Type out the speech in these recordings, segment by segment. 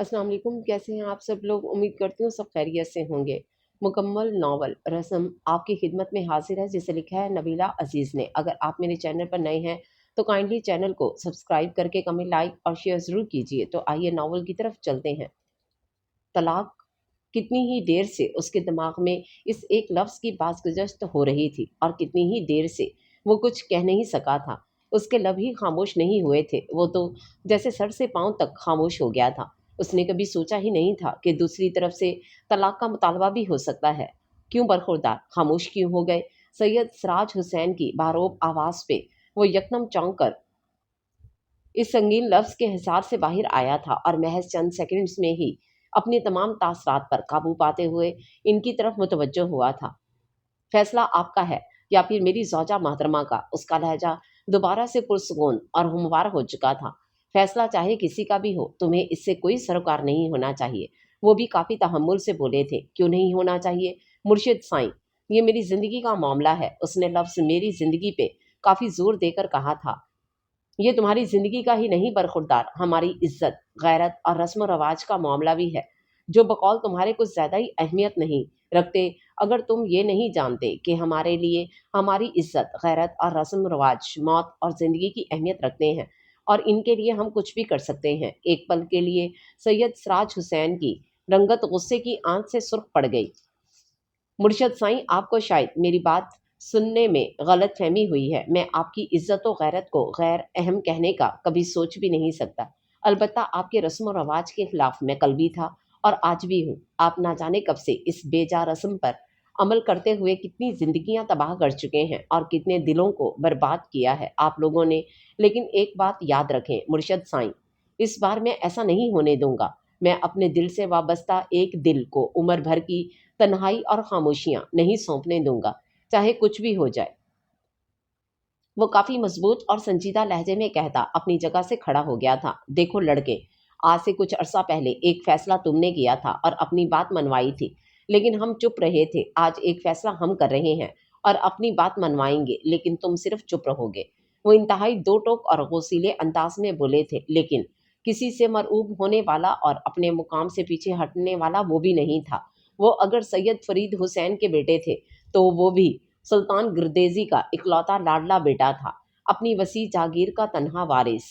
अस्सलाम वालेकुम। कैसे हैं आप सब लोग? उम्मीद करती हूँ सब खैरियत से होंगे। मुकम्मल नावल रस्म आपकी खिदमत में हाजिर है, जिसे लिखा है नबीला अजीज़ ने। अगर आप मेरे चैनल पर नए हैं तो काइंडली चैनल को सब्सक्राइब करके कमेंट, लाइक और शेयर ज़रूर कीजिए। तो आइए नावल की तरफ चलते हैं। तलाक। कितनी ही देर से उसके दिमाग में इस एक लफ्ज़ की बाज़गुज़श्त हो रही थी और कितनी ही देर से वो कुछ कह नहीं सका था। उसके लब ही खामोश नहीं हुए थे, वो तो जैसे सर से पाँव तक खामोश हो गया था। उसने कभी सोचा ही नहीं था कि दूसरी तरफ से तलाक का मुतालबा भी हो सकता है। क्यों बरखुरदार खामोश क्यों हो गए? सैयद सिराज हुसैन की बारोब आवाज़ पे वो यकदम चौंक कर इस संगीन लफ्ज़ के हिसार से बाहर आया था और महज चंद सेकंड्स में ही अपने तमाम तासरात पर काबू पाते हुए इनकी तरफ मुतवज्जो हुआ था। फैसला आपका है या फिर मेरी ज़ौजा मोहतरमा का। उसका लहजा दोबारा से पुरसकून और हमवार हो चुका था। फैसला चाहे किसी का भी हो, तुम्हें इससे कोई सरोकार नहीं होना चाहिए। वो भी काफ़ी तहम्मुल से बोले थे। क्यों नहीं होना चाहिए मुर्शिद साईं? ये मेरी ज़िंदगी का मामला है। उसने लफ्ज़ मेरी ज़िंदगी पे काफ़ी ज़ोर देकर कहा था। ये तुम्हारी ज़िंदगी का ही नहीं बरखुरदार, हमारी इज़्ज़त, गैरत और रस्म व रवाज का मामला भी है, जो बकौल तुम्हारे कुछ ज़्यादा ही अहमियत नहीं रखते। अगर तुम ये नहीं जानते कि हमारे लिए हमारी इज़्ज़त, गैरत और रस्म रवाज मौत और ज़िंदगी की अहमियत रखते हैं और इनके लिए हम कुछ भी कर सकते हैं। एक पल के लिए सैयद सिराज हुसैन की रंगत गुस्से की आंच से सुर्ख पड़ गई। मुर्शद साईं, आपको शायद मेरी बात सुनने में गलत फहमी हुई है। मैं आपकी इज्जत व गैरत को गैर अहम कहने का कभी सोच भी नहीं सकता। अलबत्ता आपके रस्म व रवाज के खिलाफ मैं कल भी था और आज भी हूँ। आप ना जाने कब से इस बेजा रस्म पर अमल करते हुए कितनी जिंदगियां तबाह कर चुके हैं और कितने दिलों को बर्बाद किया है आप लोगों ने। लेकिन एक बात याद रखें मुर्शद साईं, इस बार मैं ऐसा नहीं होने दूंगा। मैं अपने दिल से वाबस्ता एक दिल को उम्र भर की तन्हाई और खामोशियां नहीं सौंपने दूंगा, चाहे कुछ भी हो जाए। वो काफी मजबूत और संजीदा लहजे में कहता अपनी जगह से खड़ा हो गया था। देखो लड़के, आज से कुछ अरसा पहले एक फैसला तुमने किया था और अपनी बात मनवाई थी, लेकिन हम चुप रहे थे। आज एक फैसला हम कर रहे हैं और अपनी बात मनवाएंगे, लेकिन तुम सिर्फ चुप रहोगे। वो इंतहाई दो टोक और गौसीले अंदाज में बोले थे, लेकिन किसी से मरऊब होने वाला और अपने मुकाम से पीछे हटने वाला वो भी नहीं था। वो अगर सैयद फरीद हुसैन के बेटे थे तो वो भी सुल्तान गुरदेजी का इकलौता लाडला बेटा था, अपनी वसी जागीर का तन्हा वारिस।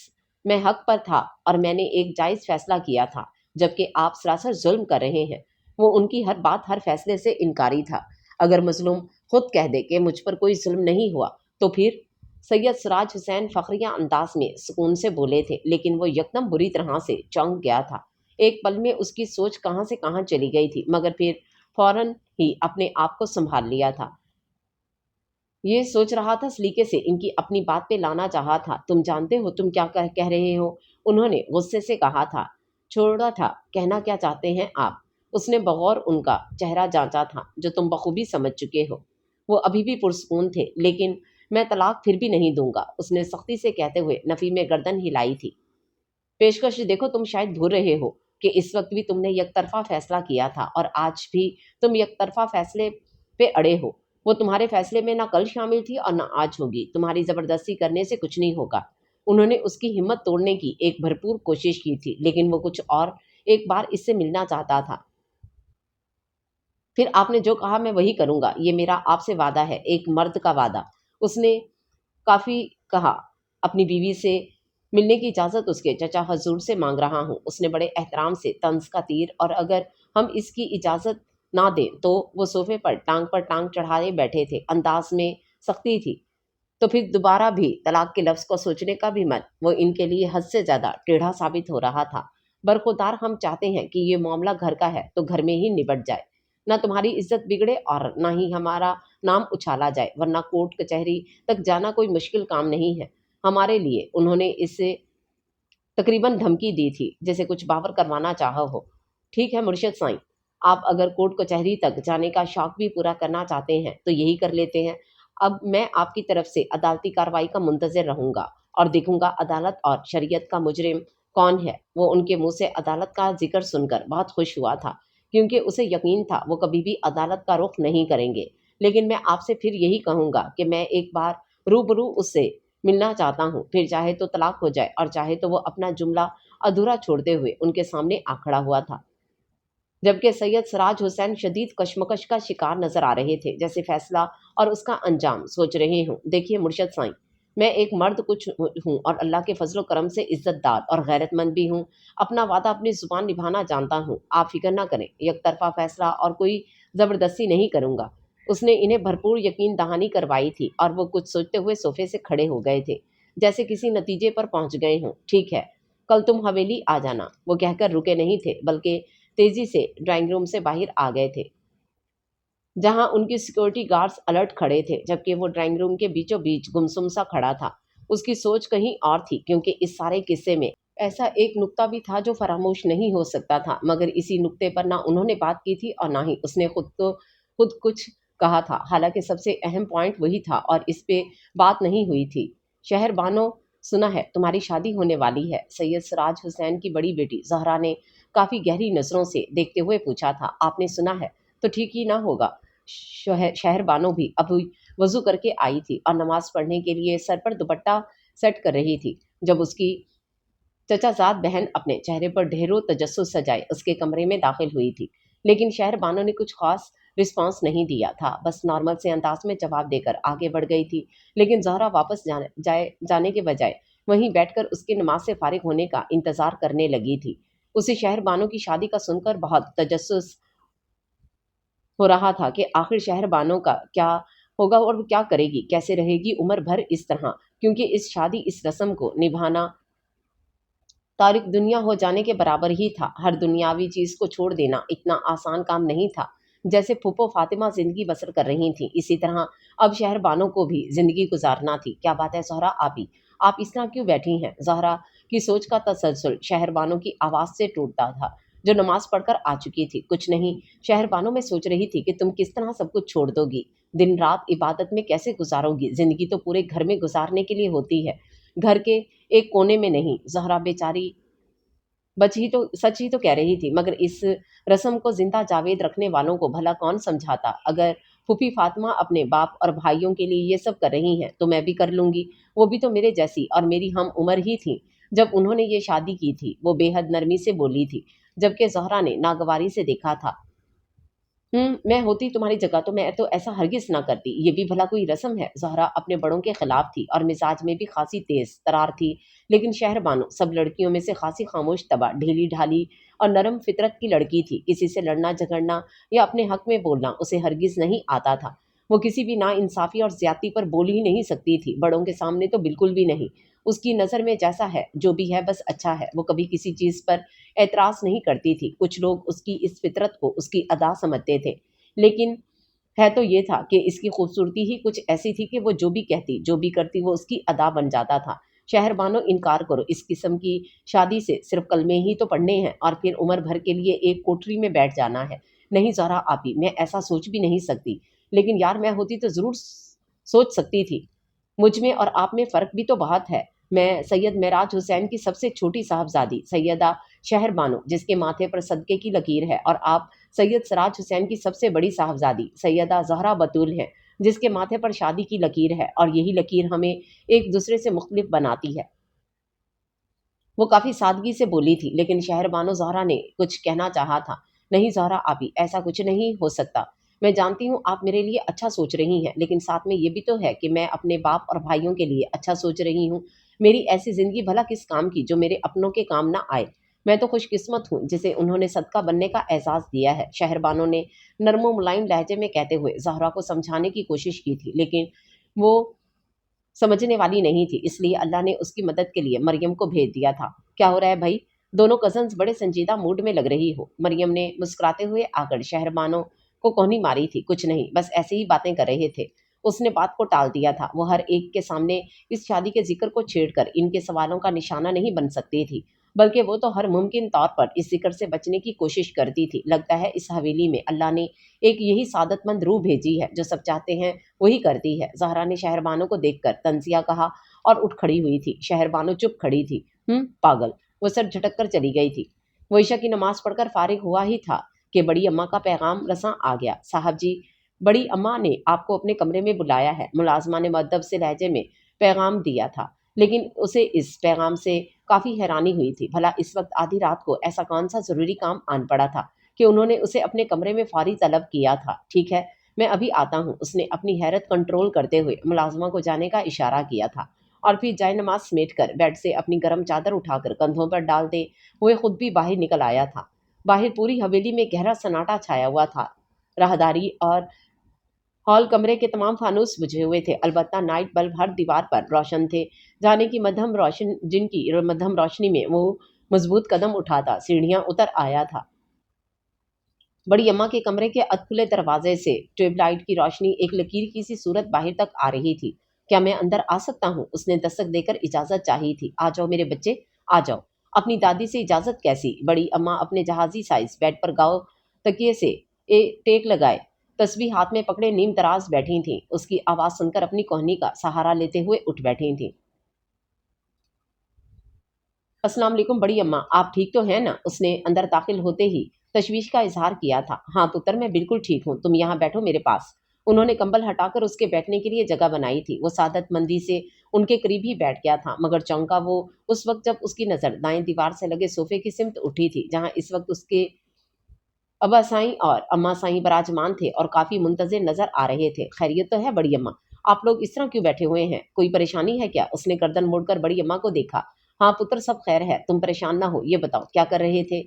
मैं हक पर था और मैंने एक जायज़ फैसला किया था, जबकि आप सरासर जुल्म कर रहे हैं। वो उनकी हर बात, हर फैसले से इनकारी था। अगर मजलूम खुद कह दे कि मुझ पर कोई जुल्म नहीं हुआ, तो फिर सैयद सिराज हुसैन फखरिया अंदाज में सुकून से बोले थे, लेकिन वो यकदम बुरी तरह से चौंक गया था। एक पल में उसकी सोच कहाँ से कहाँ चली गई थी, मगर फिर फौरन ही अपने आप को संभाल लिया था। ये सोच रहा था सलीके से इनकी अपनी बात पे लाना चाहा था। तुम जानते हो तुम क्या कह रहे हो? उन्होंने गुस्से से कहा था। छोड़ा था, कहना क्या चाहते हैं आप? उसने बगौर उनका चेहरा जांचा था, जो तुम बखूबी समझ चुके हो। वो अभी भी पुरसकून थे। लेकिन मैं तलाक फिर भी नहीं दूंगा, उसने सख्ती से कहते हुए नफी में गर्दन हिलाई थी। पेशकश देखो, तुम शायद भूल रहे हो कि इस वक्त भी तुमने यकतरफा फैसला किया था और आज भी तुम यकतरफा फैसले पे अड़े हो। वो तुम्हारे फैसले में ना कल शामिल थी और ना आज होगी। तुम्हारी जबरदस्ती करने से कुछ नहीं होगा। उन्होंने उसकी हिम्मत तोड़ने की एक भरपूर कोशिश की थी, लेकिन वो कुछ और एक बार इससे मिलना चाहता था। फिर आपने जो कहा मैं वही करूंगा, ये मेरा आपसे वादा है, एक मर्द का वादा। उसने काफी कहा। अपनी बीवी से मिलने की इजाज़त उसके चचा हजूर से मांग रहा हूँ। उसने बड़े एहतराम से तंज का तीर, और अगर हम इसकी इजाज़त ना दें तो वो सोफे पर टांग चढ़ाए बैठे थे। अंदाज में सख्ती थी। तो फिर दोबारा भी तलाक के लफ्ज़ को सोचने का भी मन वो इनके लिए हद से ज़्यादा टेढ़ा साबित हो रहा था। बरखुरदार, हम चाहते हैं कि ये मामला घर का है तो घर में ही निबट जाए। ना तुम्हारी इज्जत बिगड़े और ना ही हमारा नाम उछाला जाए, वरना कोर्ट कचहरी तक जाना कोई मुश्किल काम नहीं है हमारे लिए। उन्होंने इससे तकरीबन धमकी दी थी, जैसे कुछ बावर करवाना चाहा हो। ठीक है मुर्शिद साईं, आप अगर कोर्ट कचहरी तक जाने का शौक भी पूरा करना चाहते हैं तो यही कर लेते हैं। अब मैं आपकी तरफ से अदालती कार्रवाई का मुंतजर रहूंगा और देखूंगा अदालत और शरीयत का मुजरिम कौन है। वो उनके मुंह से अदालत का जिक्र सुनकर बहुत खुश हुआ था, क्योंकि उसे यकीन था वो कभी भी अदालत का रुख नहीं करेंगे। लेकिन मैं आपसे फिर यही कहूंगा कि मैं एक बार रूबरू उससे मिलना चाहता हूँ। फिर चाहे तो तलाक हो जाए और चाहे तो वो अपना जुमला अधूरा छोड़ते हुए उनके सामने आ खड़ा हुआ था, जबकि सैयद सिराज हुसैन शदीद कशमकश का शिकार नजर आ रहे थे, जैसे फैसला और उसका अंजाम सोच रहे हूँ। देखिए मुर्शद साईं, मैं एक मर्द कुछ हूँ और अल्लाह के फजल करम से इज्जतदार और गैरतमंद भी हूँ। अपना वादा अपनी जुबान निभाना जानता हूँ। आप फिक्र ना करें, एक तरफा फैसला और कोई जबरदस्ती नहीं करूंगा। उसने इन्हें भरपूर यकीन दहानी करवाई थी और वो कुछ सोचते हुए सोफे से खड़े हो गए थे, जैसे किसी नतीजे पर पहुंच गए हों। ठीक है, कल तुम हवेली आ जाना, वो कहकर रुके नहीं थे, बल्कि तेजी से ड्राइंग रूम से बाहर आ गए थे, जहां उनकी सिक्योरिटी गार्ड्स अलर्ट खड़े थे, जबकि वो ड्राइंग रूम के बीचों बीच गुमसुम सा खड़ा था। उसकी सोच कहीं और थी, क्योंकि इस सारे किस्से में ऐसा एक नुक्ता भी था जो फरामोश नहीं हो सकता था, मगर इसी नुक्ते पर ना उन्होंने बात की थी और ना ही उसने खुद कुछ कहा था। हालांकि सबसे अहम पॉइंट वही था और इस पे बात नहीं हुई थी। शहर बानो, सुना है तुम्हारी शादी होने वाली है? सैयद सिराज हुसैन की बड़ी बेटी जहरा ने काफी गहरी नजरों से देखते हुए पूछा था। आपने सुना है तो ठीक ही ना होगा। शहर बानो भी अभी वजू करके आई थी और नमाज पढ़ने के लिए सर पर दुपट्टा सेट कर रही थी, जब उसकी चचाजाद बहन अपने चेहरे पर ढेरों तजस्सुस सजाए उसके कमरे में दाखिल हुई थी। लेकिन शहर बानो ने कुछ खास रिस्पांस नहीं दिया था, बस नॉर्मल से अंदाज में जवाब देकर आगे बढ़ गई थी। लेकिन जहरा वापस जाने के बजाय वहीं बैठकर उसकी नमाज से फारिग होने का इंतजार करने लगी थी। उसे शहर बानो की शादी का सुनकर बहुत तजस्सुस हो रहा था कि आखिर शहर बानो का क्या होगा और वो क्या करेगी, कैसे रहेगी उम्र भर इस तरह, क्योंकि इस शादी इस रस्म को निभाना तारिक दुनिया हो जाने के बराबर ही था। हर दुनियावी चीज को छोड़ देना इतना आसान काम नहीं था। जैसे फूफो फातिमा जिंदगी बसर कर रही थी, इसी तरह अब शहर बानो को भी जिंदगी गुजारना थी। क्या बात है ज़हरा आपी, आप इस तरह क्यों बैठी हैं? ज़हरा की सोच का तसलसल शहर बानो की आवाज़ से टूटता था, जो नमाज पढ़कर आ चुकी थी। कुछ नहीं, शहर बानो में सोच रही थी कि तुम किस तरह सब कुछ छोड़ दोगी, दिन रात इबादत में कैसे गुजारोगी? जिंदगी तो पूरे घर में गुजारने के लिए होती है, घर के एक कोने में नहीं। ज़हरा बेचारी सच ही तो कह रही थी, मगर इस रस्म को जिंदा जावेद रखने वालों को भला कौन समझाता? अगर फूफी फातिमा अपने बाप और भाइयों के लिए ये सब कर रही हैं तो मैं भी कर लूंगी। वो भी तो मेरे जैसी और मेरी हम उम्र ही थी जब उन्होंने ये शादी की थी, वो बेहद नरमी से बोली थी, जबकि ज़हरा ने नागवारी से देखा था। मैं होती तुम्हारी जगह तो मैं तो ऐसा हरगिज ना करती, ये भी भला कोई रस्म है? ज़हरा अपने बड़ों के खिलाफ थी और मिजाज में भी खासी तेज तरार थी, लेकिन शहर बानो सब लड़कियों में से खासी खामोश तबा, ढीली ढाली और नरम फितरत की लड़की थी। किसी से लड़ना झगड़ना या अपने हक में बोलना उसे हरगिज नहीं आता था। वो किसी भी ना इंसाफी और ज्यादती पर बोल ही नहीं सकती थी, बड़ों के सामने तो बिल्कुल भी नहीं। उसकी नज़र में जैसा है जो भी है बस अच्छा है, वो कभी किसी चीज़ पर एतराज़ नहीं करती थी। कुछ लोग उसकी इस फितरत को उसकी अदा समझते थे, लेकिन है तो ये था कि इसकी खूबसूरती ही कुछ ऐसी थी कि वो जो भी कहती जो भी करती वो उसकी अदा बन जाता था। शहर बानो, इनकार करो, इस किस्म की शादी से सिर्फ कलमे ही तो पढ़ने हैं और फिर उम्र भर के लिए एक कोठरी में बैठ जाना है। नहीं ज़हरा आपी, मैं ऐसा सोच भी नहीं सकती, लेकिन यार मैं होती तो ज़रूर सोच सकती थी। मुझ में और आप में फ़र्क भी तो बहुत है। मैं सैयद मेराज हुसैन की सबसे छोटी साहबजादी सैयदा शहर बानो, जिसके माथे पर सदके की लकीर है, और आप सैयद सिराज हुसैन की सबसे बड़ी साहबजादी सैयदा ज़हरा बतूल हैं, जिसके माथे पर शादी की लकीर है, और यही लकीर हमें एक दूसरे से मुख्तलिफ बनाती है। वो काफ़ी सादगी से बोली थी, लेकिन शहर बानो ज़हरा ने कुछ कहना चाहा था। नहीं ज़हरा आपी, ऐसा कुछ नहीं हो सकता। मैं जानती हूँ आप मेरे लिए अच्छा सोच रही हैं, लेकिन साथ में ये भी तो है कि मैं अपने बाप और भाइयों के लिए अच्छा सोच रही हूँ। मेरी ऐसी ज़िंदगी भला किस काम की जो मेरे अपनों के काम ना आए। मैं तो खुशकिस्मत हूँ जिसे उन्होंने सदका बनने का एहसास दिया है। शहर बानो ने नरमो मुलायम लहजे में कहते हुए ज़हरा को समझाने की कोशिश की थी, लेकिन वो समझने वाली नहीं थी, इसलिए अल्लाह ने उसकी मदद के लिए मरियम को भेज दिया था। क्या हो रहा है भाई? दोनों कजन्स बड़े संजीदा मूड में लग रही हो। मरियम ने मुस्कुराते हुए आकर शहरबानो को कोहनी मारी थी। कुछ नहीं, बस ऐसे ही बातें कर रहे थे। उसने बात को टाल दिया था। वो हर एक के सामने इस शादी के जिक्र को छेड़कर इनके सवालों का निशाना नहीं बन सकती थी, बल्कि वो तो हर मुमकिन तौर पर इस जिक्र से बचने की कोशिश करती थी। लगता है इस हवेली में अल्लाह ने एक यही सादतमंद रूह भेजी है जो सब चाहते हैं वही करती है। ज़हरा ने शहरबानो को देखकर तंजिया कहा और उठ खड़ी हुई थी। शहरबानो चुप खड़ी थी। पागल, वो सर झटक कर चली गई थी। वो ईशा की नमाज पढ़कर फारिग हुआ ही था कि बड़ी अम्मा का पैगाम रसां आ गया। साहब जी, बड़ी अम्मा ने आपको अपने कमरे में बुलाया है। मुलाजमा ने मुअद्दब से लहजे में पैगाम दिया था, लेकिन उसे इस पैगाम से काफी हैरानी हुई थी। भला इस वक्त आधी रात को ऐसा कौन सा जरूरी काम आन पड़ा था कि उन्होंने उसे अपने कमरे में फौरी तलब किया था। ठीक है, मैं अभी आता हूँ, उसने अपनी हैरत कंट्रोल करते हुए मुलाजमा को जाने का इशारा किया था और फिर जाए नमाज समेट कर बेड से अपनी गर्म चादर उठाकर कंधों पर डालते हुए खुद भी बाहर निकल आया था। बाहर पूरी हवेली में गहरा सन्नाटा छाया हुआ था। राहदारी और हॉल कमरे के तमाम फानूस बुझे हुए थे, अलबत्ता नाइट बल्ब हर दीवार पर रोशन थे। जाने की जिनकी मध्यम रोशनी में वो मजबूत कदम उठाता सीढ़ियां उतर आया था। बड़ी अम्मा के कमरे के अधखुले दरवाजे से ट्यूबलाइट की रोशनी एक लकीर की सी सूरत बाहर तक आ रही थी। क्या मैं अंदर आ सकता हूँ? उसने दस्तक देकर इजाजत चाही थी। आ जाओ मेरे बच्चे, आ जाओ। अपनी दादी से इजाजत कैसी? बड़ी अम्मा अपने जहाजी साइज बेड पर गाँव तकिए से टेक लगाए तस्वीर हाथ में पकड़े नीम तराज बैठी थीं। उसकी आवाज सुनकर अपनी कोहनी का सहारा लेते हुए उठ बैठी थीं। अस्सलाम वालेकुम बड़ी अम्मा, आप ठीक तो हैं ना? उसने अंदर दाखिल होते ही तशवीश का इजहार किया था। हाँ पुत्र, मैं बिल्कुल ठीक हूँ, तुम यहाँ बैठो मेरे पास। उन्होंने कंबल हटाकर उसके बैठने के लिए जगह बनाई थी। वो सादत मंदी से उनके करीब ही बैठ गया था, मगर चौंका वो उस वक्त जब उसकी नजर दाएं दीवार से लगे सोफे की सिमत उठी थी, जहाँ इस वक्त उसके अब्बा साईं और अम्मा साईं बराजमान थे और काफी मुंतजिर नजर आ रहे थे। खैरियत तो है बड़ी अम्मा? आप लोग इस तरह क्यों बैठे हुए हैं? कोई परेशानी है क्या? उसने गर्दन मोड़कर बड़ी अम्मा को देखा। हाँ पुत्र, सब खैर है, तुम परेशान ना हो। ये बताओ क्या कर रहे थे?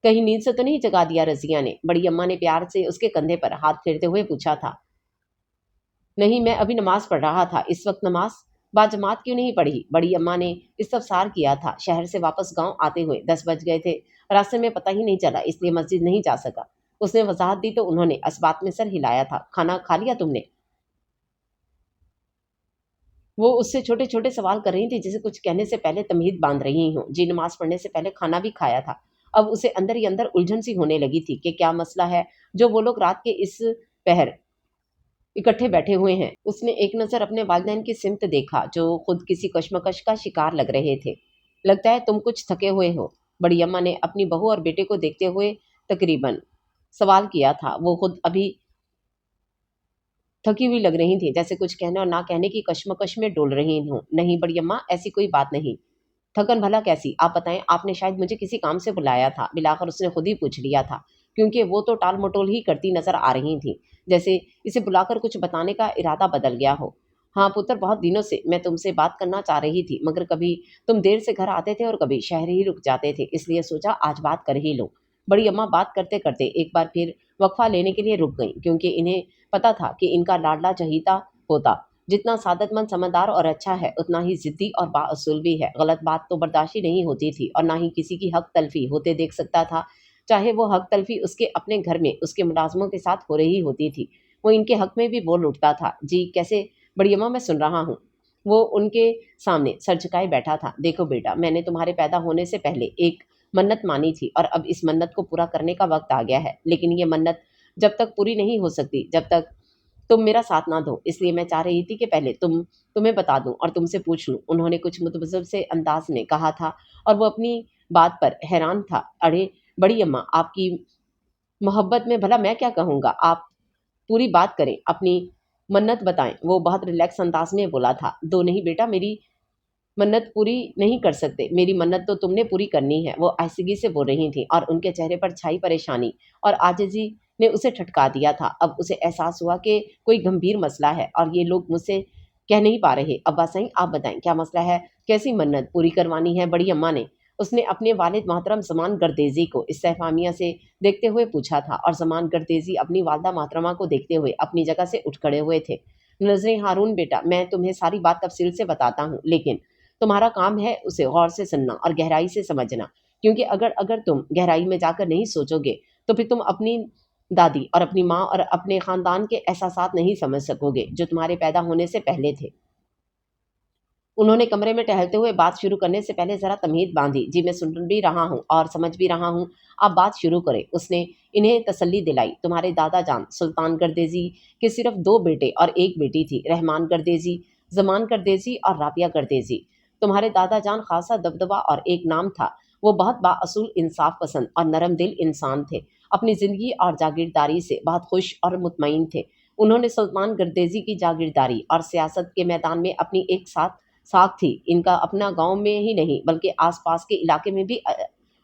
कहीं नींद से तो नहीं जगा दिया रजिया ने? बड़ी अम्मा ने प्यार से उसके कंधे पर हाथ फेरते हुए पूछा था। नहीं, मैं अभी नमाज पढ़ रहा था। इस वक्त नमाज बाजमात क्यों नहीं पढ़ी? बड़ी अम्मा ने इस्तफसार किया था। शहर से वापस गांव आते हुए 10 बज गए थे। रास्ते में पता ही नहीं चला, इसलिए मस्जिद नहीं जा सका। उसने वजाहत दी तो उन्होंने असबात में सर हिलाया था। खाना खा लिया तुमने? वो उससे छोटे छोटे सवाल कर रही थी, जिसे कुछ कहने से पहले तमहीद बांध रही हूँ। जी, नमाज पढ़ने से पहले खाना भी खाया था। अब उसे अंदर ही अंदर उलझन सी होने लगी थी कि क्या मसला है जो वो लोग रात के इस पहर इकट्ठे बैठे हुए हैं। उसने एक नज़र अपने वालिदैन की सिमत देखा, जो खुद किसी कशमकश का शिकार लग रहे थे। लगता है तुम कुछ थके हुए हो, बड़ी अम्मा ने अपनी बहू और बेटे को देखते हुए तकरीबन सवाल किया था। वो खुद अभी थकी हुई लग रही थी, जैसे कुछ कहने और ना कहने की कशमकश में डोल रही हूँ। नहीं बड़ी अम्मा, ऐसी कोई बात नहीं। थकन भला कैसी? आप बताएं, आपने शायद मुझे किसी काम से बुलाया था। बिलाकर उसने खुद ही पूछ लिया था, क्योंकि वो तो टाल मटोल ही करती नजर आ रही थी, जैसे इसे बुलाकर कुछ बताने का इरादा बदल गया हो। हाँ पुत्र, बहुत दिनों से मैं तुमसे बात करना चाह रही थी, मगर कभी तुम देर से घर आते थे और कभी शहर ही रुक जाते थे, इसलिए सोचा आज बात कर ही लो। बड़ी अम्मा बात करते करते एक बार फिर वक्फा लेने के लिए रुक गई, क्योंकि इन्हें पता था कि इनका लाडला चहीता होता जितना सादतमंद, समझदार और अच्छा है, उतना ही जिद्दी और बाअसूल भी है। गलत बात तो बर्दाश्त ही नहीं होती थी और ना ही किसी की हक तलफी होते देख सकता था, चाहे वो हक तलफी उसके अपने घर में उसके मुलाजमों के साथ हो रही होती थी। वो इनके हक में भी बोल उठता था। जी कैसे बड़ी अम्मा, मैं सुन रहा हूँ। वो उनके सामने सर झुकाए बैठा था। देखो बेटा, मैंने तुम्हारे पैदा होने से पहले एक मन्नत मानी थी और अब इस मन्नत को पूरा करने का वक्त आ गया है, लेकिन ये मन्नत जब तक पूरी नहीं हो सकती जब तक तुम मेरा साथ ना दो, इसलिए मैं चाह रही थी कि पहले तुम्हें बता दूं और तुमसे पूछ लूं। उन्होंने कुछ मुतबज़्ज़ब से अंदाज में कहा था और वो अपनी बात पर हैरान था। अरे बड़ी अम्मा, आपकी मोहब्बत में भला मैं क्या कहूँगा? आप पूरी बात करें, अपनी मन्नत बताएं। वो बहुत रिलैक्स अंदाज में बोला था। दो नहीं बेटा, मेरी मन्नत पूरी नहीं कर सकते, मेरी मन्नत तो तुमने पूरी करनी है। वो आहिस्तगी से बोल रही थी और उनके चेहरे पर छाई परेशानी और आजिज़ी ने उसे ठटका दिया था। अब उसे एहसास हुआ कि कोई गंभीर मसला है और ये लोग मुझसे कह नहीं पा रहे। अब्बा सही, आप बताएं क्या मसला है? कैसी मन्नत पूरी करवानी है? बड़ी अम्मा ने उसने अपने वालिद मोहतरम ज़मान गर्देज़ी को इस्तेफ़ामिया से देखते हुए पूछा था और ज़मान गर्देज़ी अपनी वालदा मोहतरमा को देखते हुए अपनी जगह से उठ खड़े हुए थे। नज़रें हारून बेटा, मैं तुम्हें सारी बात तफसील से बताता हूँ, लेकिन तुम्हारा काम है उसे गौर से सुनना और गहराई से समझना, क्योंकि अगर अगर तुम गहराई में जाकर नहीं सोचोगे तो फिर तुम अपनी दादी और अपनी माँ और अपने ख़ानदान के एहसासात नहीं समझ सकोगे जो तुम्हारे पैदा होने से पहले थे। उन्होंने कमरे में टहलते हुए बात शुरू करने से पहले ज़रा तमहीद बांधी। जी, मैं सुन भी रहा हूँ और समझ भी रहा हूँ, आप बात शुरू करें। उसने इन्हें तसल्ली दिलाई। तुम्हारे दादा जान सुल्तान गर्देजी के सिर्फ 2 बेटे और 1 बेटी थी, रहमान गर्देजी, ज़मान गर्देजी और राबिया गर्देजी। तुम्हारे दादा जान खासा दबदबा और एक नाम था। वो बहुत बाअसूल, इंसाफ पसंद और नरम दिल इंसान थे। अपनी ज़िंदगी और जागीरदारी से बहुत खुश और मुतमईन थे। उन्होंने सुल्तान गर्देजी की जागीरदारी और सियासत के मैदान में अपनी एक साथ साख थी। इनका अपना गांव में ही नहीं बल्कि आसपास के इलाके में भी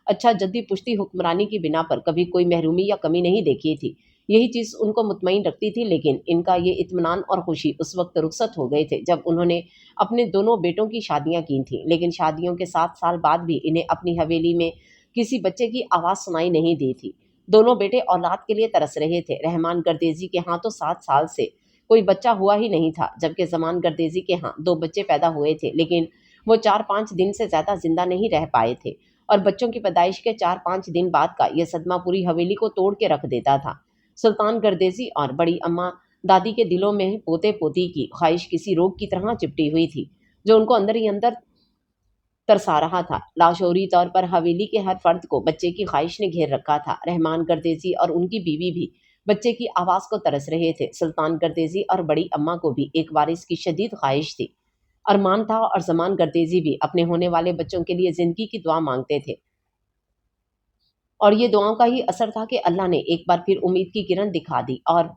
अच्छा जद्दी पुश्ती हुक्मरानी की बिना पर कभी कोई महरूमी या कमी नहीं देखी थी। यही चीज़ उनको मुतमईन रखती थी, लेकिन इनका ये इत्मीनान और खुशी उस वक्त रुखसत हो गए थे जब उन्होंने अपने दोनों बेटों की शादियां की थीं। लेकिन शादियों के 7 साल बाद भी इन्हें अपनी हवेली में किसी बच्चे की आवाज़ सुनाई नहीं दी थी। दोनों बेटे औलाद के लिए तरस रहे थे। रहमान गर्देजी के यहाँ तो 7 साल से कोई बच्चा हुआ ही नहीं था, जबकि जमान गर्देजी के यहाँ 2 बच्चे पैदा हुए थे, लेकिन वो 4-5 दिन से ज़्यादा जिंदा नहीं रह पाए थे। और बच्चों की पैदाइश के 4-5 दिन बाद का यह सदमा पूरी हवेली को तोड़ के रख देता था। सुल्तान गर्देजी और बड़ी अम्मा दादी के दिलों में पोते पोती की ख्वाहिश किसी रोग की तरह चिपटी हुई थी, जो उनको अंदर ही अंदर तरसा रहा था। लाशौरी तौर पर हवेली के हर फर्द को बच्चे की ख्वाहिश ने घेर रखा था। रहमान गर्देजी और उनकी बीवी भी बच्चे की आवाज़ को तरस रहे थे। सुल्तान गर्देजी और बड़ी अम्मा को भी एक वारिस की शदीद ख्वाहिश थी, अरमान था, और जमान गर्देजी भी अपने होने वाले बच्चों के लिए ज़िंदगी की दुआ मांगते थे। और ये दुआओं का ही असर था कि अल्लाह ने एक बार फिर उम्मीद की किरण दिखा दी और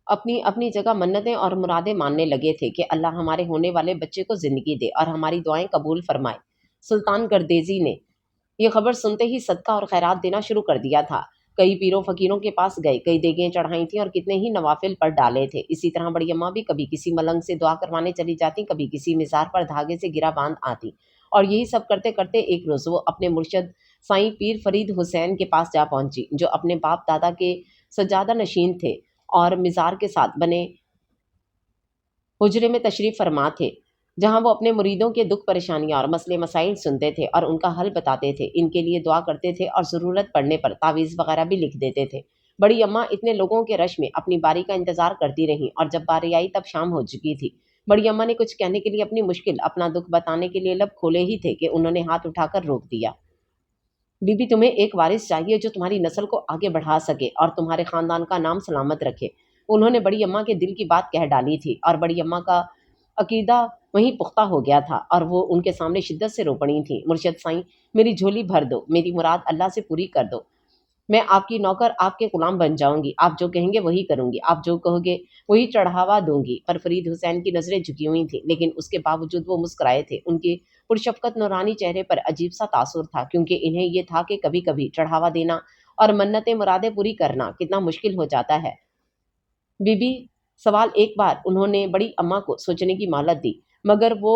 अपनी अपनी जगह मन्नतें और मुरादें मानने लगे थे कि अल्लाह हमारे होने वाले बच्चे को ज़िंदगी दे और हमारी दुआएं कबूल फरमाए। सुल्तान गर्देजी ने ये खबर सुनते ही सदका और खैरात देना शुरू कर दिया था। कई पीरों फकीरों के पास गए, कई देगें चढ़ाई थी और कितने ही नवाफिल पर डाले थे। इसी तरह बड़ी अम्मा भी कभी किसी मलंग से दुआ करवाने चली जाती, कभी किसी मिज़ार पर धागे से गिरा बांध आती। और यही सब करते करते एक रोज़ वो अपने मुर्शद साईं पीर फरीद हुसैन के पास जा पहुंची, जो अपने बाप दादा के सज्जादा नशीन थे और मिज़ार के साथ बने हुजरे में तशरीफ़ फरमा थे, जहाँ वो अपने मुरीदों के दुख परेशानियाँ और मसले मसाइल सुनते थे और उनका हल बताते थे, इनके लिए दुआ करते थे और ज़रूरत पड़ने पर तावीज़ वगैरह भी लिख देते थे। बड़ी अम्मा इतने लोगों के रश में अपनी बारी का इंतज़ार करती रहीं और जब बारी आई तब शाम हो चुकी थी। बड़ी अम्मा ने कुछ कहने के लिए अपनी मुश्किल, अपना दुख बताने के लिए लब खोले ही थे कि उन्होंने हाथ उठाकर रोक दिया। बीबी, तुम्हें एक वारिस चाहिए जो तुम्हारी नस्ल को आगे बढ़ा सके और तुम्हारे खानदान का नाम सलामत रखे। उन्होंने बड़ी अम्मा के दिल की बात कह डाली थी और बड़ी अम्मा का अकीदा वहीं पुख्ता हो गया था और वो उनके सामने शिद्दत से रो पड़ी थी। मुर्शद साईं, मेरी झोली भर दो, मेरी मुराद अल्लाह से पूरी कर दो। मैं आपकी नौकर, आपके गुलाम बन जाऊंगी। आप जो कहेंगे वही करूंगी, आप जो कहोगे वही चढ़ावा दूंगी। पर फरीद हुसैन की नजरें झुकी हुई थीं, लेकिन उसके बावजूद वो मुस्कुराए थे। उनके पुरशफकत नूरानी चेहरे पर अजीब सा तासुर था, क्योंकि इन्हें ये था कि कभी कभी चढ़ावा देना और मन्नतें मुरादें पूरी करना कितना मुश्किल हो जाता है। बीबी, सवाल एक बार उन्होंने बड़ी अम्मा को सोचने की मोहलत दी, मगर वो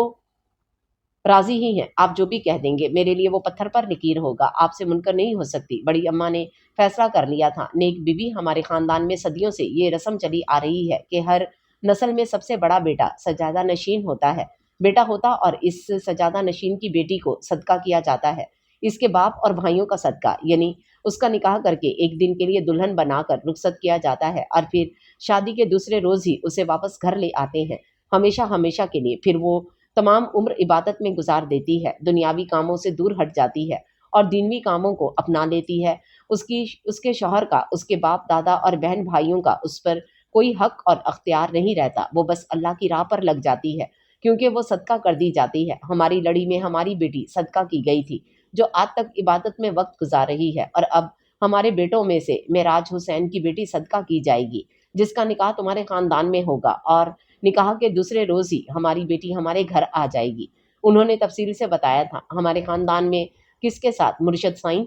राजी ही हैं, आप जो भी कह देंगे मेरे लिए वो पत्थर पर लकीर होगा, आपसे मुनकर नहीं हो सकती। बड़ी अम्मा ने फैसला कर लिया था। नेक बीबी, हमारे खानदान में सदियों से ये रस्म चली आ रही है कि हर नस्ल में सबसे बड़ा बेटा सजादा नशीन होता है, बेटा होता और इस सजादा नशीन की बेटी को सदका किया जाता है। इसके बाप और भाइयों का सदका, यानी उसका निकाह करके एक दिन के लिए दुल्हन बनाकर रुखसत किया जाता है और फिर शादी के दूसरे रोज ही उसे वापस घर ले आते हैं, हमेशा हमेशा के लिए। फिर वो तमाम उम्र इबादत में गुजार देती है, दुनियावी कामों से दूर हट जाती है और दीनवी कामों को अपना लेती है। उसकी उसके शौहर का, उसके बाप दादा और बहन भाइयों का उस पर कोई हक और अख्तियार नहीं रहता। वो बस अल्लाह की राह पर लग जाती है, क्योंकि वो सदका कर दी जाती है। हमारी लड़ी में हमारी बेटी सदका की गई थी, जो आज तक इबादत में वक्त गुजार रही है, और अब हमारे बेटों में से मेराज हुसैन की बेटी सदका की जाएगी, जिसका निकाह तुम्हारे खानदान में होगा और निकाह के दूसरे रोज ही हमारी बेटी हमारे घर आ जाएगी। उन्होंने तफसील से बताया था। हमारे खानदान में किसके साथ? मुर्शद साईं,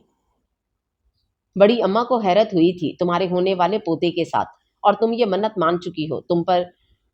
बड़ी अम्मा को हैरत हुई थी। तुम्हारे होने वाले पोते के साथ, और तुम ये मन्नत मान चुकी हो,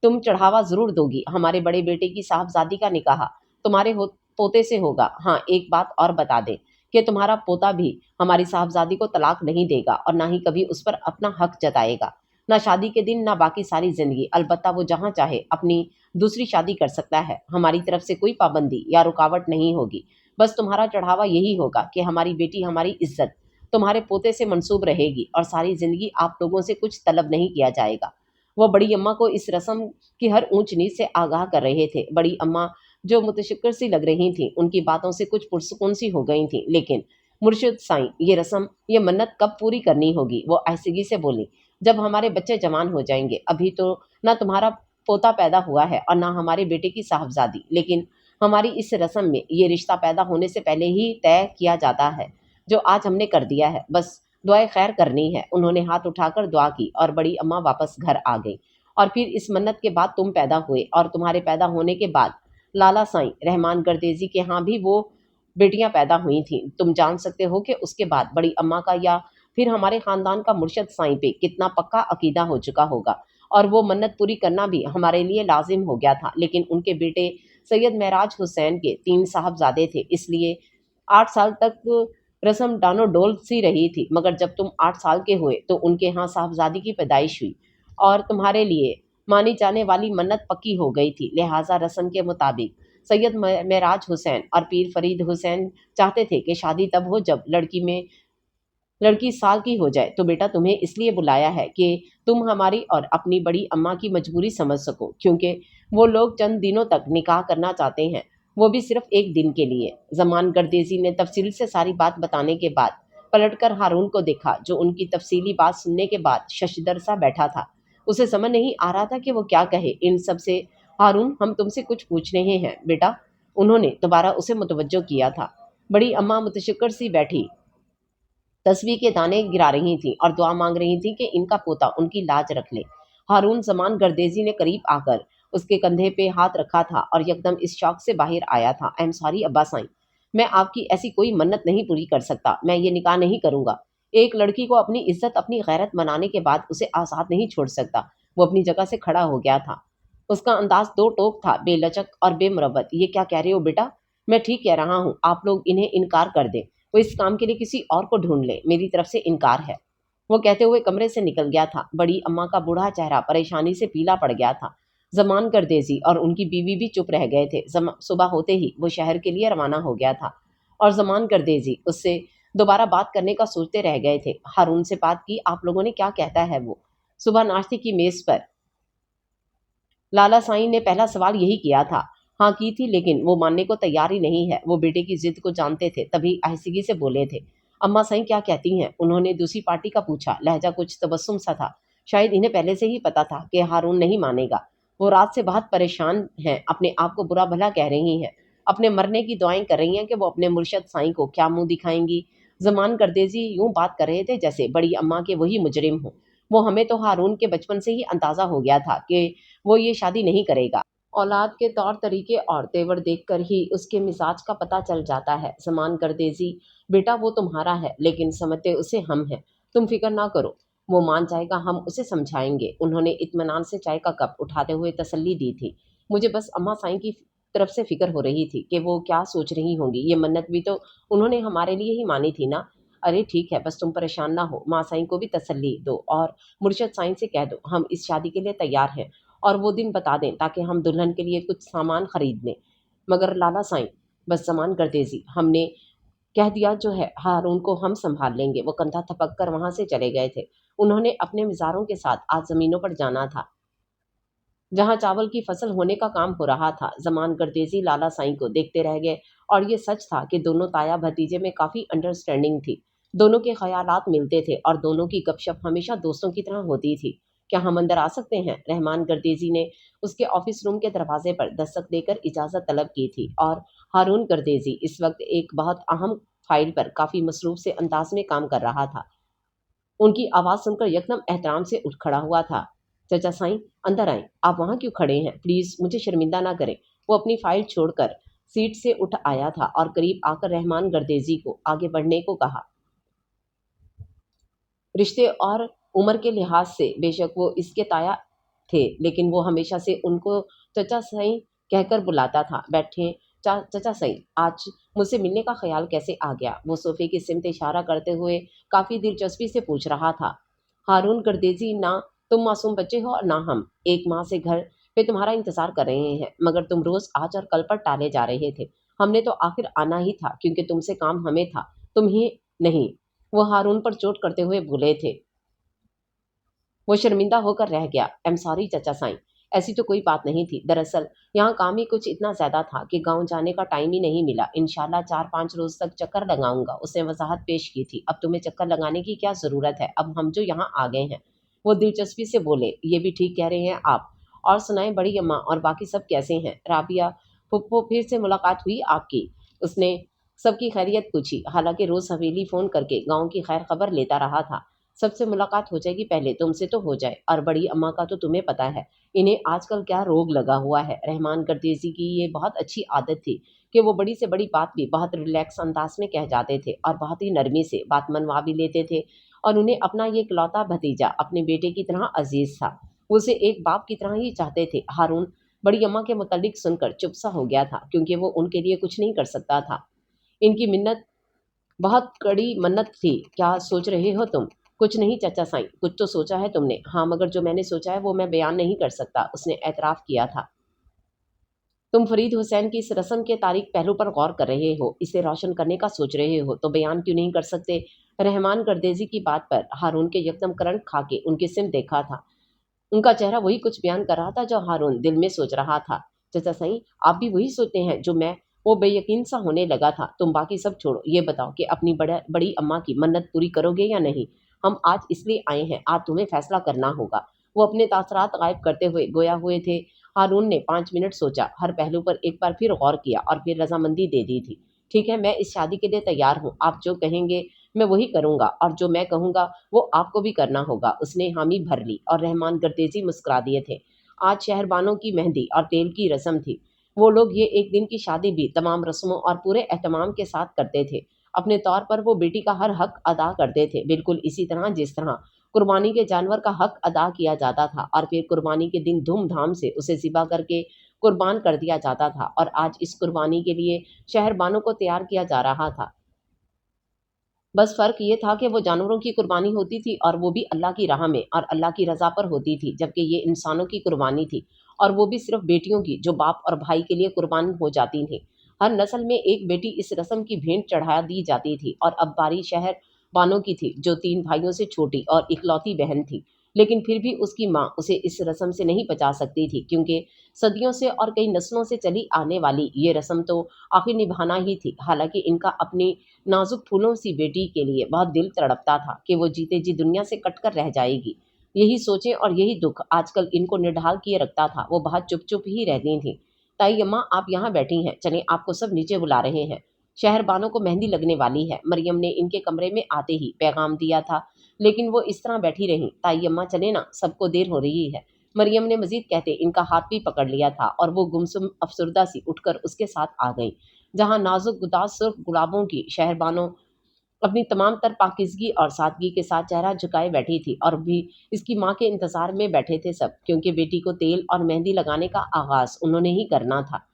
तुम चढ़ावा जरूर दोगी। हमारे बड़े बेटे की साहबजादी का निकाह तुम्हारे पोते से होगा। हाँ, एक बात और बता दे कि तुम्हारा पोता भी हमारी साहबजादी को तलाक नहीं देगा और ना ही कभी उस पर अपना हक जताएगा, ना शादी के दिन, ना बाकी सारी जिंदगी। अलबत्ता वो जहाँ चाहे अपनी दूसरी शादी कर सकता है। हमारी तरफ से कोई पाबंदी या रुकावट नहीं होगी। बस तुम्हारा चढ़ावा यही होगा कि हमारी बेटी, हमारी इज्जत तुम्हारे पोते से मंसूब रहेगी और सारी जिंदगी आप लोगों से कुछ तलब नहीं किया जाएगा। वो बड़ी अम्मा को इस रस्म की हर ऊंच नीच से आगाह कर रहे थे। बड़ी अम्मा, जो मुतशक्किर सी लग रही थीं, उनकी बातों से कुछ पुरसुकून सी हो गई थीं। लेकिन मुर्शिद साईं, ये रस्म, ये मन्नत कब पूरी करनी होगी? वो आहिस्तगी से बोली। जब हमारे बच्चे जवान हो जाएंगे। अभी तो ना तुम्हारा पोता पैदा हुआ है और ना हमारे बेटे की साहबजादी, लेकिन हमारी इस रस्म में ये रिश्ता पैदा होने से पहले ही तय किया जाता है, जो आज हमने कर दिया है। बस दुआए खैर करनी है। उन्होंने हाथ उठाकर दुआ की और बड़ी अम्मा वापस घर आ गई। और फिर इस मन्नत के बाद तुम पैदा हुए और तुम्हारे पैदा होने के बाद लाला साईं रहमान गर्देजी के यहाँ भी वो बेटियां पैदा हुई थीं। तुम जान सकते हो कि उसके बाद बड़ी अम्मा का या फिर हमारे खानदान का मुर्शद साईं पे कितना पक्का अकीदा हो चुका होगा, और वो मन्नत पूरी करना भी हमारे लिए लाजिम हो गया था। लेकिन उनके बेटे सैयद महराज हुसैन के 3 साहबजादे थे, इसलिए 8 साल तक रस्म डानोडोल सी रही थी। मगर जब तुम 8 साल के हुए तो उनके यहाँ साहबजादी की पैदाइश हुई और तुम्हारे लिए मानी जाने वाली मन्नत पक्की हो गई थी। लिहाजा रस्म के मुताबिक सैयद महराज हुसैन और पीर फरीद हुसैन चाहते थे कि शादी तब हो जब लड़की साल की हो जाए। तो बेटा तुम्हें इसलिए बुलाया है कि तुम हमारी और अपनी बड़ी अम्मा की मजबूरी समझ सको, क्योंकि वो लोग चंद दिनों तक निकाह करना चाहते हैं, वो भी सिर्फ एक दिन के लिए। जमान गर्देजी ने तफसील से सारी बात बताने के बाद पलटकर हारून को देखा, जो उनकी तफसीली बात सुनने के बाद शशदर सा बैठा था। उसे समझ नहीं आ रहा था कि वो क्या कहे। इन सब से हारून, हम तुमसे कुछ पूछ रहे हैं बेटा। उन्होंने दोबारा उसे मुतवज्जो किया था। बड़ी अम्मा मुतशक्कर सी बैठी तस्वीर के दाने गिरा रही थी और दुआ मांग रही थी कि इनका पोता उनकी लाज रख ले। हारून जमान गर्देजी ने करीब आकर उसके कंधे पे हाथ रखा था और यकदम इस शौक से बाहर आया था, आई एम सॉरी अब्बा साईं, मैं आपकी ऐसी कोई मन्नत नहीं पूरी कर सकता। मैं ये निकाह नहीं करूंगा। एक लड़की को अपनी इज्जत, अपनी गैरत मनाने के बाद उसे आज़ाद नहीं छोड़ सकता। वो अपनी जगह से खड़ा हो गया था। उसका अंदाज दो टोक था, बेलचक और बेमुरवत। ये क्या कह रहे हो बेटा? मैं ठीक कह रहा हूँ, आप लोग इन्हें इनकार कर दें, वो इस काम के लिए किसी और को ढूंढ ले, मेरी तरफ से इनकार है। वो कहते हुए कमरे से निकल गया था। बड़ी अम्मा का बूढ़ा चेहरा परेशानी से पीला पड़ गया था। जमान गर्देजी और उनकी बीवी भी चुप रह गए थे। सुबह होते ही वो शहर के लिए रवाना हो गया था और जमान गर्देजी उससे दोबारा बात करने का सोचते रह गए थे। हारून से बात की, आप लोगों ने क्या कहता है वो? सुबह नाश्ते की मेज पर लाला साईं ने पहला सवाल यही किया था। हाँ की थी, लेकिन वो मानने को तैयार ही नहीं है। वो बेटे की जिद को जानते थे, तभी आहिस्तगी से बोले थे। अम्मा साईं क्या कहती हैं? उन्होंने दूसरी पार्टी का पूछा। लहजा कुछ तबस्सुम सा था। शायद इन्हें पहले से ही पता था कि हारून नहीं मानेगा। वो रात से बहुत परेशान हैं, अपने आप को बुरा भला कह रही हैं, अपने मरने की दुआएं कर रही हैं कि वो अपने मुर्शद साईं को क्या मुंह दिखाएंगी। जमान गर्देजी यूं बात कर रहे थे जैसे बड़ी अम्मा के वही मुजरिम हो। वो हमें तो हारून के बचपन से ही अंदाजा हो गया था कि वो ये शादी नहीं करेगा। औलाद के तौर तरीके और तेवर देखकर ही उसके मिजाज का पता चल जाता है। समान गर्देजी, बेटा वो तुम्हारा है, लेकिन समझते उसे हम हैं। तुम फिक्र ना करो, वो मान जाएगा, हम उसे समझाएंगे। उन्होंने इत्मीनान से चाय का कप उठाते हुए तसल्ली दी थी। मुझे बस अम्मा साईं की तरफ से फिक्र हो रही थी कि वो क्या सोच रही होंगी। ये मन्नत भी तो उन्होंने हमारे लिए ही मानी थी ना। अरे ठीक है, बस तुम परेशान ना हो। माँ साईं को भी तसल्ली दो और मुर्शद साईं से कह दो हम इस शादी के लिए तैयार हैं, और वो दिन बता दें ताकि हम दुल्हन के लिए कुछ सामान खरीद लें। मगर लाला साईं, बस जमान गर्देजी, हमने कह दिया जो है, हारून को हम संभाल लेंगे। वो कंधा थपक कर वहां से चले गए थे। उन्होंने अपने मिजारों के साथ आज जमीनों पर जाना था जहां चावल की फसल होने का काम हो रहा था। जमान गर्देजी लाला साईं को देखते रह गए, और ये सच था कि दोनों ताया भतीजे में काफ़ी अंडरस्टैंडिंग थी। दोनों के ख्यालात मिलते थे और दोनों की गपशप हमेशा दोस्तों की तरह होती थी। क्या हम अंदर आ सकते हैं? रहमान गर्देजी ने उसके ऑफिस रूम के दरवाजे पर दस्तक देकर इजाज़त तलब की थी, और हारून गर्देजी इस वक्त एक बहुत अहम फाइल पर काफ़ी मसरूफ से अंदाज में काम कर रहा था। उनकी आवाज़ सुनकर यकदम एहतराम से उठ खड़ा हुआ था। चाचा साईं, अंदर आएं। आप वहाँ क्यों खड़े हैं? प्लीज़ मुझे शर्मिंदा ना करें। वो अपनी फाइल छोड़कर सीट से उठ आया था और करीब आकर रहमान गर्देजी को आगे बढ़ने को कहा। रिश्ते और उम्र के लिहाज से बेशक वो इसके ताया थे, लेकिन वो हमेशा से उनको चचा साईं कहकर बुलाता था। बैठे चचा साईं, आज मुझसे मिलने का ख्याल कैसे आ गया? वो सोफे की सिमत इशारा करते हुए काफ़ी दिलचस्पी से पूछ रहा था। हारून गर्देजी, ना तुम मासूम बच्चे हो और ना हम। एक माह से घर पे तुम्हारा इंतज़ार कर रहे हैं, मगर तुम रोज़ आज और कल पर टाले जा रहे थे। हमने तो आखिर आना ही था, क्योंकि तुमसे काम हमें था, तुम ही नहीं। वो हारून पर चोट करते हुए बोले थे। वो शर्मिंदा होकर रह गया। आई एम सॉरी चचा साईं, ऐसी तो कोई बात नहीं थी। दरअसल यहाँ काम ही कुछ इतना ज़्यादा था कि गांव जाने का टाइम ही नहीं मिला। इंशाल्लाह 4-5 रोज़ तक चक्कर लगाऊंगा। उसने वजाहत पेश की थी। अब तुम्हें चक्कर लगाने की क्या ज़रूरत है, अब हम जो यहाँ आ गए हैं। वो दिलचस्पी से बोले, ये भी ठीक कह रहे हैं आप। और सुनाएं बड़ी अम्मा और बाकी सब कैसे हैं? राबिया फुप्पो, फिर से मुलाकात हुई आपकी? उसने सबकी खैरियत पूछी। हालांकि रोज़ हवेली फ़ोन करके गाँव की खैर खबर लेता रहा था। सबसे मुलाकात हो जाएगी, पहले तुमसे तो हो जाए। और बड़ी अम्मा का तो तुम्हें पता है इन्हें आजकल क्या रोग लगा हुआ है। रहमान गर्देजी की ये बहुत अच्छी आदत थी कि वो बड़ी से बड़ी बात भी बहुत रिलैक्स अंदाज में कह जाते थे और बहुत ही नरमी से बात मनवा भी लेते थे। और उन्हें अपना ये इकलौता भतीजा अपने बेटे की तरह अजीज था। वो उसे एक बाप की तरह ही चाहते थे। हारून बड़ी अम्मा के मुतालिक सुनकर चुप सा हो गया था, क्योंकि वो उनके लिए कुछ नहीं कर सकता था। इनकी मिन्नत बहुत कड़ी मन्नत थी। क्या सोच रहे हो तुम? कुछ नहीं चाचा साईं, कुछ तो सोचा है तुमने। हाँ, मगर जो मैंने सोचा है वो मैं बयान नहीं कर सकता, उसने एतराफ़ किया था। तुम फरीद हुसैन की इस रस्म के तारीख पहलू पर गौर कर रहे हो, इसे रोशन करने का सोच रहे हो, तो बयान क्यों नहीं कर सकते? रहमान गर्देजी की बात पर हारून के यकदम करंट खा के उनकी सिम देखा था। उनका चेहरा वही कुछ बयान कर रहा था जो हारून दिल में सोच रहा था। चाचा साईं, आप भी वही सोचते हैं जो मैं? वो बेयकीन सा होने लगा था। तुम बाकी सब छोड़ो, ये बताओ कि अपनी बड़ी अम्मा की मन्नत पूरी करोगे या नहीं? हम आज इसलिए आए हैं, आज तुम्हें फैसला करना होगा। वो अपने तासरात गायब करते हुए गोया हुए थे। हारून ने 5 मिनट सोचा, हर पहलू पर एक बार फिर गौर किया और फिर रजामंदी दे दी थी। ठीक है, मैं इस शादी के लिए तैयार हूँ। आप जो कहेंगे मैं वही करूंगा, और जो मैं कहूंगा वो आपको भी करना होगा। उसने हामी भर ली और रहमान गर्देजी मुस्कुरा दिए थे। आज शहरबानों की मेहंदी और तेल की रस्म थी। वो लोग ये एक दिन की शादी भी तमाम रस्मों और पूरे एहतमाम के साथ करते थे। अपने तौर पर वो बेटी का हर हक अदा करते थे, बिल्कुल इसी तरह जिस तरह कुर्बानी के जानवर का हक अदा किया जाता था और फिर कुर्बानी के दिन धूमधाम से उसे ज़िबा करके कुर्बान कर दिया जाता था। और आज इस कुर्बानी के लिए शहरबानों को तैयार किया जा रहा था। बस फ़र्क ये था कि वो जानवरों की कुर्बानी होती थी और वो भी अल्लाह की राह में और अल्लाह की रज़ा पर होती थी, जबकि ये इंसानों की कुर्बानी थी, और वो भी सिर्फ़ बेटियों की जो बाप और भाई के लिए कुर्बान हो जाती थीं। हर नस्ल में एक बेटी इस रस्म की भेंट चढ़ा दी जाती थी, और अब बारी शहर बानो की थी, जो 3 भाइयों से छोटी और इकलौती बहन थी। लेकिन फिर भी उसकी माँ उसे इस रस्म से नहीं बचा सकती थी, क्योंकि सदियों से और कई नस्लों से चली आने वाली ये रस्म तो आखिर निभाना ही थी। हालाँकि इनका अपनी नाजुक फूलों सी बेटी के लिए बहुत दिल तड़पता था कि वो जीते जी दुनिया से कटकर रह जाएगी। यही सोचें और यही दुख आजकल इनको निढाल किए रखता था। वो बहुत चुप चुप ही रहती थीं। ताई अम्मा, आप यहाँ बैठी हैं, चलें, आपको सब नीचे बुला रहे हैं। शहरबानों को मेहंदी लगने वाली है। मरियम ने इनके कमरे में आते ही पैगाम दिया था, लेकिन वो इस तरह बैठी रहीं। ताई अम्मा, चले ना, सबको देर हो रही है। मरियम ने मजीद कहते इनका हाथ भी पकड़ लिया था, और वो गुमसुम अफसरदा सी उठकर उसके साथ आ गई। जहाँ नाजुक गुदाज सुर्ख गुलाबों की शहरबानो अपनी तमाम तर पाकिज़गी और सादगी के साथ चेहरा झुकाए बैठी थी, और भी इसकी माँ के इंतज़ार में बैठे थे सब, क्योंकि बेटी को तेल और मेहंदी लगाने का आगाज़ उन्होंने ही करना था।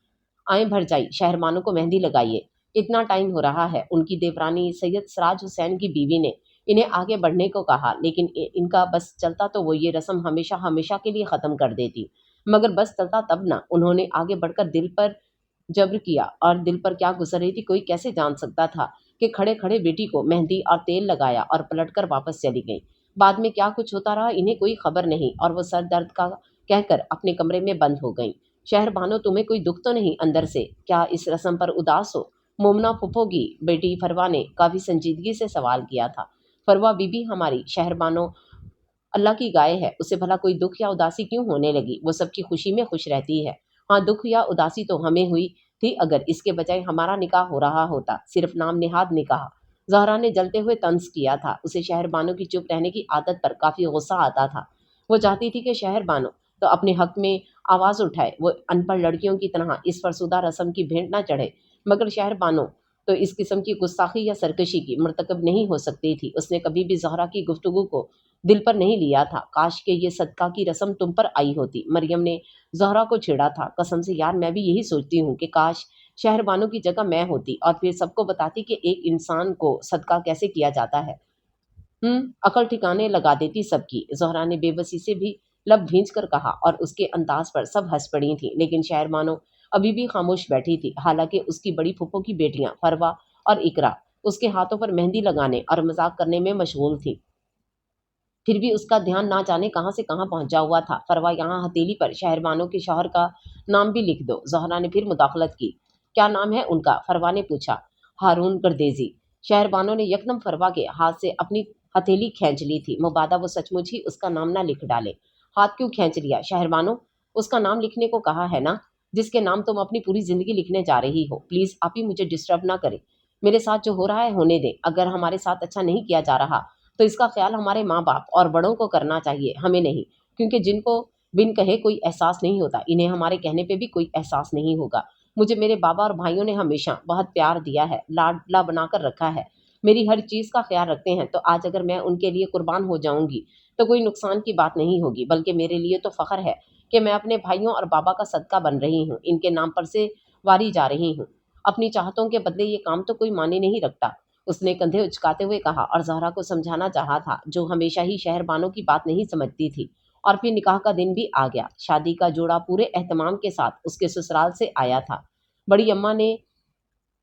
आएँ भरजाई, शहरबानों को मेहंदी लगाइए, इतना टाइम हो रहा है। उनकी देवरानी सैयद सराज हुसैन की बीवी ने इन्हें आगे बढ़ने को कहा, लेकिन इनका बस चलता तो वो ये रस्म हमेशा हमेशा के लिए ख़त्म कर देती। मगर बस चलता तब ना, उन्होंने आगे बढ़कर दिल पर जब्र किया, और दिल पर क्या गुजर रही थी कोई कैसे जान सकता था, कि खड़े खड़े बेटी को मेहंदी और तेल लगाया और पलटकर वापस चली गई। बाद में क्या कुछ होता रहा इन्हें कोई खबर नहीं, और वो सर दर्द का कहकर अपने कमरे में बंद हो गई। शहर बानो, तुम्हें कोई दुख तो नहीं अंदर से? क्या इस रस्म पर उदास हो? मोमना फुफो की बेटी फरवा ने काफी संजीदगी से सवाल किया था। फरवा बीबी हमारी, शहर बानो अल्लाह की गाय है, उसे भला कोई दुख या उदासी क्यों होने लगी? वो सबकी खुशी में खुश रहती है। हाँ, दुख या उदासी तो हमें हुई थी, अगर इसके बजाय हमारा निकाह हो रहा होता, सिर्फ नाम निहाद निकाह। ज़हरा ने जलते हुए तंज किया था। उसे शहर बानो की चुप रहने की आदत पर काफ़ी गुस्सा आता था। वो चाहती थी कि शहर बानो तो अपने हक में आवाज़ उठाए, वो अनपढ़ लड़कियों की तरह इस फरसुदा रस्म की भेंट ना चढ़े। मगर शहर बानो तो इस किस्म की गुस्ताखी या सरकशी की मरतकब नहीं हो सकती थी। उसने कभी भी ज़हरा की गुफ्तगू को दिल पर नहीं लिया था। काश के ये सदका की रस्म तुम पर आई होती। मरियम ने ज़हरा को छेड़ा था। कसम से यार, मैं भी यही सोचती हूँ कि काश शहरबानों की जगह मैं होती, और फिर सबको बताती कि एक इंसान को सदका कैसे किया जाता है। अकल ठिकाने लगा देती सबकी। ज़हरा ने बेबसी से भी लब भींच कर कहा, और उसके अंदाज पर सब हंस पड़ी थी। लेकिन शहरबानो अभी भी खामोश बैठी थी। हालांकि उसकी बड़ी फूफो की बेटियां फरवा और इकरा उसके हाथों पर मेहंदी लगाने और मजाक करने में मशगूल थी। फिर भी उसका ध्यान ना जाने कहाँ से कहाँ पहुंचा हुआ था। फरवा, यहाँ हथेली पर शहरबानों के शौहर का नाम भी लिख दो। ज़हरा ने फिर मुदाखलत की। क्या नाम है उनका? फरवा ने पूछा। हारून गर्देजी। शहरबानों ने यकदम फरवा के हाथ से अपनी हथेली खींच ली थी। मुबादा वो सचमुच ही उसका नाम ना लिख डाले। हाथ क्यों खींच लिया शहरबानों? उसका नाम लिखने को कहा है ना, जिसके नाम तुम अपनी पूरी जिंदगी लिखने जा रही हो। प्लीज आप ही मुझे डिस्टर्ब ना करें। मेरे साथ जो हो रहा है होने दें। अगर हमारे साथ अच्छा नहीं किया जा रहा تو اس کا خیال ہمارے ماں باپ اور بڑوں کو کرنا چاہیے، ہمیں نہیں، کیونکہ جن کو بن کہے کوئی احساس نہیں ہوتا، انہیں ہمارے کہنے پہ بھی کوئی احساس نہیں ہوگا۔ مجھے میرے بابا اور بھائیوں نے ہمیشہ بہت پیار دیا ہے، لاڈلا بنا کر رکھا ہے، میری ہر چیز کا خیال رکھتے ہیں، تو آج اگر میں ان کے لیے قربان ہو جاؤں گی تو کوئی نقصان کی بات نہیں ہوگی، بلکہ میرے لیے تو فخر ہے کہ میں اپنے بھائیوں اور بابا کا صدقہ بن رہی ہوں، ان کے نام پر سے واری جا رہی ہوں۔ اپنی چاہتوں کے بدلے یہ کام تو کوئی معنی نہیں رکھتا، اس نے کندھے اچکاتے ہوئے کہا، اور زہرا کو سمجھانا چاہا تھا جو ہمیشہ ہی شہر بانوں کی بات نہیں سمجھتی تھی۔ اور پھر نکاح کا دن بھی آ گیا، شادی کا جوڑا پورے اہتمام کے ساتھ اس کے سسرال سے آیا تھا۔ بڑی اماں نے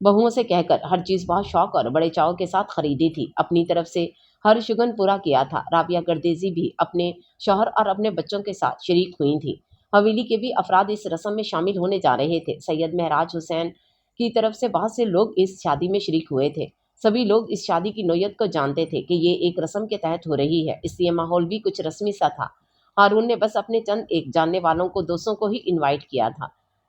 بہوؤں سے کہہ کر ہر چیز بہت شوق اور بڑے چاؤ کے ساتھ خریدی تھی، اپنی طرف سے ہر شگن پورا کیا تھا۔ رابعہ گردیزی بھی اپنے شوہر اور اپنے بچوں کے ساتھ شریک ہوئی تھیں۔ حویلی کے بھی افراد اس رسم میں شامل ہونے جا رہے تھے۔ سید مہراج حسین کی طرف سے بہت سے لوگ اس شادی میں شریک ہوئے تھے۔ سبھی لوگ اس شادی کی نوعیت کو جانتے تھے کہ یہ ایک رسم کے تحت ہو رہی ہے، اس لیے ماحول بھی کچھ رسمی سا تھا۔ ہارون نے بس اپنے چند ایک جاننے والوں کو، دوستوں کو ہی انوائٹ کیا تھا۔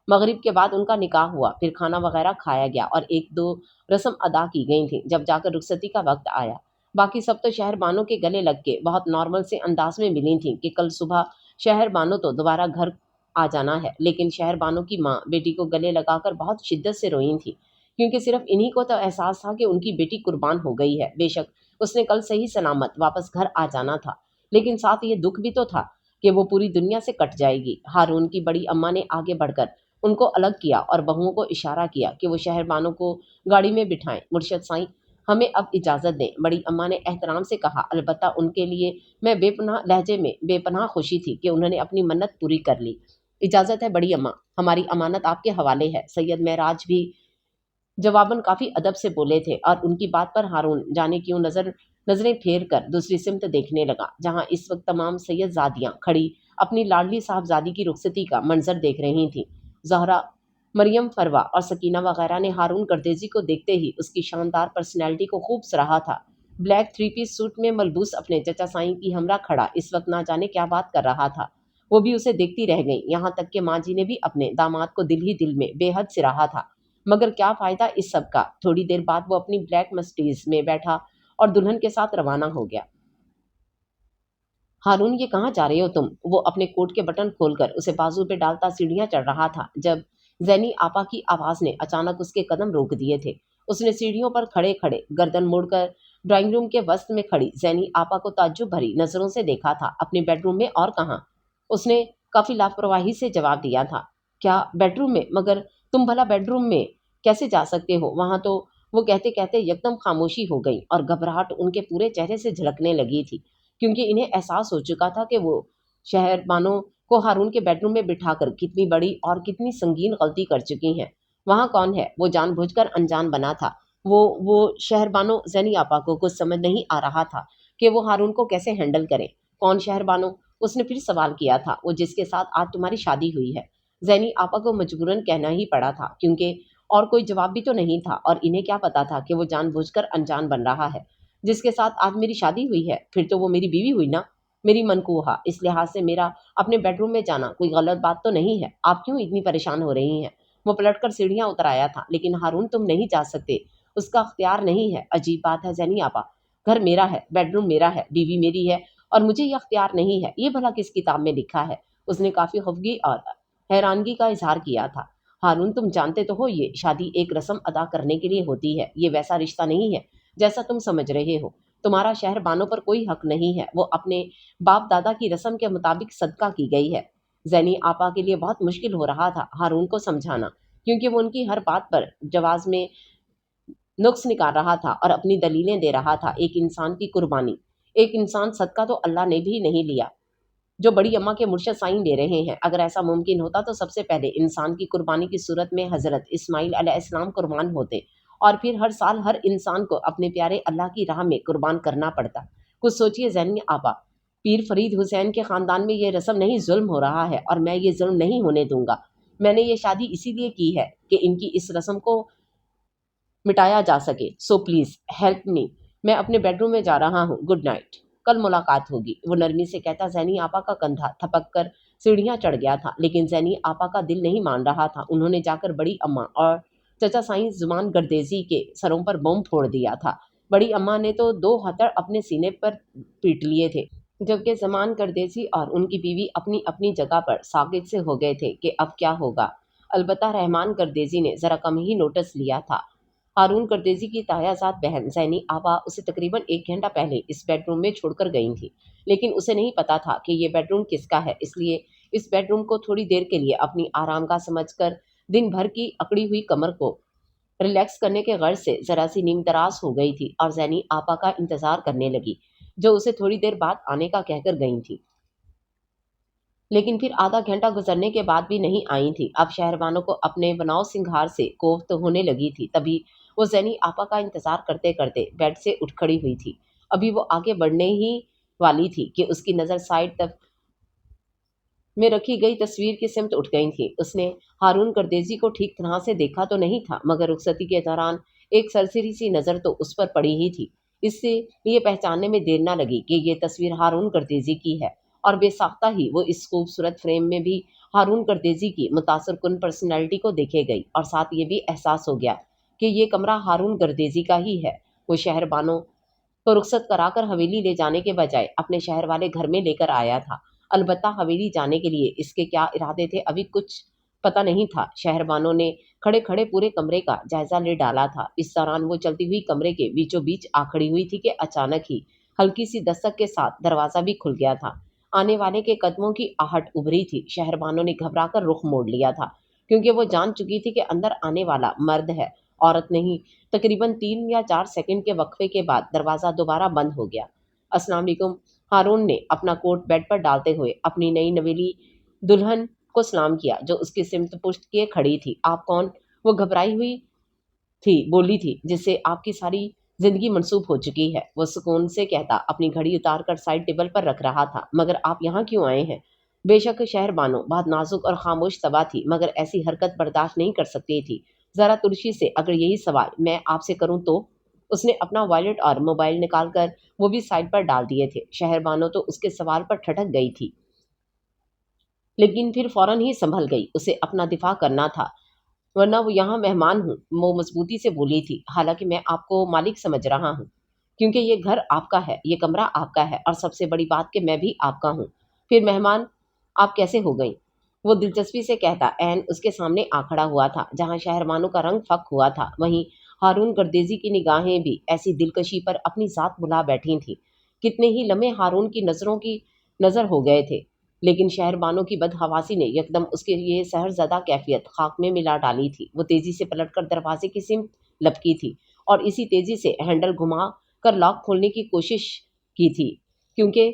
مغرب کے بعد ان کا نکاح ہوا، پھر کھانا وغیرہ کھایا گیا اور ایک دو رسم ادا کی گئی تھیں، جب جا کر رخصتی کا وقت آیا۔ باقی سب تو شہر بانوں کے گلے لگ کے بہت نارمل سے انداز میں ملی تھیں کہ کل صبح شہر بانوں تو دوبارہ گھر آ جانا ہے، لیکن شہر بانوں کی ماں بیٹی کو گلے لگا کر بہت شدت سے روئی تھی، کیونکہ صرف انہی کو تو احساس تھا کہ ان کی بیٹی قربان ہو گئی ہے۔ بے شک اس نے کل صحیح سلامت واپس گھر آ جانا تھا، لیکن ساتھ یہ دکھ بھی تو تھا کہ وہ پوری دنیا سے کٹ جائے گی۔ ہارون کی بڑی اماں نے آگے بڑھ کر ان کو الگ کیا اور بہوؤں کو اشارہ کیا کہ وہ شہر بانوں کو گاڑی میں بٹھائیں۔ مرشد سائیں، ہمیں اب اجازت دیں، بڑی اماں نے احترام سے کہا۔ البتہ ان کے لیے میں بے پناہ لہجے میں بے پناہ خوشی تھی کہ انہوں نے اپنی منت پوری کر لی۔ اجازت ہے بڑی اماں، ہماری امانت آپ کے حوالے ہے۔ سید معراج بھی جواباً کافی ادب سے بولے تھے، اور ان کی بات پر ہارون جانے کیوں نظریں پھیر کر دوسری سمت دیکھنے لگا، جہاں اس وقت تمام سید زادیاں کھڑی اپنی لاڈلی صاحبزادی کی رخصتی کا منظر دیکھ رہی تھیں۔ زہرا، مریم فروا اور سکینہ وغیرہ نے ہارون گردیزی کو دیکھتے ہی اس کی شاندار پرسنالٹی کو خوب سراہا تھا۔ بلیک 3 پیس سوٹ میں ملبوس اپنے چچا سائیں کی ہمراہ کھڑا اس وقت نہ جانے کیا بات کر رہا تھا، وہ بھی اسے دیکھتی رہ گئیں، یہاں تک کہ ماں جی نے بھی اپنے داماد کو دل ہی دل میں بے حد سراہا تھا۔ مگر کیا فائدہ اس سب کا؟ تھوڑی دیر بعد وہ اپنی بلیک مرسیڈیز میں بیٹھا اور دلہن کے ساتھ روانہ ہو گیا۔ ہارون، یہ کہاں جا رہے ہو تم؟ وہ اپنے کوٹ کے بٹن کھول کر اسے بازو پہ ڈالتا سیڑھیاں چڑھ رہا تھا جب زینی آپا کی آواز نے اچانک اس کے قدم روک دیے تھے۔ اس نے سیڑھیوں پر کھڑے کھڑے گردن موڑ کر ڈرائنگ روم کے وسط میں کھڑی زینی آپا کو تعجب بھری نظروں سے دیکھا تھا۔ اپنے بیڈ روم میں، اور کہاں؟ اس نے کافی لاپرواہی سے جواب دیا تھا۔ کیا بیڈ روم میں؟ مگر تم بھلا بیڈ روم میں کیسے جا سکتے ہو؟ وہاں تو… وہ کہتے کہتے یکدم خاموشی ہو گئی اور گھبراہٹ ان کے پورے چہرے سے جھلکنے لگی تھی، کیونکہ انہیں احساس ہو چکا تھا کہ وہ شہر بانوں کو ہارون کے بیڈ روم میں بٹھا کر کتنی بڑی اور کتنی سنگین غلطی کر چکی ہیں۔ وہاں کون ہے؟ وہ جان بوجھ کر انجان بنا تھا۔ وہ شہر بانو زینی آپا کو کچھ سمجھ نہیں آ رہا تھا کہ وہ ہارون کو کیسے ہینڈل کرے۔ کون شہر بانو؟ اس نے پھر سوال کیا تھا۔ وہ جس کے ساتھ آج تمہاری شادی ہوئی ہے۔ زینی آپا کو مجبوراً کہنا ہی پڑا تھا، کیونکہ اور کوئی جواب بھی تو نہیں تھا، اور انہیں کیا پتا تھا کہ وہ جان بوجھ کر انجان بن رہا ہے۔ جس کے ساتھ آج میری شادی ہوئی ہے، پھر تو وہ میری بیوی ہوئی نا، میری منکوہا۔ اس لحاظ سے میرا اپنے بیڈ روم میں جانا کوئی غلط بات تو نہیں ہے۔ آپ کیوں اتنی پریشان ہو رہی ہیں؟ وہ پلٹ کر سیڑھیاں اتر آیا تھا۔ لیکن ہارون، تم نہیں جا سکتے، اس کا اختیار نہیں ہے۔ عجیب بات ہے زینی آپا، گھر میرا ہے، بیڈ روم میرا ہے، بیوی میری ہے، اور مجھے یہ اختیار نہیں ہے، یہ بھلا کس کتاب میں لکھا ہے؟ اس نے کافی خفگی اور حیرانگی کا اظہار کیا تھا۔ ہارون، تم جانتے تو ہو یہ شادی ایک رسم ادا کرنے کے لیے ہوتی ہے، یہ ویسا رشتہ نہیں ہے جیسا تم سمجھ رہے ہو۔ تمہارا شہر بانوں پر کوئی حق نہیں ہے، وہ اپنے باپ دادا کی رسم کے مطابق صدقہ کی گئی ہے۔ زینی آپا کے لیے بہت مشکل ہو رہا تھا ہارون کو سمجھانا، کیونکہ وہ ان کی ہر بات پر جواز میں نقص نکال رہا تھا اور اپنی دلیلیں دے رہا تھا۔ ایک انسان کی قربانی، ایک انسان صدقہ تو اللہ نے بھی نہیں لیا جو بڑی اماں کے مرشد سائیں لے رہے ہیں۔ اگر ایسا ممکن ہوتا تو سب سے پہلے انسان کی قربانی کی صورت میں حضرت اسماعیل علیہ السلام قربان ہوتے، اور پھر ہر سال ہر انسان کو اپنے پیارے اللہ کی راہ میں قربان کرنا پڑتا۔ کچھ سوچئے زینی آپا، پیر فرید حسین کے خاندان میں یہ رسم نہیں، ظلم ہو رہا ہے، اور میں یہ ظلم نہیں ہونے دوں گا۔ میں نے یہ شادی اسی لیے کی ہے کہ ان کی اس رسم کو مٹایا جا سکے، سو پلیز ہیلپ می۔ میں اپنے بیڈ روم میں جا رہا ہوں، گڈ نائٹ، کل ملاقات ہوگی، وہ نرمی سے کہتا زینی آپا کا کندھا تھپک کر سیڑھیاں چڑھ گیا تھا، لیکن زینی آپا کا دل نہیں مان رہا تھا۔ انہوں نے جا کر بڑی اماں اور چچا سائیں زمان گردیزی کے سروں پر بم پھوڑ دیا تھا۔ बड़ी अम्मा ने तो 2 हथड़ अपने सीने पर पीट लिए थे, जबकि ज़मान करदेसी और उनकी बीवी अपनी अपनी जगह पर साकित से हो गए थे कि अब क्या होगा। अलबत्ता रहमान करदेसी ने ज़रा कम ही नोटिस लिया था। हारून करदेसी की तायाजाद बहन ज़ैनी आपा उसे तकरीबन 1 घंटा पहले इस बेडरूम में छोड़कर गई थी, लेकिन उसे नहीं पता था कि ये बेडरूम किसका है, इसलिए इस बेडरूम को थोड़ी देर के लिए अपनी आरामगाह समझकर दिन भर की अकड़ी हुई कमर को रिलैक्स करने के गर्ज से ज़रा सी नींद दराज हो गई थी और ज़ैनी आपा का इंतज़ार करने लगी, जो उसे थोड़ी देर बाद आने का कहकर गई थी। लेकिन फिर आधा घंटा गुजरने के बाद भी नहीं आई थी। अब शहरबानों को अपने बनाव सिंगार से कोफ्त होने लगी थी। तभी वो ज़ैनी आपा का इंतज़ार करते करते बेड से उठ खड़ी हुई थी। अभी वो आगे बढ़ने ही वाली थी कि उसकी नज़र साइड तक में रखी गई तस्वीर की सिमत उठ गई थी। उसने हारून करदेजी को ठीक तरह से देखा तो नहीं था, मगर रुखसती के दौरान एक सरसरी सी नज़र तो उस पर पड़ी ही थी। इससे ये पहचानने में देर ना लगी कि ये तस्वीर हारून करदेजी की है, और बेसाख्ता ही वो इस खूबसूरत फ्रेम में भी हारून करदेजी की मुतासर कुन पर्सनैलिटी को देखे गई, और साथ ये भी एहसास हो गया कि ये कमरा हारून करदेजी का ही है। वो शहरबानों को रुखसत कराकर हवेली ले जाने के बजाय अपने शहर वाले घर में लेकर आया था। अलबत्ता हवेली जाने के लिए इसके क्या इरादे थे अभी कुछ पता नहीं था। शहरबानों ने खड़े खड़े पूरे कमरे का जायजा ले डाला था। इस दौरान वो चलती हुई कमरे के बीचों बीच आ खड़ी हुई थी कि अचानक ही हल्की सी दस्तक के साथ दरवाज़ा भी खुल गया था। आने वाले के कदमों की आहट उभरी थी। शहरबानों ने घबराकर रुख मोड़ लिया था, क्योंकि वो जान चुकी थी कि अंदर आने वाला मर्द है, औरत नहीं। तकरीबन 3 या 4 सेकंड के वक्फे के बाद दरवाज़ा दोबारा बंद हो गया। अस्सलाम वालेकुम। हारून ने अपना कोट बेड पर डालते हुए अपनी नई नवेली दुल्हन को सलाम किया, जो उसकी सिमत पुश्त किए खड़ी थी। आप कौन? वो घबराई हुई थी बोली थी, जिससे आपकी सारी जिंदगी मनसूब हो चुकी है। वो सुकून से कहता अपनी घड़ी उतार कर साइड टेबल पर रख रहा था। मगर आप यहाँ क्यों आए हैं? बेशक शहर बानो बहुत नाजुक और खामोश तबा थी, मगर ऐसी हरकत बर्दाश्त नहीं कर सकती थी। जरा तुलसी से अगर यही सवाल मैं आपसे करूं तो? उसने अपना वॉलेट और मोबाइल निकाल कर वो भी साइड पर डाल दिए थे। शहर बानो तो उसके सवाल पर ठटक गई थी, लेकिन फिर फौरन ही संभल गई। उसे अपना दिफा करना था, वरना वो यहाँ मेहमान हूँ, वो मजबूती से बोली थी। हालांकि मैं आपको मालिक समझ रहा हूँ, क्योंकि ये घर आपका है, ये कमरा आपका है, और सबसे बड़ी बात कि मैं भी आपका हूँ। फिर मेहमान आप कैसे हो गई? वो दिलचस्पी से कहता एन उसके सामने आ खड़ा हुआ था। जहाँ शहरमानों का रंग फक हुआ था, वहीं हारून गर्देजी की निगाहें भी ऐसी दिलकशी पर अपनी जात बुला बैठी थी। कितने ही लम्हे हारून की नज़रों की नज़र हो गए थे, लेकिन शहरबानों की बदहवासी ने यकदम उसके ये सहरज़दा कैफियत खाक में मिला डाली थी। वो तेज़ी से पलटकर दरवाजे की सिमत लपकी थी और इसी तेज़ी से हैंडल घुमा कर लॉक खोलने की कोशिश की थी, क्योंकि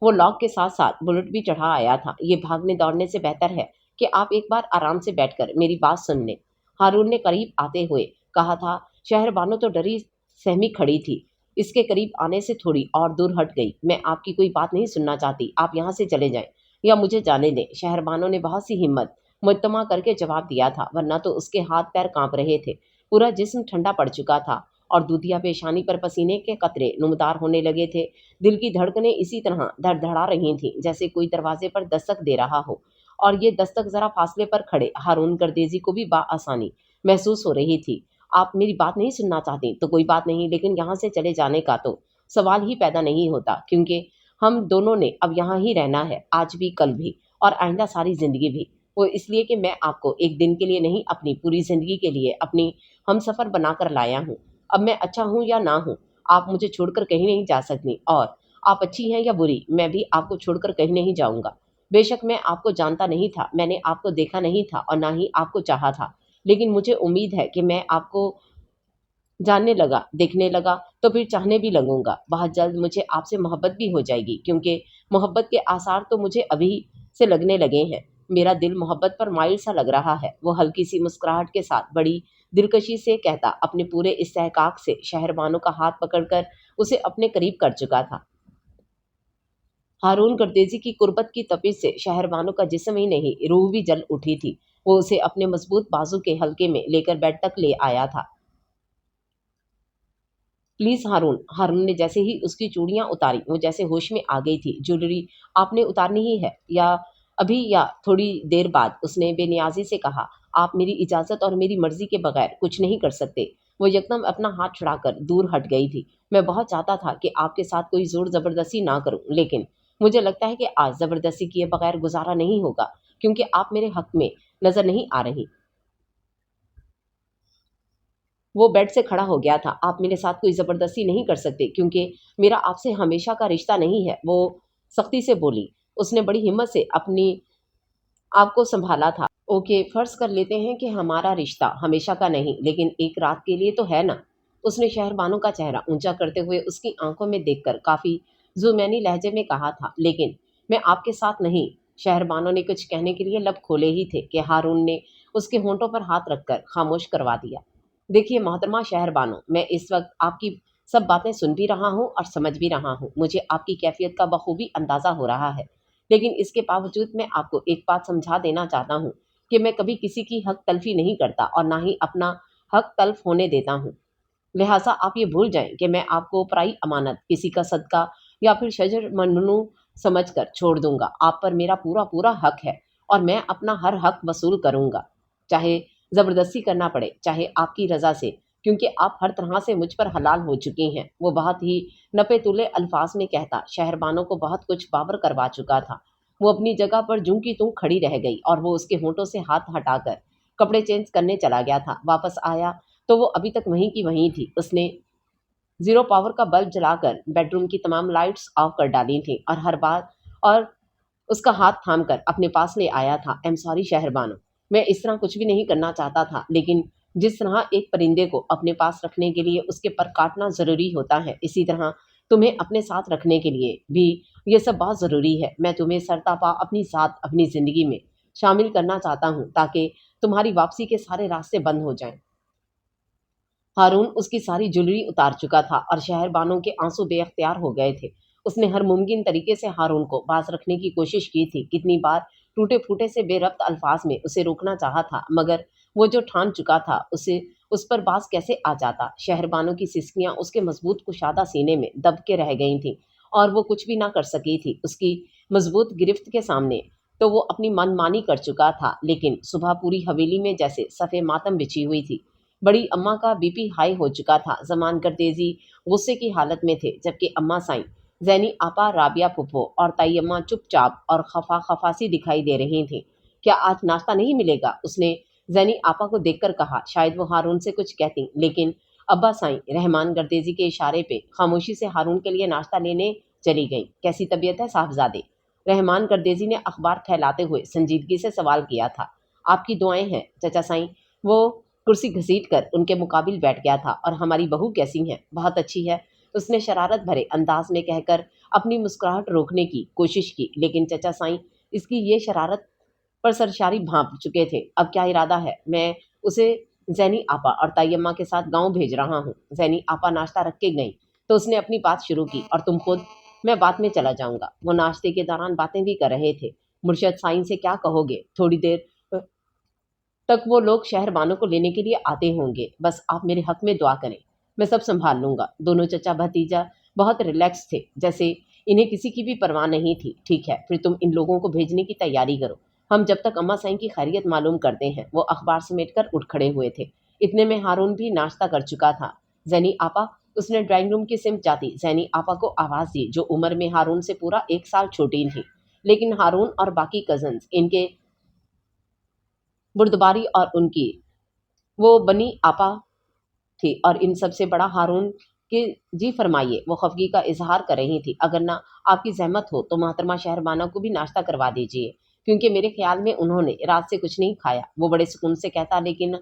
वो लॉक के साथ साथ बुलेट भी चढ़ा आया था। ये भागने दौड़ने से बेहतर है कि आप एक बार आराम से बैठकर मेरी बात सुन लें, हारून ने करीब आते हुए कहा था। शहरबानो तो डरी सहमी खड़ी थी। इसके करीब आने से थोड़ी और दूर हट गई। मैं आपकी कोई बात नहीं सुनना चाहती, आप यहाँ से चले जाएं या मुझे जाने दें। शहरबानों ने बहुत सी हिम्मत मुजतमा करके जवाब दिया था, वरना तो उसके हाथ पैर कांप रहे थे। पूरा जिस्म ठंडा पड़ चुका था और दूधिया पेशानी पर पसीने के कतरे नुमदार होने लगे थे। दिल की धड़कनें इसी तरह धड़धड़ा रही थीं जैसे कोई दरवाजे पर दस्तक दे रहा हो, और ये दस्तक जरा फासले पर खड़े हारून गर्देजी को भी बाआसानी महसूस हो रही थी। आप मेरी बात नहीं सुनना चाहती तो कोई बात नहीं, लेकिन यहाँ से चले जाने का तो सवाल ही पैदा नहीं होता, क्योंकि हम दोनों ने अब यहाँ ही रहना है, आज भी, कल भी, और आइंदा सारी ज़िंदगी भी। वो इसलिए कि मैं आपको एक दिन के लिए नहीं, अपनी पूरी ज़िंदगी के लिए अपनी हम सफ़र बना कर लाया हूँ। अब मैं अच्छा हूँ या ना हूँ, आप मुझे छोड़कर कहीं नहीं जा सकती, और आप अच्छी हैं या बुरी, मैं भी आपको छोड़कर कहीं नहीं जाऊँगा। बेशक मैं आपको जानता नहीं था, मैंने आपको देखा नहीं था और ना ही आपको चाहा था, लेकिन मुझे उम्मीद है कि मैं आपको जानने लगा, देखने लगा, तो फिर चाहने भी लगूंगा। बहुत जल्द मुझे आपसे मोहब्बत भी हो जाएगी, क्योंकि मोहब्बत के आसार तो मुझे अभी से लगने लगे हैं। मेरा दिल मोहब्बत पर माइल सा लग रहा है। वो हल्की सी मुस्कुराहट के साथ बड़ी दिलकशी से कहता अपने पूरे इस्तेहकाक से शहरबानों का हाथ पकड़कर उसे अपने करीब कर चुका था। हारून गर्देजी की कुर्बत की तपिश से शहरबानों का जिस्म ही नहीं, रूह भी जल उठी थी। वो उसे अपने मजबूत बाजू के हल्के में लेकर बेड तक ले आया था। प्लीज़ हारून, हारून ने जैसे ही उसकी चूड़ियाँ उतारी वो जैसे होश में आ गई थी। ज्वेलरी आपने उतारनी ही है, या अभी या थोड़ी देर बाद? उसने बेनियाजी से कहा। आप मेरी इजाज़त और मेरी मर्ज़ी के बगैर कुछ नहीं कर सकते। वो यकदम अपना हाथ छुड़ाकर दूर हट गई थी। मैं बहुत चाहता था कि आपके साथ कोई जोर जबरदस्ती ना करूं, लेकिन मुझे लगता है कि आज जबरदस्ती किए बगैर गुजारा नहीं होगा, क्योंकि आप मेरे हक में नजर नहीं आ रही। वो बेड से खड़ा हो गया था। आप मेरे साथ कोई ज़बरदस्ती नहीं कर सकते, क्योंकि मेरा आपसे हमेशा का रिश्ता नहीं है, वो सख्ती से बोली। उसने बड़ी हिम्मत से अपनी आपको संभाला था। ओके, फर्ज कर लेते हैं कि हमारा रिश्ता हमेशा का नहीं, लेकिन एक रात के लिए तो है ना। उसने शहरबानो का चेहरा ऊंचा करते हुए उसकी आंखों में देखकर काफी जुमैनी लहजे में कहा था। लेकिन मैं आपके साथ नहीं। शहरबानो ने कुछ कहने के लिए लब खोले ही थे कि हारून ने उसके होंठों पर हाथ रखकर खामोश करवा दिया। देखिए मोहतरमा शहरबानो, मैं इस वक्त आपकी सब बातें सुन भी रहा हूँ और समझ भी रहा हूँ। मुझे आपकी कैफियत का बखूबी अंदाजा हो रहा है, लेकिन इसके बावजूद मैं आपको एक बात समझा देना चाहता हूँ कि मैं कभी किसी की हक तलफी नहीं करता और ना ही अपना हक तल्फ होने देता हूँ। लिहाजा आप ये भूल जाएं कि मैं आपको पराई अमानत, किसी का सदका या फिर शजर ममनू समझकर छोड़ दूंगा। आप पर मेरा पूरा पूरा हक है और मैं अपना हर हक वसूल करूंगा, चाहे ज़बरदस्ती करना पड़े, चाहे आपकी रज़ा से, क्योंकि आप हर तरह से मुझ पर हलाल हो चुकी हैं। वो बहुत ही नपे तुले अल्फाज में कहता शहरबानों को बहुत कुछ बाबर करवा चुका था। वो अपनी जगह पर जूं की तूं खड़ी रह गई और वो उसके होंठों से हाथ हटाकर कपड़े चेंज करने चला गया था। वापस आया तो वो अभी तक वहीं की वहीं थी। उसने ज़ीरो पावर का बल्ब जलाकर बेडरूम की तमाम लाइट्स ऑफ कर डाली थी और हर बार और उसका हाथ थाम कर अपने पास ले आया था। आई एम सॉरी शहरबानो, मैं इस तरह कुछ भी नहीं करना चाहता था, लेकिन जिस तरह एक परिंदे को अपने पास रखने के लिए उसके पर काटना ज़रूरी होता है, इसी तरह तुम्हें अपने साथ रखने के लिए भी ये सब बहुत ज़रूरी है। मैं तुम्हें सरतापा अपनी साथ अपनी ज़िंदगी में शामिल करना चाहता हूँ, ताकि तुम्हारी वापसी के सारे रास्ते बंद हो जाएं। हारून उसकी सारी ज्वेलरी उतार चुका था और शहरबानों के आंसू बेअख्तियार हो गए थे। उसने हर मुमकिन तरीके से हारून को पास रखने की कोशिश की थी। कितनी बार टूटे फूटे से बेरब्त अल्फाज में उसे रोकना चाहा था, मगर वो जो ठान चुका था उसे उस पर बास कैसे आ जाता। शहरबानों की सिसकियां उसके मजबूत कुशादा सीने में दब के रह गई थीं और वो कुछ भी ना कर सकी थी उसकी मजबूत गिरफ्त के सामने। तो वो अपनी मनमानी कर चुका था, लेकिन सुबह पूरी हवेली में जैसे सफ़े मातम बिछी हुई थी। बड़ी अम्मा का बीपी हाई हो चुका था। जमान गर्देजी गुस्से की हालत में थे, जबकि अम्मा साईं, जैनी आपा, राबिया फुफो और ताई अम्मा चुपचाप और खफा खफासी दिखाई दे रही थी। क्या आज नाश्ता नहीं मिलेगा? उसने जैनी आपा को देखकर कहा। शायद वो हारून से कुछ कहती, लेकिन अब्बा साईं रहमान गर्देजी के इशारे पे खामोशी से हारून के लिए नाश्ता लेने चली गई। कैसी तबीयत है साहबजादे? रहमान गर्देजी ने अखबार फैलाते हुए संजीदगी से सवाल किया था। आपकी दुआएं हैं चचा साईं। वो कुर्सी घसीट कर उनके मुकाबिल बैठ गया था। और हमारी बहू कैसी है? बहुत अच्छी है, उसने शरारत भरे अंदाज में कहकर अपनी मुस्कुराहट रोकने की कोशिश की, लेकिन चचा साईं इसकी ये शरारत पर सरशारी भांप चुके थे। अब क्या इरादा है? मैं उसे जैनी आपा और ताई अम्मा के साथ गांव भेज रहा हूँ। जैनी आपा नाश्ता रख के गई तो उसने अपनी बात शुरू की। और तुम खुद? मैं बाद में चला जाऊंगा। वो नाश्ते के दौरान बातें भी कर रहे थे। मुर्शद साईं से क्या कहोगे? थोड़ी देर तक वो लोग शहरबानों को लेने के लिए आते होंगे। बस आप मेरे हक में दुआ करें, मैं सब संभाल लूंगा। दोनों चचा भतीजा बहुत रिलैक्स थे, जैसे इन्हें किसी की भी परवाह नहीं थी। ठीक है, फिर तुम इन लोगों को भेजने की तैयारी करो। हम जब तक अम्मा साईं की खैरियत मालूम करते हैं। वो अखबार समेट कर उठ खड़े हुए थे। इतने में हारून भी नाश्ता कर चुका था। जैनी आपा, उसने ड्राइंग रूम की सिमत जाती जैनी आपा को आवाज़ दी, जो उम्र में हारून से पूरा 1 साल छोटी थी। लेकिन हारून और बाकी कजन्स इनके बुर्दबारी और उनकी वो बनी आपा थी और इन सबसे बड़ा हारून के। जी फरमाइए, वो खफगी का इजहार कर रही थी। अगर ना आपकी जहमत हो तो मोहतरमा शहरबाना को भी नाश्ता करवा दीजिए, क्योंकि मेरे ख्याल में उन्होंने रात से कुछ नहीं खाया। वो बड़े सुकून से कहता, लेकिन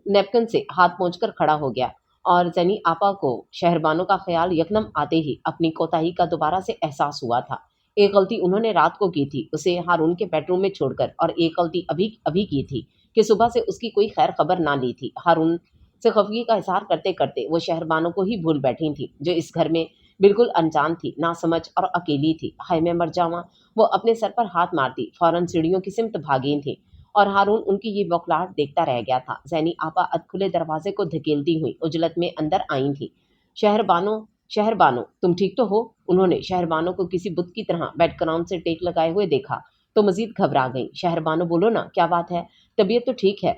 नेपकिन से हाथ पोंछकर खड़ा हो गया। और जनी आपा को शहरबानों का ख्याल यकदम आते ही अपनी कोताही का दोबारा से एहसास हुआ था। एक गलती उन्होंने रात को की थी, उसे हारून के बेडरूम में छोड़कर, और एक गलती अभी अभी की थी कि सुबह से उसकी कोई खैर खबर ना ली थी। हारून से खफगी का इजहार करते करते वो शहरबानों को ही भूल बैठी थी, जो इस घर में बिल्कुल अनजान थी, नासमझ और अकेली थी। हाय मैं मर जावा, वो अपने सर पर हाथ मारती फौरन सीढ़ियों की सिमत भागी थी और हारून उनकी ये बौखलाहट देखता रह गया था। जैनी आपा अधखुले दरवाजे को धकेलती हुई उजलत में अंदर आई थी। शहरबानो, शहरबानो, तुम ठीक तो हो? उन्होंने शहरबानो को किसी बुत की तरह बैकग्राउंड से टेक लगाए हुए देखा तो मजीद घबरा गई। शहरबानो, बोलो ना, क्या बात है? तबीयत तो ठीक है?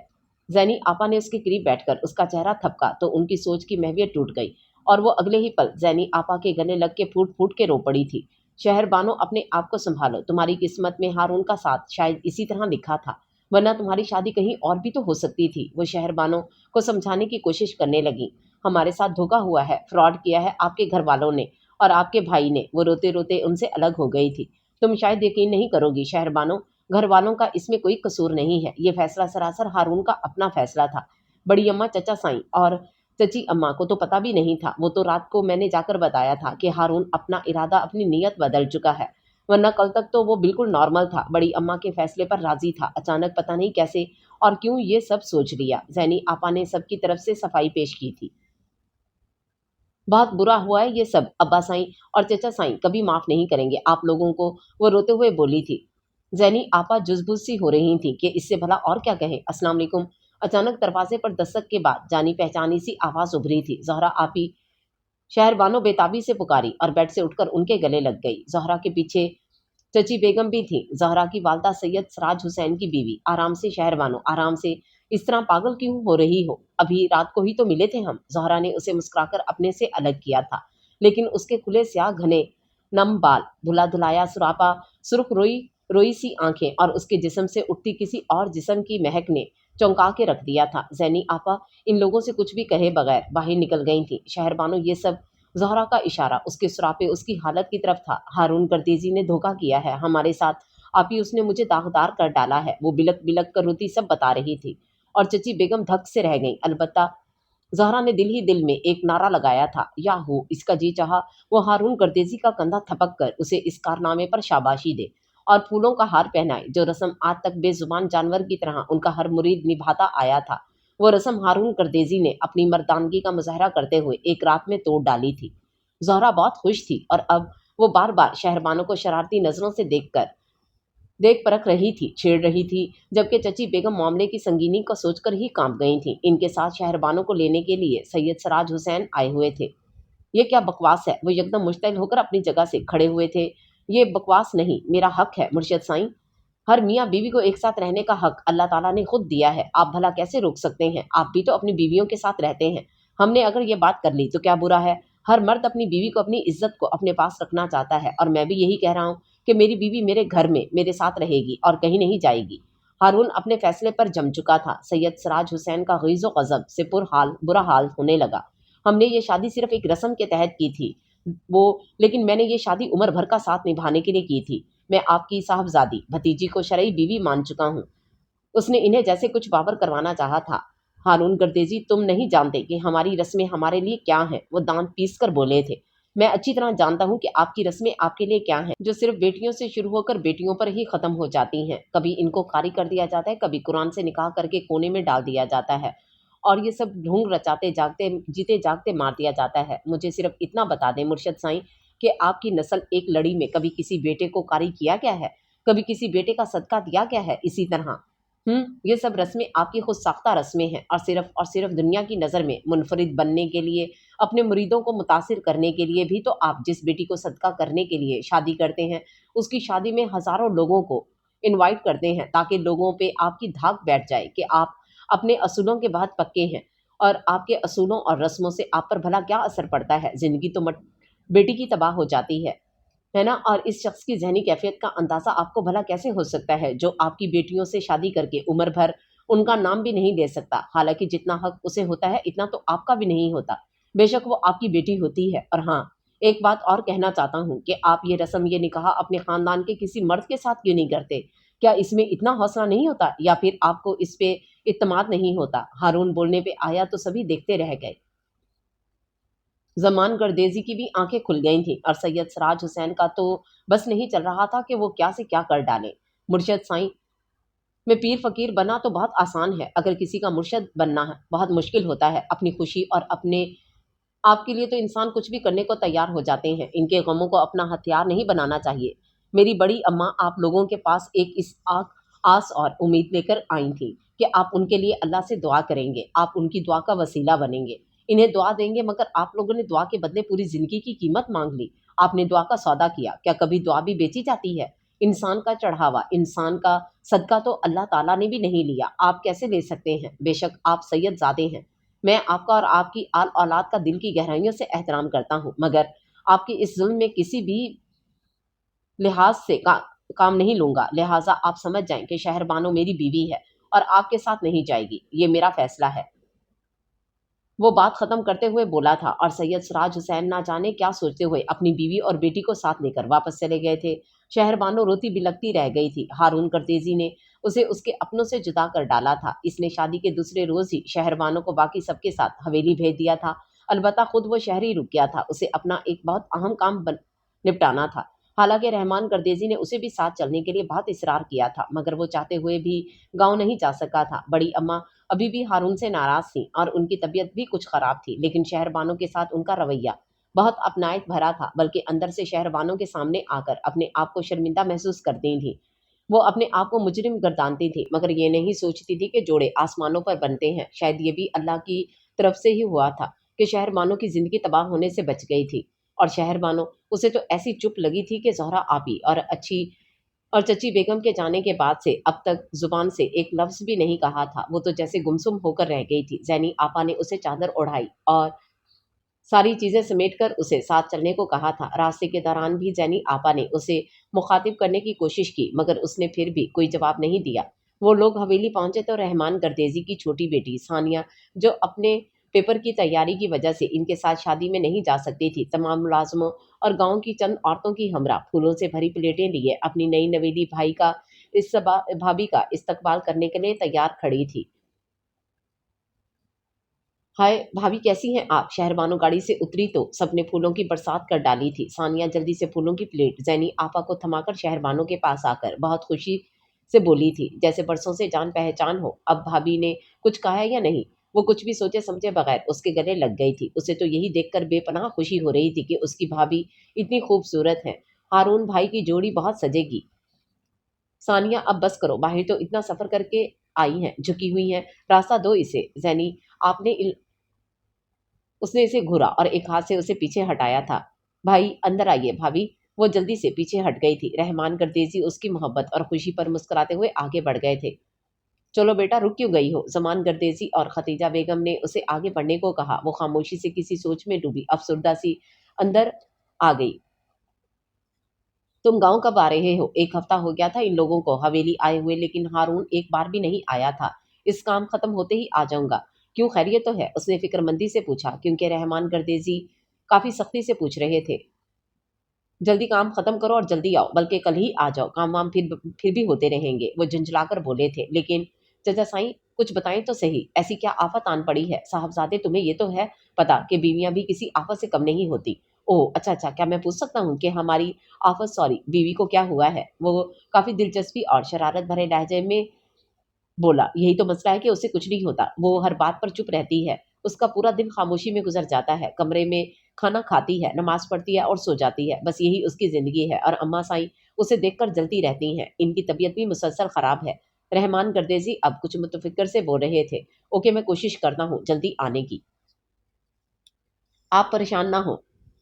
ज़ैनी आपा ने उसके करीब बैठकर उसका चेहरा थपका तो उनकी सोच की महवियत टूट गई और वो अगले ही पल ज़ैनी आपा के गले लग के फूट फूट के रो पड़ी थी। शहर बानो, अपने आप को संभालो, तुम्हारी किस्मत में हारून का साथ शायद इसी तरह लिखा था, वरना तुम्हारी शादी कहीं और भी तो हो सकती थी। वो शहर बानो को समझाने की कोशिश करने लगी। हमारे साथ धोखा हुआ है, फ्रॉड किया है आपके घर वालों ने और आपके भाई ने। वो रोते रोते उनसे अलग हो गई थी। तुम शायद यकीन नहीं करोगी शहर बानो, घर वालों का इसमें कोई कसूर नहीं है। ये फैसला सरासर हारून का अपना फैसला था। बड़ी अम्मा, चचा साईं और चची अम्मा को तो पता भी नहीं था। वो तो रात को मैंने जाकर बताया था कि हारून अपना इरादा, अपनी नीयत बदल चुका है, वरना कल तक तो वो बिल्कुल नॉर्मल था। बड़ी अम्मा के फैसले पर राजी था। अचानक पता नहीं कैसे और क्यों ये सब सोच लिया। ज़ैनी आपा ने सबकी तरफ से सफाई पेश की थी। बहुत बुरा हुआ है ये सब, अब्बा साईं और चचा साईं कभी माफ नहीं करेंगे आप लोगों को। वो रोते हुए बोली थी। ज़ैनी आपा जुज़बुज़ सी हो रही थी कि इससे भला और क्या कहें। अस्सलाम वालेकुम। अचानक दरवाजे पर दस्तक के बाद जानी पहचानी सी आवाज़ उभरी थी। ज़हरा आपी। शहर बानो बेताबी से पुकारी और बेड से उठकर उनके गले लग गई। ज़हरा के पीछे चची बेगम भी थी, ज़हरा की वालदा सैयद सराज हुसैन की बीवी। आराम से शहर बानो, आराम से, इस तरह पागल क्यों हो रही हो? अभी रात को ही तो मिले थे हम। ज़हरा ने उसे मुस्कुराकर अपने से अलग किया था, लेकिन उसके खुले स्याह घने नम बाल, धुला धुलाया सुरापा, सुर्ख रोई रोई सी आंखें और उसके जिस्म से उठती किसी और जिस्म की महक ने चौंका के रख दिया था। ज़ैनी आपा इन लोगों से कुछ भी कहे बगैर बाहर निकल गई थी। शहर बानो, ये सब। ज़हरा का इशारा उसके सुरापे उसकी हालत की तरफ था। हारून गर्देजी ने धोखा किया है हमारे साथ। आप ही, उसने मुझे दागदार कर डाला है। वो बिलक बिलक कर रोती सब बता रही थी और चची बेगम धक से रह गई। अलबत्ता ज़हरा ने दिल ही दिल में एक नारा लगाया था, याहू! इसका जी चाहा वो हारून गर्देजी का कंधा थपक कर उसे इस कारनामे पर शाबाशी दे और फूलों का हार पहनाए, जो रस्म आज तक बेजुबान जानवर की तरह उनका हर मुरीद निभाता आया था। वो रस्म हारून गर्देजी ने अपनी मर्दानगी का मुजाहरा करते हुए एक रात में तोड़ डाली थी। ज़हरा बहुत खुश थी और अब वो बार बार शहरबानों को शरारती नजरों से देख परख रही थी, छेड़ रही थी, जबकि चची बेगम मामले की संगीनी को सोचकर ही कांप गई थी। इनके साथ शहरबानों को लेने के लिए सैयद सराज हुसैन आए हुए थे। ये क्या बकवास है? वो एकदम मुश्तइल होकर अपनी जगह से खड़े हुए थे। ये बकवास नहीं, मेरा हक है मुर्शद साईं। हर मियाँ बीवी को एक साथ रहने का हक अल्लाह ताला ने खुद दिया है। आप भला कैसे रोक सकते हैं? आप भी तो अपनी बीवियों के साथ रहते हैं। हमने अगर ये बात कर ली तो क्या बुरा है? हर मर्द अपनी बीवी को, अपनी इज्जत को अपने पास रखना चाहता है और मैं भी यही कह रहा हूँ कि मेरी बीवी मेरे घर में मेरे साथ रहेगी और कहीं नहीं जाएगी। हारून अपने फैसले पर जम चुका था। सैयद सराज हुसैन का गीज़ो गज़ब से बुरा हाल होने लगा। हमने ये शादी सिर्फ एक रस्म के तहत की थी, वो लेकिन मैंने ये शादी उम्र भर का साथ निभाने के लिए की थी। मैं आपकी साहबजादी भतीजी को शरई बीवी मान चुका हूँ। उसने इन्हें जैसे कुछ बाबर करवाना चाहा था। हारून गर्देजी, तुम नहीं जानते कि हमारी रस्में हमारे लिए क्या हैं। वो दांत पीस कर बोले थे। मैं अच्छी तरह जानता हूँ कि आपकी रस्में आपके लिए क्या हैं, जो सिर्फ बेटियों से शुरू होकर बेटियों पर ही खत्म हो जाती हैं। कभी इनको कारी कर दिया जाता है, कभी कुरान से निकाह करके कोने में डाल दिया जाता है और ये सब ढोंग रचाते जागते जीते जागते मार दिया जाता है। मुझे सिर्फ इतना बता दें मुर्शद साईं कि आपकी नस्ल एक लड़ी में कभी किसी बेटे को कारी किया गया है? कभी किसी बेटे का सदका दिया गया है? इसी तरह ये सब रस्में आपकी खुद साख्ता रस्में हैं और सिर्फ दुनिया की नज़र में मुनफरिद बनने के लिए, अपने मुरीदों को मुतासिर करने के लिए भी तो आप जिस बेटी को सदका करने के लिए शादी करते हैं, उसकी शादी में हज़ारों लोगों को इनवाइट करते हैं ताकि लोगों पे आपकी धाक बैठ जाए कि आप अपने असूलों के बहुत पक्के हैं और आपके असूलों और रस्मों से आप पर भला क्या असर पड़ता है? ज़िंदगी तो बेटी की तबाह हो जाती है ना? और इस शख्स की ज़हनी कैफ़ियत का अंदाज़ा आपको भला कैसे हो सकता है, जो आपकी बेटियों से शादी करके उम्र भर उनका नाम भी नहीं ले सकता। हालाँकि जितना हक़ उसे होता है, इतना तो आपका भी नहीं होता। बेशक वो आपकी बेटी होती है। और हाँ, एक बात और कहना चाहता हूँ कि आप ये रस्म, ये निकाह अपने ख़ानदान के किसी मर्द के साथ क्यों नहीं करते? क्या इसमें इतना हौसला नहीं होता या फिर आपको इस पे इत्मीनान नहीं होता? हारून बोलने पे आया तो सभी देखते रह गए। ज़मान गर्देज़ी की भी आंखें खुल गई थीं और सैयद सराज हुसैन का तो बस नहीं चल रहा था कि वो क्या से क्या कर डालें। मुर्शद साईं, मैं पीर फ़कीर बना तो बहुत आसान है, अगर किसी का मुर्शद बनना है बहुत मुश्किल होता है। अपनी खुशी और अपने आप के लिए तो इंसान कुछ भी करने को तैयार हो जाते हैं। इनके गमों को अपना हथियार नहीं बनाना चाहिए। मेरी बड़ी अम्मा आप लोगों के पास एक इस आस और उम्मीद लेकर आई थी कि आप उनके लिए अल्लाह से दुआ करेंगे, आप उनकी दुआ का वसीला बनेंगे, इन्हें दुआ देंगे। मगर आप लोगों ने दुआ के बदले पूरी जिंदगी की कीमत मांग ली। आपने दुआ का सौदा किया। क्या कभी दुआ भी बेची जाती है? انسان کا چڑھاوا، انسان کا صدقہ تو اللہ تعالیٰ نے بھی نہیں لیا، آپ کیسے لے سکتے ہیں؟ بے شک آپ سید زادے ہیں، میں آپ کا اور آپ کی آل اولاد کا دل کی گہرائیوں سے احترام کرتا ہوں، مگر آپ کے اس ظلم میں کسی بھی لحاظ سے کام نہیں لوں گا، لہٰذا آپ سمجھ جائیں کہ شہر بانو میری بیوی ہے اور آپ کے ساتھ نہیں جائے گی، یہ میرا فیصلہ ہے۔ وہ بات ختم کرتے ہوئے بولا تھا اور سید سراج حسین نہ جانے کیا سوچتے ہوئے اپنی بیوی اور بیٹی کو ساتھ لے کر واپس چلے گئے تھے۔ شہر بانو روتی بلکتی رہ گئی تھی، ہارون کرتیزی نے اسے اس کے اپنوں سے جدا کر ڈالا تھا، اس نے شادی کے دوسرے روز ہی شہر بانو کو باقی سب کے ساتھ حویلی بھیج دیا تھا، البتہ خود وہ شہر ہی رک گیا تھا، اسے اپنا ایک بہت اہم کام نپٹانا تھا۔ حالانکہ رحمان گردیزی نے اسے بھی ساتھ چلنے کے لیے بہت اصرار کیا تھا، مگر وہ چاہتے ہوئے بھی گاؤں نہیں جا سکا تھا۔ بڑی اماں ابھی بھی ہارون سے ناراض تھیں اور ان کی طبیعت بھی کچھ خراب تھی، لیکن شہر بانو کے ساتھ ان کا رویہ بہت اپنائیت بھرا تھا، بلکہ اندر سے شہر بانو کے سامنے آ کر اپنے آپ کو شرمندہ محسوس کرتی تھیں۔ وہ اپنے آپ کو مجرم گردانتی تھی، مگر یہ نہیں سوچتی تھی کہ جوڑے آسمانوں پر بنتے ہیں، شاید یہ بھی اللہ کی طرف سے ہی ہوا تھا کہ شہر بانو کی زندگی تباہ ہونے سے بچ گئی تھی۔ اور شہر بانو اسے تو ایسی چپ لگی تھی کہ زہرا آپی اور چچی بیگم کے جانے کے بعد سے اب تک زبان سے ایک لفظ بھی نہیں کہا تھا، وہ تو جیسے گمسم ہو کر رہ گئی تھی۔ زینی آپا نے اسے چادر اڑائی اور ساری چیزیں سمیٹ کر اسے ساتھ چلنے کو کہا تھا۔ راستے کے دوران بھی زینی آپا نے اسے مخاطب کرنے کی کوشش کی، مگر اس نے پھر بھی کوئی جواب نہیں دیا۔ وہ لوگ حویلی پہنچے تو رحمان گردیزی کی چھوٹی بیٹی ثانیہ، جو اپنے پیپر کی تیاری کی وجہ سے ان کے ساتھ شادی میں نہیں جا سکتی تھی، تمام ملازموں اور گاؤں کی چند عورتوں کی ہمراہ پھولوں سے بھری پلیٹیں لیے اپنی نئی نویلی بھابی کا استقبال کرنے کے لیے تیار کھڑی تھی۔ ہائے بھابھی کیسی ہیں آپ؟ شہر بانو گاڑی سے اتری تو سب نے پھولوں کی برسات کر ڈالی تھی۔ ثانیہ جلدی سے پھولوں کی پلیٹ زینی آپا کو تھما کر شہر بانو کے پاس آ کر بہت خوشی سے بولی تھی، جیسے برسوں سے جان پہچان ہو۔ اب بھابھی نے کچھ کہا یا نہیں؟ وہ کچھ بھی سوچے سمجھے بغیر اس کے گلے لگ گئی تھی۔ اسے تو یہی دیکھ کر بے پناہ خوشی ہو رہی تھی کہ اس کی بھابھی اتنی خوبصورت ہے، ہارون بھائی کی جوڑی بہت سجے گی۔ ثانیہ اب بس کرو، باہر تو اتنا سفر کر کے آئی ہیں، جھکی ہوئی ہیں، راستہ دو اسے۔ زینی آپ نے اس نے اسے گھورا اور ایک ہاتھ سے اسے پیچھے ہٹایا تھا۔ بھائی اندر آئیے بھابھی۔ وہ جلدی سے پیچھے ہٹ گئی تھی۔ رحمان گردیزی اس کی محبت اور خوشی پر مسکراتے ہوئے آگے بڑھ گئے تھے۔ چلو بیٹا رک کیوں گئی ہو؟ زمان گردیزی اور ختیجہ بیگم نے اسے آگے بڑھنے کو کہا۔ وہ خاموشی سے کسی سوچ میں ڈوبی افسردہ سی اندر آ گئی۔ تم گاؤں کب آ رہے ہو؟ ایک ہفتہ ہو گیا تھا ان لوگوں کو حویلی آئے ہوئے، لیکن ہارون ایک بار بھی نہیں آیا تھا۔ اس کام ختم ہوتے ہی آ جاؤں گا۔ کیوں خیریت تو ہے؟ اس نے فکر مندی سے پوچھا، کیونکہ رحمان گردیزی کافی سختی سے پوچھ رہے تھے۔ جلدی کام ختم کرو اور جلدی آؤ، بلکہ کل ہی آ جاؤ، کام وام پھر بھی ہوتے رہیں گے، وہ جھنجھلا کر بولے تھے۔ لیکن چچا سائیں کچھ بتائیں تو صحیح، ایسی کیا آفت آن پڑی ہے؟ صاحبزادے تمہیں یہ تو ہے پتا کہ بیویاں بھی کسی آفت سے کم نہیں ہوتی۔ اوہ اچھا، کیا میں پوچھ سکتا ہوں کہ ہماری آفت بیوی کو کیا ہوا ہے؟ وہ کافی دلچسپی اور شرارت بھرے لہجے میں بولا۔ یہی تو مسئلہ ہے کہ اسے کچھ نہیں ہوتا، وہ ہر بات پر چپ رہتی ہے، اس کا پورا دن خاموشی میں گزر جاتا ہے، کمرے میں کھانا کھاتی ہے، نماز پڑھتی ہے اور سو جاتی ہے، بس یہی اس کی زندگی ہے۔ اور اماں سائیں اسے دیکھ کر جلتی رہتی ہیں، ان کی طبیعت بھی مسلسل خراب ہے۔ رحمان گردیزی اب کچھ متفکر سے بول رہے تھے۔ اوکے میں کوشش کرتا ہوں جلدی آنے کی، آپ پریشان نہ ہو،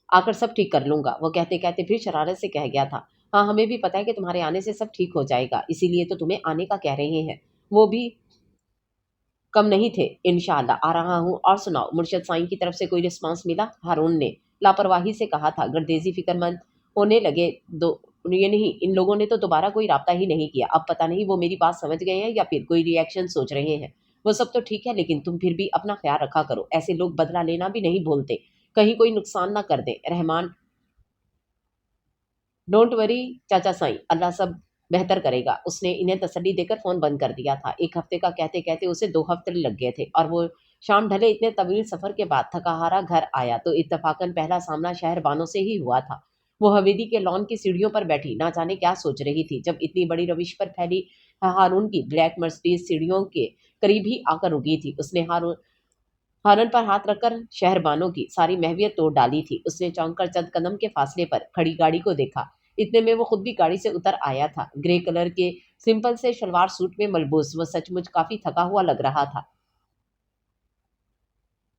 آ کر سب ٹھیک کر لوں گا، وہ کہتے کہتے پھر شرارت سے کہہ گیا تھا۔ ہاں ہمیں بھی پتا ہے کہ تمہارے آنے سے سب ٹھیک ہو جائے گا، اسی لیے تو تمہیں آنے کا کہہ رہے ہیں۔ وہ بھی کم نہیں تھے۔ انشاءاللہ آ رہا ہوں، اور سناؤ مرشد سائیں کی طرف سے کوئی رسپانس ملا؟ ہارون نے لاپرواہی سے کہا تھا۔ گردیزی فکر مند ہونے لگے۔ یہ نہیں، ان لوگوں نے تو دوبارہ کوئی رابطہ ہی نہیں کیا، اب پتہ نہیں وہ میری بات سمجھ گئے ہیں یا پھر کوئی ری ایکشن سوچ رہے ہیں۔ وہ سب تو ٹھیک ہے، لیکن تم پھر بھی اپنا خیال رکھا کرو، ایسے لوگ بدلہ لینا بھی نہیں بھولتے، کہیں کوئی نقصان نہ کر دیں۔ رحمان ڈونٹ وری چاچا سائیں، اللہ سب بہتر کرے گا۔ اس نے انہیں تسلی دے کر فون بند کر دیا تھا۔ ایک ہفتے کا کہتے کہتے اسے 2 ہفتے لگ گئے تھے، اور وہ شام ڈھلے اتنے طویل سفر کے بعد تھکا ہارا گھر آیا تو اتفاقاً پہلا سامنا شہر بانو سے ہی ہوا تھا۔ وہ حویلی کے لان کی سیڑھیوں پر بیٹھی نہ جانے کیا سوچ رہی تھی، جب اتنی بڑی روش پر پھیلی ہارون کی بلیک مرسڈیز سیڑھیوں کے قریب ہی آ کر رکی تھی۔ اس نے ہارن پر ہاتھ رکھ کر شہر بانو کی ساری محویت توڑ ڈالی تھی۔ اس نے چونک کر چند قدم کے فاصلے پر کھڑی گاڑی کو دیکھا، اتنے میں وہ خود بھی گاڑی سے اتر آیا تھا، گرے کلر کے سمپل سے شلوار سوٹ میں ملبوس۔ وہ سچ مچ کافی تھکا ہوا لگ رہا تھا،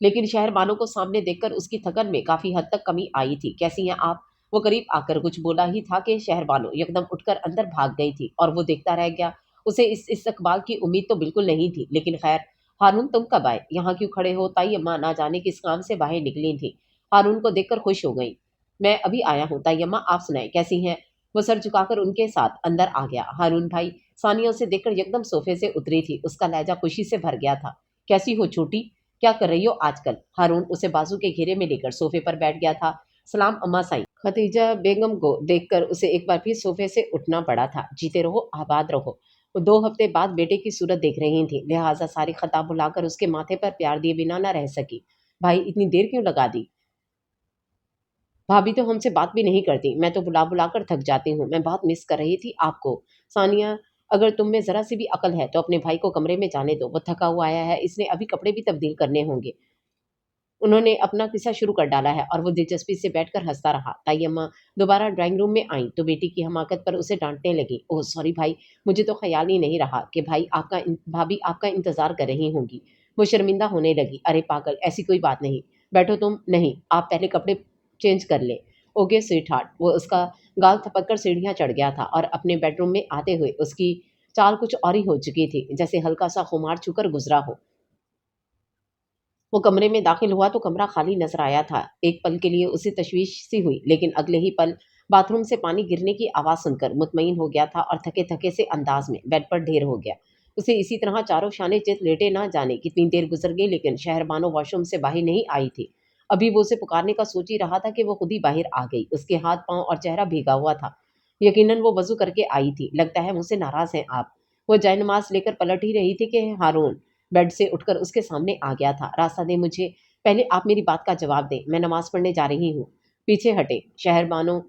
لیکن شہر بانو کو سامنے دیکھ کر اس کی تھکن میں کافی حد تک کمی آئی تھی۔ کیسی ہیں آپ؟ वो करीब आकर कुछ बोला ही था कि शहरबानो एकदम उठकर अंदर भाग गई थी और वो देखता रह गया। उसे इस इस्तकबाल की उम्मीद तो बिल्कुल नहीं थी, लेकिन खैर। हारून, तुम कब आए? यहाँ क्यों खड़े हो? ताई अम्मा ना जाने किस काम से बाहर निकली थी। हारून को देखकर खुश हो गई। मैं अभी आया हूँ ताई अम्मा, आप सुनाए कैसी हैं? वो सर झुकाकर उनके साथ अंदर आ गया। हारून भाई सानिया उसे देखकर एकदम सोफे से उतरी थी। उसका लहजा खुशी से भर गया था। कैसी हो छोटी? क्या कर रही हो आजकल? हारून उसे बाजू के घेरे में लेकर सोफे पर बैठ गया था। सलाम अम्मा साईं। खतीजा बेगम को देखकर उसे एक बार फिर सोफे से उठना पड़ा था। जीते रहो, आबाद रहो। वो 2 हफ्ते बाद बेटे की सूरत देख रही थी, लिहाजा सारी खता बुलाकर उसके माथे पर प्यार दिए बिना न रह सकी। भाई इतनी देर क्यों लगा दी? भाभी तो हमसे बात भी नहीं करती। मैं तो बुला बुला कर थक जाती हूँ। मैं बहुत मिस कर रही थी आपको। सानिया, अगर तुम में जरा सी भी अकल है तो अपने भाई को कमरे में जाने दो। वो थका हुआ आया है, इसने अभी कपड़े भी तब्दील करने होंगे। उन्होंने अपना किस्सा शुरू कर डाला है और वो दिलचस्पी से बैठकर हंसता रहा। ताई अम्मा दोबारा ड्राइंग रूम में आई तो बेटी की हमाकत पर उसे डांटने लगी। ओह सॉरी भाई, मुझे तो ख्याल ही नहीं रहा कि भाभी आपका इंतजार कर रही होंगी। वो शर्मिंदा होने लगी। अरे पागल, ऐसी कोई बात नहीं। बैठो तुम। नहीं, आप पहले कपड़े चेंज कर ले। Okay sweet heart. वो उसका गाल थपक कर सीढ़ियां चढ़ गया था और अपने बेडरूम में आते हुए उसकी चाल कुछ और ही हो चुकी थी, जैसे हल्का सा खुमार छूकर गुजरा हो। वो कमरे में दाखिल हुआ तो कमरा खाली नजर आया था। एक पल के लिए उसे तशवीश सी हुई, लेकिन अगले ही पल बाथरूम से पानी गिरने की आवाज सुनकर मुतमईन हो गया था और थके थके से अंदाज में बेड पर ढेर हो गया। उसे इसी तरह चारों शाने चित लेटे ना जाने कितनी देर गुजर गई, लेकिन शहरबानो वॉशरूम से बाहर नहीं आई थी। अभी वो उसे पुकारने का सोच ही रहा था कि वो खुद ही बाहर आ गई। उसके हाथ पांव और चेहरा भीगा हुआ था। यकीनन वो वजू करके आई थी। लगता है मुझसे नाराज हैं आप। वो जयनमाज लेकर पलट ही रही थी कि हारून बेड से उठकर उसके सामने आ गया था। रास्ता दे मुझे। पहले आप मेरी बात का जवाब दें। मैं नमाज पढ़ने जा रही हूँ। पीछे हटे। शहरबानो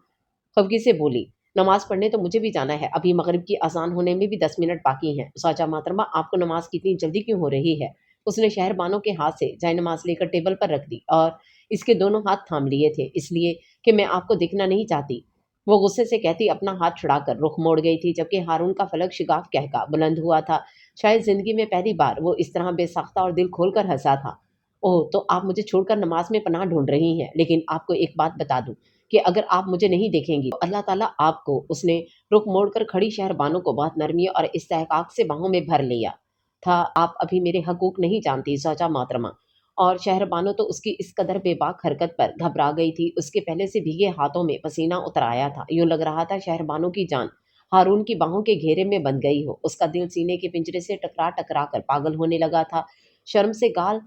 खफगी से बोली। नमाज पढ़ने तो मुझे भी जाना है। अभी मगरिब की अजान होने में भी 10 मिनट बाकी हैं। साजा मोहतरमा, आपको नमाज की इतनी जल्दी क्यों हो रही है? उसने शहरबानो के हाथ से जय नमाज लेकर टेबल पर रख दी और इसके दोनों हाथ थाम लिए थे, इसलिए कि मैं आपको दिखना नहीं चाहती। वो गुस्से से कहती अपना हाथ छुड़ाकर रुख मोड़ गई थी, जबकि हारून का फलक शिगाफ कहका बुलंद हुआ था। शायद जिंदगी में पहली बार वो इस तरह बेसाख्ता और दिल खोलकर हंसा था। ओह, तो आप मुझे छोड़कर नमाज में पनाह ढूंढ रही हैं, लेकिन आपको एक बात बता दूं कि अगर आप मुझे नहीं देखेंगी तो अल्लाह ताला आपको। उसने रुख मोड़कर खड़ी शहरबानो को बहुत नरमी और इस्तेहकाक से बाहों में भर लिया था। आप अभी मेरे हकूक नहीं जानती ज़ौजा मोहतरमा। और शहरबानो तो उसकी इस कदर बेबाक हरकत पर घबरा गई थी। उसके पहले से भीगे हाथों में पसीना उतर आया था। यूं लग रहा था शहरबानो की जान हारून की बाहों के घेरे में बंध गई हो। उसका दिल सीने के पिंजरे से टकरा टकरा कर पागल होने लगा था। शर्म से गाल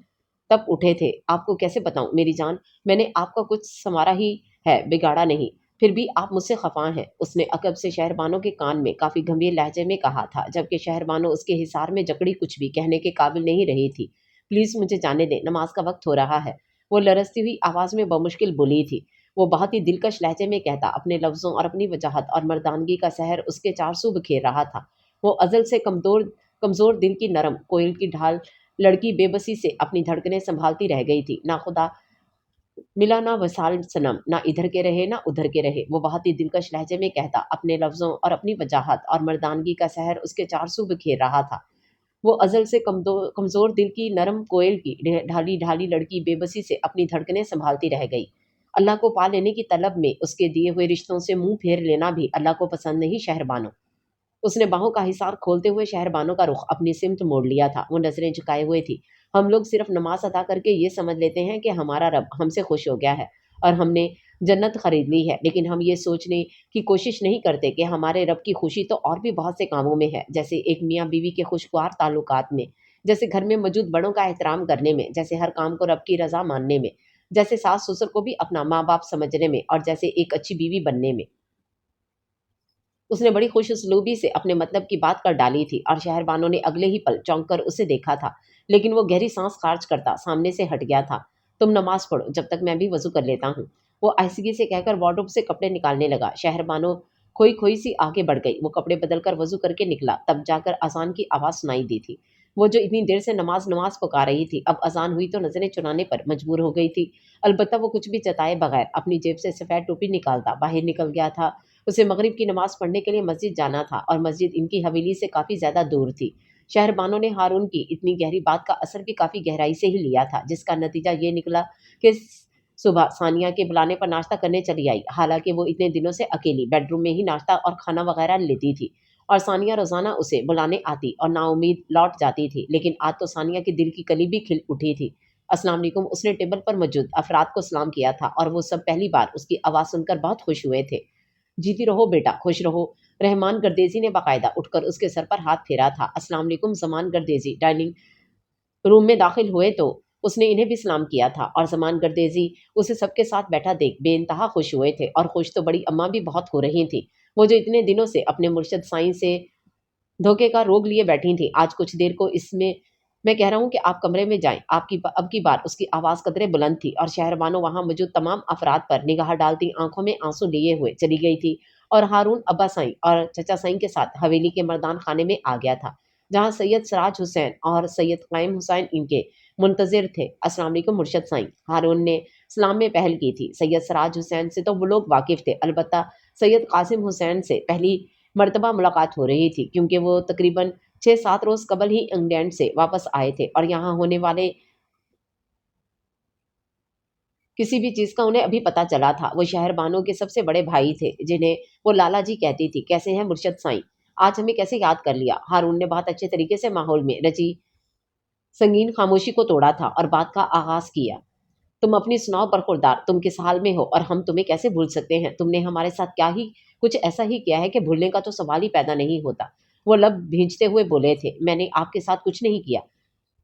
तब उठे थे। आपको कैसे बताऊं मेरी जान, मैंने आपका कुछ संवारा ही है, बिगाड़ा नहीं। फिर भी आप मुझसे खफा हैं। उसने अकब से शहरबानो के कान में काफी गंभीर लहजे में कहा था, जबकि शहरबानो उसके हिसार में जकड़ी कुछ भी कहने के काबिल नहीं रही थी। प्लीज मुझे जाने दें, नमाज का वक्त हो रहा है। वो लरसती हुई आवाज में बमुश्किल बोली थी। वो बहुत ही दिलकश लहजे में कहता अपने लफ्जों और अपनी वजाहत और मर्दानगी का सहर उसके चारसू बिखेर रहा था। वो अजल से कमजोर कमजोर दिल की नरम कोयल की ढाल लड़की बेबसी से अपनी धड़कनें संभालती रह गई थी। ना खुदा मिला, ना वसाल सनम, ना इधर के रहे ना उधर के रहे। वो बहुत ही दिलकश लहजे में कहता अपने लफ्जों और अपनी वजाहत और मर्दानगी का सहर उसके चारसू बिखेर रहा था। वो अजल से कमजोर दिल की नरम कोयल की ढाली ढाली लड़की बेबसी से अपनी धड़कनें संभालती रह गई। अल्लाह को पा लेने की तलब में उसके दिए हुए रिश्तों से मुंह फेर लेना भी अल्लाह को पसंद नहीं। शहरबानो, उसने बाहों का हिसार खोलते हुए शहरबानो का रुख अपनी सिमत मोड़ लिया था। वो नजरें झुकाए हुए थी। हम लोग सिर्फ नमाज अदा करके ये समझ लेते हैं कि हमारा रब हमसे खुश हो गया है और हमने जन्नत खरीद ली है, लेकिन हम ये सोचने की कोशिश नहीं करते कि हमारे रब की खुशी तो और भी बहुत से कामों में है, जैसे एक मियाँ बीवी के खुशगवार ताल्लुकात में, जैसे घर में मौजूद बड़ों का एहतराम करने में, जैसे हर काम को रब की रजा मानने में, जैसे सास ससुर को भी अपना माँ बाप समझने में और जैसे एक अच्छी बीवी बनने में। उसने बड़ी खुशउस्लूबी से अपने मतलब की बात कर डाली थी और शहरबानो ने अगले ही पल चौंक कर उसे देखा था, लेकिन वो गहरी सांस खारिज करता सामने से हट गया था। तुम नमाज पढ़ो, जब तक मैं भी वजू कर लेता हूँ। वो आहिस्तगी से कहकर वार्डरोब से कपड़े निकालने लगा। शहरबानो खोई खोई सी आगे बढ़ गई। वो कपड़े बदलकर वजू करके निकला, तब जाकर अजान की आवाज़ सुनाई दी थी। वो जो इतनी देर से नमाज नमाज पुकार रही थी, अब अजान हुई तो नजरें चुराने पर मजबूर हो गई थी। अलबत्ता वो कुछ भी जताए बगैर अपनी जेब से सफ़ेद टोपी निकालता बाहर निकल गया था। उसे मगरिब की नमाज पढ़ने के लिए मस्जिद जाना था और मस्जिद इनकी हवेली से काफ़ी ज़्यादा दूर थी। शहरबानो ने हारून की इतनी गहरी बात का असर भी काफ़ी गहराई से ही लिया था, जिसका नतीजा ये निकला कि सुबह सानिया के बुलाने पर नाश्ता करने चली आई। हालांकि वो इतने दिनों से अकेली बेडरूम में ही नाश्ता और खाना वगैरह लेती थी और सानिया रोजाना उसे बुलाने आती और नाउम्मीद लौट जाती थी, लेकिन आज तो सानिया के दिल की कली भी खिल उठी थी। अस्सलाम वालेकुम, उसने टेबल पर मौजूद अफराद को सलाम किया था और वो सब पहली बार उसकी आवाज़ सुनकर बहुत खुश हुए थे। जीती रहो बेटा, खुश रहो। रहमान गर्देजी ने बाकायदा उठकर उसके सर पर हाथ फेरा था। अस्सलाम वालेकुम। ज़मान गर्देजी डाइनिंग रूम में दाखिल हुए तो उसने इन्हें भी सलाम किया था और ज़मान गर्देजी उसे सबके साथ बैठा देख बेइंतहा खुश हुए थे और खुश तो बड़ी अम्मा भी बहुत हो रही थी। वो जो इतने दिनों से अपने मुर्शद साईं से धोखे का रोग लिए बैठी थी, आज कुछ देर को इसमें मैं कह रहा हूँ कि आप कमरे में जाएं। अब की बार उसकी आवाज़ कदरे बुलंद थी और शहरबानो वहां मौजूद तमाम अफराद पर निगाह डालती आंखों में आंसू लिए हुए चली गई थी और हारून अब्बा साईं और चचा साईं के साथ हवेली के मर्दान खाने में आ गया था, जहां सैयद सराज हुसैन और सैयद कायम हुसैन इनके मुंतजिर थे। अस्सलाम वालेकुम मुर्शद साईं, हारून ने सलाम में पहल की थी। सैयद सराज हुसैन से तो वो लोग वाकिफ थे, अलबत्ता सैयद कासिम हुसैन से पहली मर्तबा मुलाकात हो रही थी, क्योंकि वो तकरीबन 6-7 रोज़ कबल ही इंग्लैंड से वापस आए थे और यहाँ होने वाले किसी भी चीज़ का उन्हें अभी पता चला था। वो शहरबानो के सबसे बड़े भाई थे, जिन्हें वो लाला जी कहती थी। कैसे हैं मुर्शद साईं? आज हमें कैसे याद कर लिया? हारून ने बहुत अच्छे तरीके से माहौल में रची संगीन खामोशी को तोड़ा था और बात का आगाज़ किया। तुम अपनी सुनाओ बरखुरदार, तुम किस हाल में हो और हम तुम्हें कैसे भूल सकते हैं? तुमने हमारे साथ क्या ही कुछ ऐसा ही किया है कि भूलने का तो सवाल ही पैदा नहीं होता। वो लब भींचते हुए बोले थे, मैंने आपके साथ कुछ नहीं किया,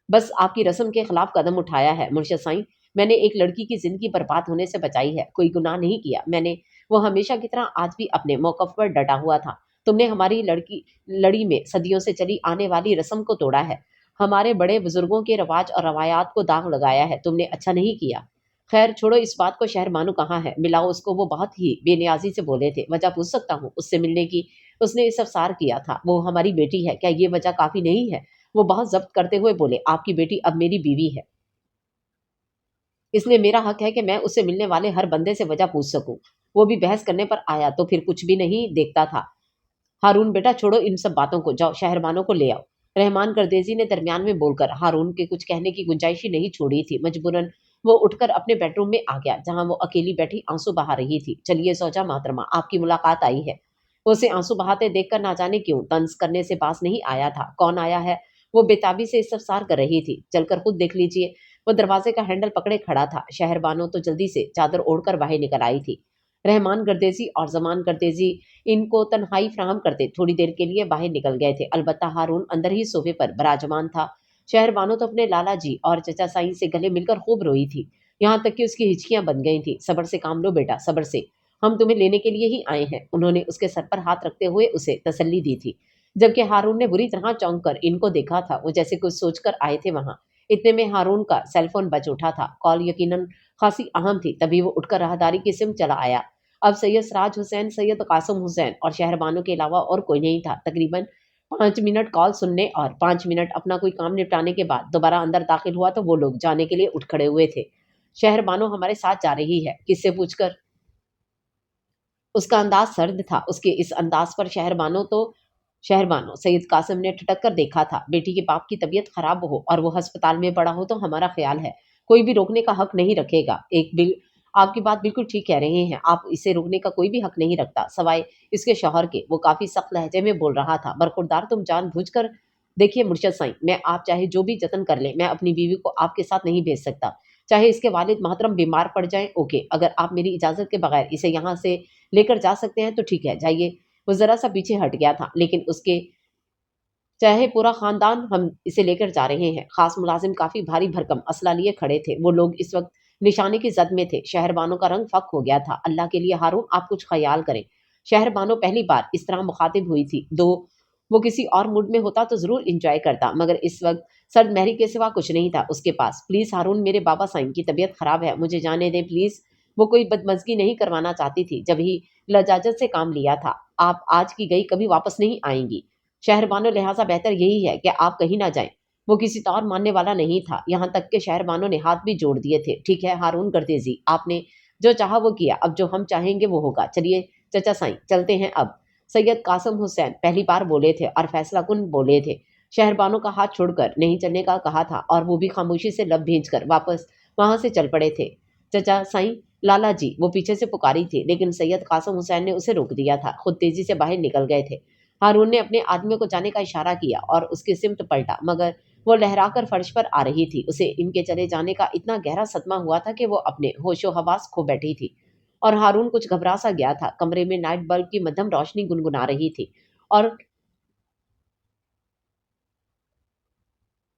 बस आपकी रस्म के खिलाफ कदम उठाया है मुर्शद साईं। मैंने एक लड़की की जिंदगी बर्बाद होने से बचाई है, कोई गुनाह नहीं किया मैंने। वो हमेशा की तरह आज भी अपने मौकफ पर डटा हुआ था। तुमने हमारी लड़की लड़ी में सदियों से चली आने वाली रस्म को तोड़ा है, हमारे बड़े बुजुर्गों के रवाज और रवायात को दाग लगाया है, तुमने अच्छा नहीं किया। खैर छोड़ो इस बात को, शहर मानू कहाँ है? मिलाओ उसको। वो बहुत ही बेनियाजी से बोले थे। वजह पूछ सकता हूँ उससे मिलने की? उसने इस अफसार किया था, वो हमारी बेटी है, क्या ये वजह काफी नहीं है? वो बहुत जब्त करते हुए बोले, आपकी बेटी अब मेरी बीवी है, इसलिए मेरा हक है कि मैं उससे मिलने वाले हर बंदे से वजह पूछ सकूं। वो भी बहस करने पर आया तो फिर कुछ भी नहीं देखता था। हारून बेटा छोड़ो इन सब बातों को, जाओ शहरबानों को ले आओ। रहमान गर्देजी ने दरमियान में बोलकर हारून के कुछ कहने की गुंजाइश ही नहीं छोड़ी थी। मजबूरन वो उठकर अपने बेडरूम में आ गया, जहां वो अकेली बैठी आंसू बहा रही थी। चलिए सौजा मोहतरमा, आपकी मुलाकात आई है। वो उसे आंसू बहाते देखकर ना जाने क्यों तंज करने से पास नहीं आया था। कौन आया है? वो बेताबी से इस्तफसार कर रही थी। चलकर खुद देख लीजिए। वो दरवाजे का हैंडल पकड़े खड़ा था। शहरबानो तो जल्दी से चादर ओढ़कर बाहर निकल आई थी। रहमान गर्देजी और जमान गर्देजी इनको तन्हाई फ्राहम करते थोड़ी देर के लिए बाहर निकल गए थे। अलबत्ता हारून अंदर ही सोफे पर बराजमान था। शहरबानो तो अपने लाला जी और चचा साईं से गले मिलकर खूब रोई थी, यहाँ तक कि उसकी हिचकियां बन गई थी। सब्र से काम लो बेटा, सब्र से, हम तुम्हें लेने के लिए ही आए हैं। उन्होंने उसके सर पर हाथ रखते हुए उसे तसल्ली दी थी, जबकि हारून ने बुरी तरह चौंक कर इनको देखा था। वो जैसे कुछ सोचकर आए थे वहां। इतने में हारून का सेलफोन बज उठा था। कॉल यकीनन खासी अहम थी, तभी वो उठकर राहदारी की सिम चला आया। अब सैयद सराज हुसैन, सैयद कासिम हुसैन और शहरबानों के अलावा और कोई नहीं था। तकरीबन 5 मिनट कॉल सुनने और 5 मिनट अपना कोई काम निपटाने के बाद दोबारा अंदर दाखिल हुआ तो वो लोग जाने के लिए उठ खड़े हुए थे। शहरबानो हमारे साथ जा रही है, किससे पूछकर? उसका अंदाज सर्द था। उसके इस अंदाज पर शहरबानो सैयद कासिम ने ठटक कर देखा था। बेटी के बाप की तबीयत खराब हो और वो अस्पताल में पड़ा हो तो हमारा ख्याल है कोई भी रोकने का हक नहीं रखेगा। एक बिल आपकी बात बिल्कुल ठीक कह रहे हैं, आप इसे रोकने का कोई भी हक नहीं रखता, सवाए इसके शौहर के। वो काफी सख्त लहजे में बोल रहा था। बरखुरदार तुम जानबूझकर देखिए मुर्शद साईं, मैं आप चाहे जो भी जतन कर ले, मैं अपनी बीवी को आपके साथ नहीं भेज सकता। चाहे इसके वालिद मोहतरम बीमार पड़ जाएं, ओके, अगर आप मेरी इजाजत के बगैर इसे यहाँ से लेकर जा सकते हैं तो ठीक है, जाइए। वो जरा सा पीछे हट गया था, लेकिन उसके चाहे पूरा खानदान हम इसे लेकर जा रहे हैं। खास मुलाजिम काफी भारी भरकम असला लिए खड़े थे। वो लोग इस वक्त निशाने की जद में थे। शहरबानों का रंग फक हो गया था। अल्लाह के लिए हारून आप कुछ ख्याल करें। शहरबानो पहली बार इस तरह मुखातिब हुई थी। दो वो किसी और मूड में होता तो जरूर इंजॉय करता, मगर इस वक्त सर्द महरी के सिवा कुछ नहीं था उसके पास। प्लीज हारून, मेरे बाबा साईं की तबीयत खराब है, मुझे जाने दें प्लीज। वो कोई बदमजगी नहीं करवाना चाहती थी, जब ही लजाजत से काम लिया था। आप आज की गई कभी वापस नहीं आएंगी। शहरबानो, लिहाजा बेहतर यही है कि आप कहीं ना जाएं। वो किसी तौर मानने वाला नहीं था, यहाँ तक के शहरबानो ने हाथ भी जोड़ दिए थे। ठीक है हारून गर्देजी, आपने जो चाहा वो किया, अब जो हम चाहेंगे वो होगा। चलिए चचा साईं, चलते हैं अब। सैयद कासिम हुसैन पहली बार बोले थे और फैसला कुन बोले थे। शहरबानो का हाथ छोड़कर नहीं चलने का कहा था और वो भी खामोशी से लब भींच कर वापस वहां से चल पड़े थे। चचा साईं, लाला जी, वो पीछे से पुकारी थी, लेकिन सैयद कासम हुसैन ने उसे रोक दिया था। खुद तेजी से बाहर निकल गए थे। हारून ने अपने आदमियों को जाने का इशारा किया और उसकी सिमत पलटा, मगर वो लहराकर फर्श पर आ रही थी। उसे इनके चले जाने का इतना गहरा सदमा हुआ था कि वो अपने होशो हवास खो बैठी थी। और हारून कुछ घबरा सा गया था। कमरे में नाइट बल्ब की मध्यम रोशनी गुनगुना रही थी और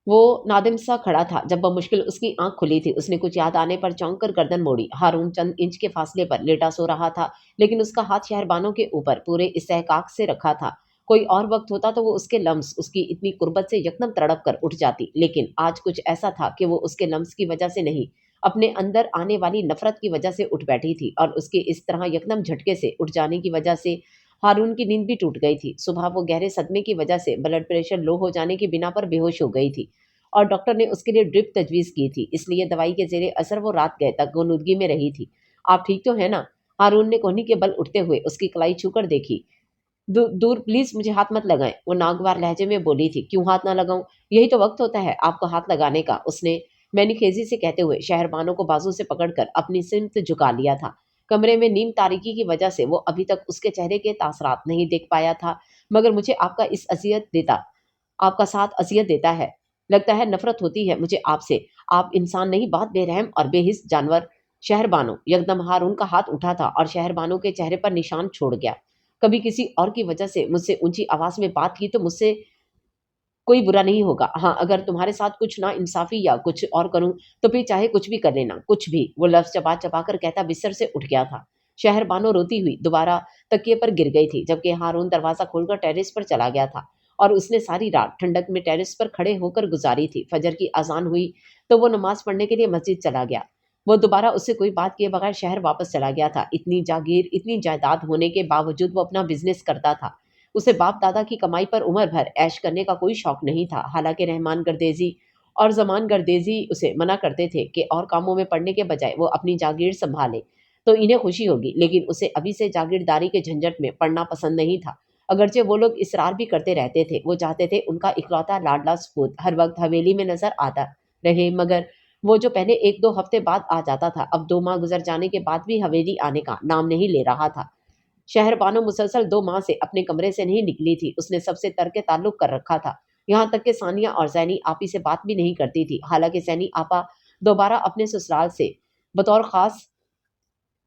वो नादिम सा खड़ा था। जब बमुश्किल उसकी आंख खुली थी, उसने कुछ याद आने पर चौंक कर गर्दन मोड़ी। हारून चंद इंच के फासले पर लेटा सो रहा था, लेकिन उसका हाथ शहरबानों के ऊपर पूरे इस्तेहकाक से रखा था। कोई और वक्त होता तो वो उसके लम्स उसकी इतनी कुर्बत से यकदम तड़प कर उठ जाती, लेकिन आज कुछ ऐसा था कि वो उसके लम्स की वजह से नहीं, अपने अंदर आने वाली नफरत की वजह से उठ बैठी थी। और उसके इस तरह यकदम झटके से उठ जाने की वजह से हारून की नींद भी टूट गई थी। सुबह वो गहरे सदमे की वजह से ब्लड प्रेशर लो हो जाने की बिना पर बेहोश हो गई थी और डॉक्टर ने उसके लिए ड्रिप तजवीज़ की थी, इसलिए दवाई के ज़ेरे असर वो रात गए तक गोनुदगी में रही थी। आप ठीक तो हैं ना? हारून ने कोहनी के बल उठते हुए उसकी कलाई छूकर देखी। दूर प्लीज़ मुझे हाथ मत लगाएँ, वो नागवार लहजे में बोली थी। क्यों हाथ ना लगाऊँ? यही तो वक़्त होता है आपको हाथ लगाने का, उसने मैनीखेज़ी से कहते हुए शहरबानों को बाजू से पकड़कर अपनी सिमत झुका लिया था। कमरे में नीम तारीकी की वजह से वो अभी तक उसके चेहरे के तासरात नहीं देख पाया था, मगर मुझे आपका साथ अज़ियत देता है। लगता है नफ़रत होती है मुझे आपसे। आप इंसान नहीं, बहुत बेरहम और बेहिस जानवर। शहरबानो, यकदम हारून का हाथ उठा था और शहरबानो के चेहरे पर निशान छोड़ गया। कभी किसी और की वजह से मुझसे ऊँची आवाज़ में बात की तो मुझसे कोई बुरा नहीं होगा। हाँ, अगर तुम्हारे साथ कुछ नाइंसाफ़ी या कुछ और करूँ, तो फिर चाहे कुछ भी कर लेना, कुछ भी। वो लफ्ज़ चबा-चबा कर कहता बिस्तर से उठ गया था। शहरबानो रोती हुई दोबारा तकिए पर गिर गई थी, जबकि हारून दरवाज़ा खोलकर टेरेस पर चला गया था और उसने सारी रात ठंडक में टेरेस पर खड़े होकर गुज़ारी थी। फ़जर की अज़ान हुई, तो वो नमाज़ पढ़ने के लिए मस्जिद चला गया। वो दोबारा उससे कोई बात किए बगैर शहर वापस चला गया था। इतनी जागीर, इतनी जायदाद होने के बावजूद वो अपना बिज़नेस करता था। उसे बाप दादा की कमाई पर उम्र भर ऐश करने का कोई शौक नहीं था। हालांकि रहमान गर्देजी और जमान गर्देजी उसे मना करते थे कि और कामों में पड़ने के बजाय वो अपनी जागीर संभाले तो इन्हें खुशी होगी, लेकिन उसे अभी से जागीरदारी के झंझट में पड़ना पसंद नहीं था। अगरचे वो लोग इसरार भी करते रहते थे, वो चाहते थे उनका इकलौता लाडला सपूत हर वक्त हवेली में नजर आता रहे, मगर वो जो पहले एक दो हफ्ते बाद आ जाता था, अब 2 माह गुजर जाने के बाद भी हवेली आने का नाम नहीं ले रहा था। शहरबानो मुसलसल 2 माह से अपने कमरे से नहीं निकली थी। उसने सबसे तरके ताल्लुक कर रखा था। यहाँ तक कि सानिया और ज़ैनी आपी से बात भी नहीं करती थी। हालाँकि ज़ैनी आपा दोबारा अपने ससुराल से बतौर ख़ास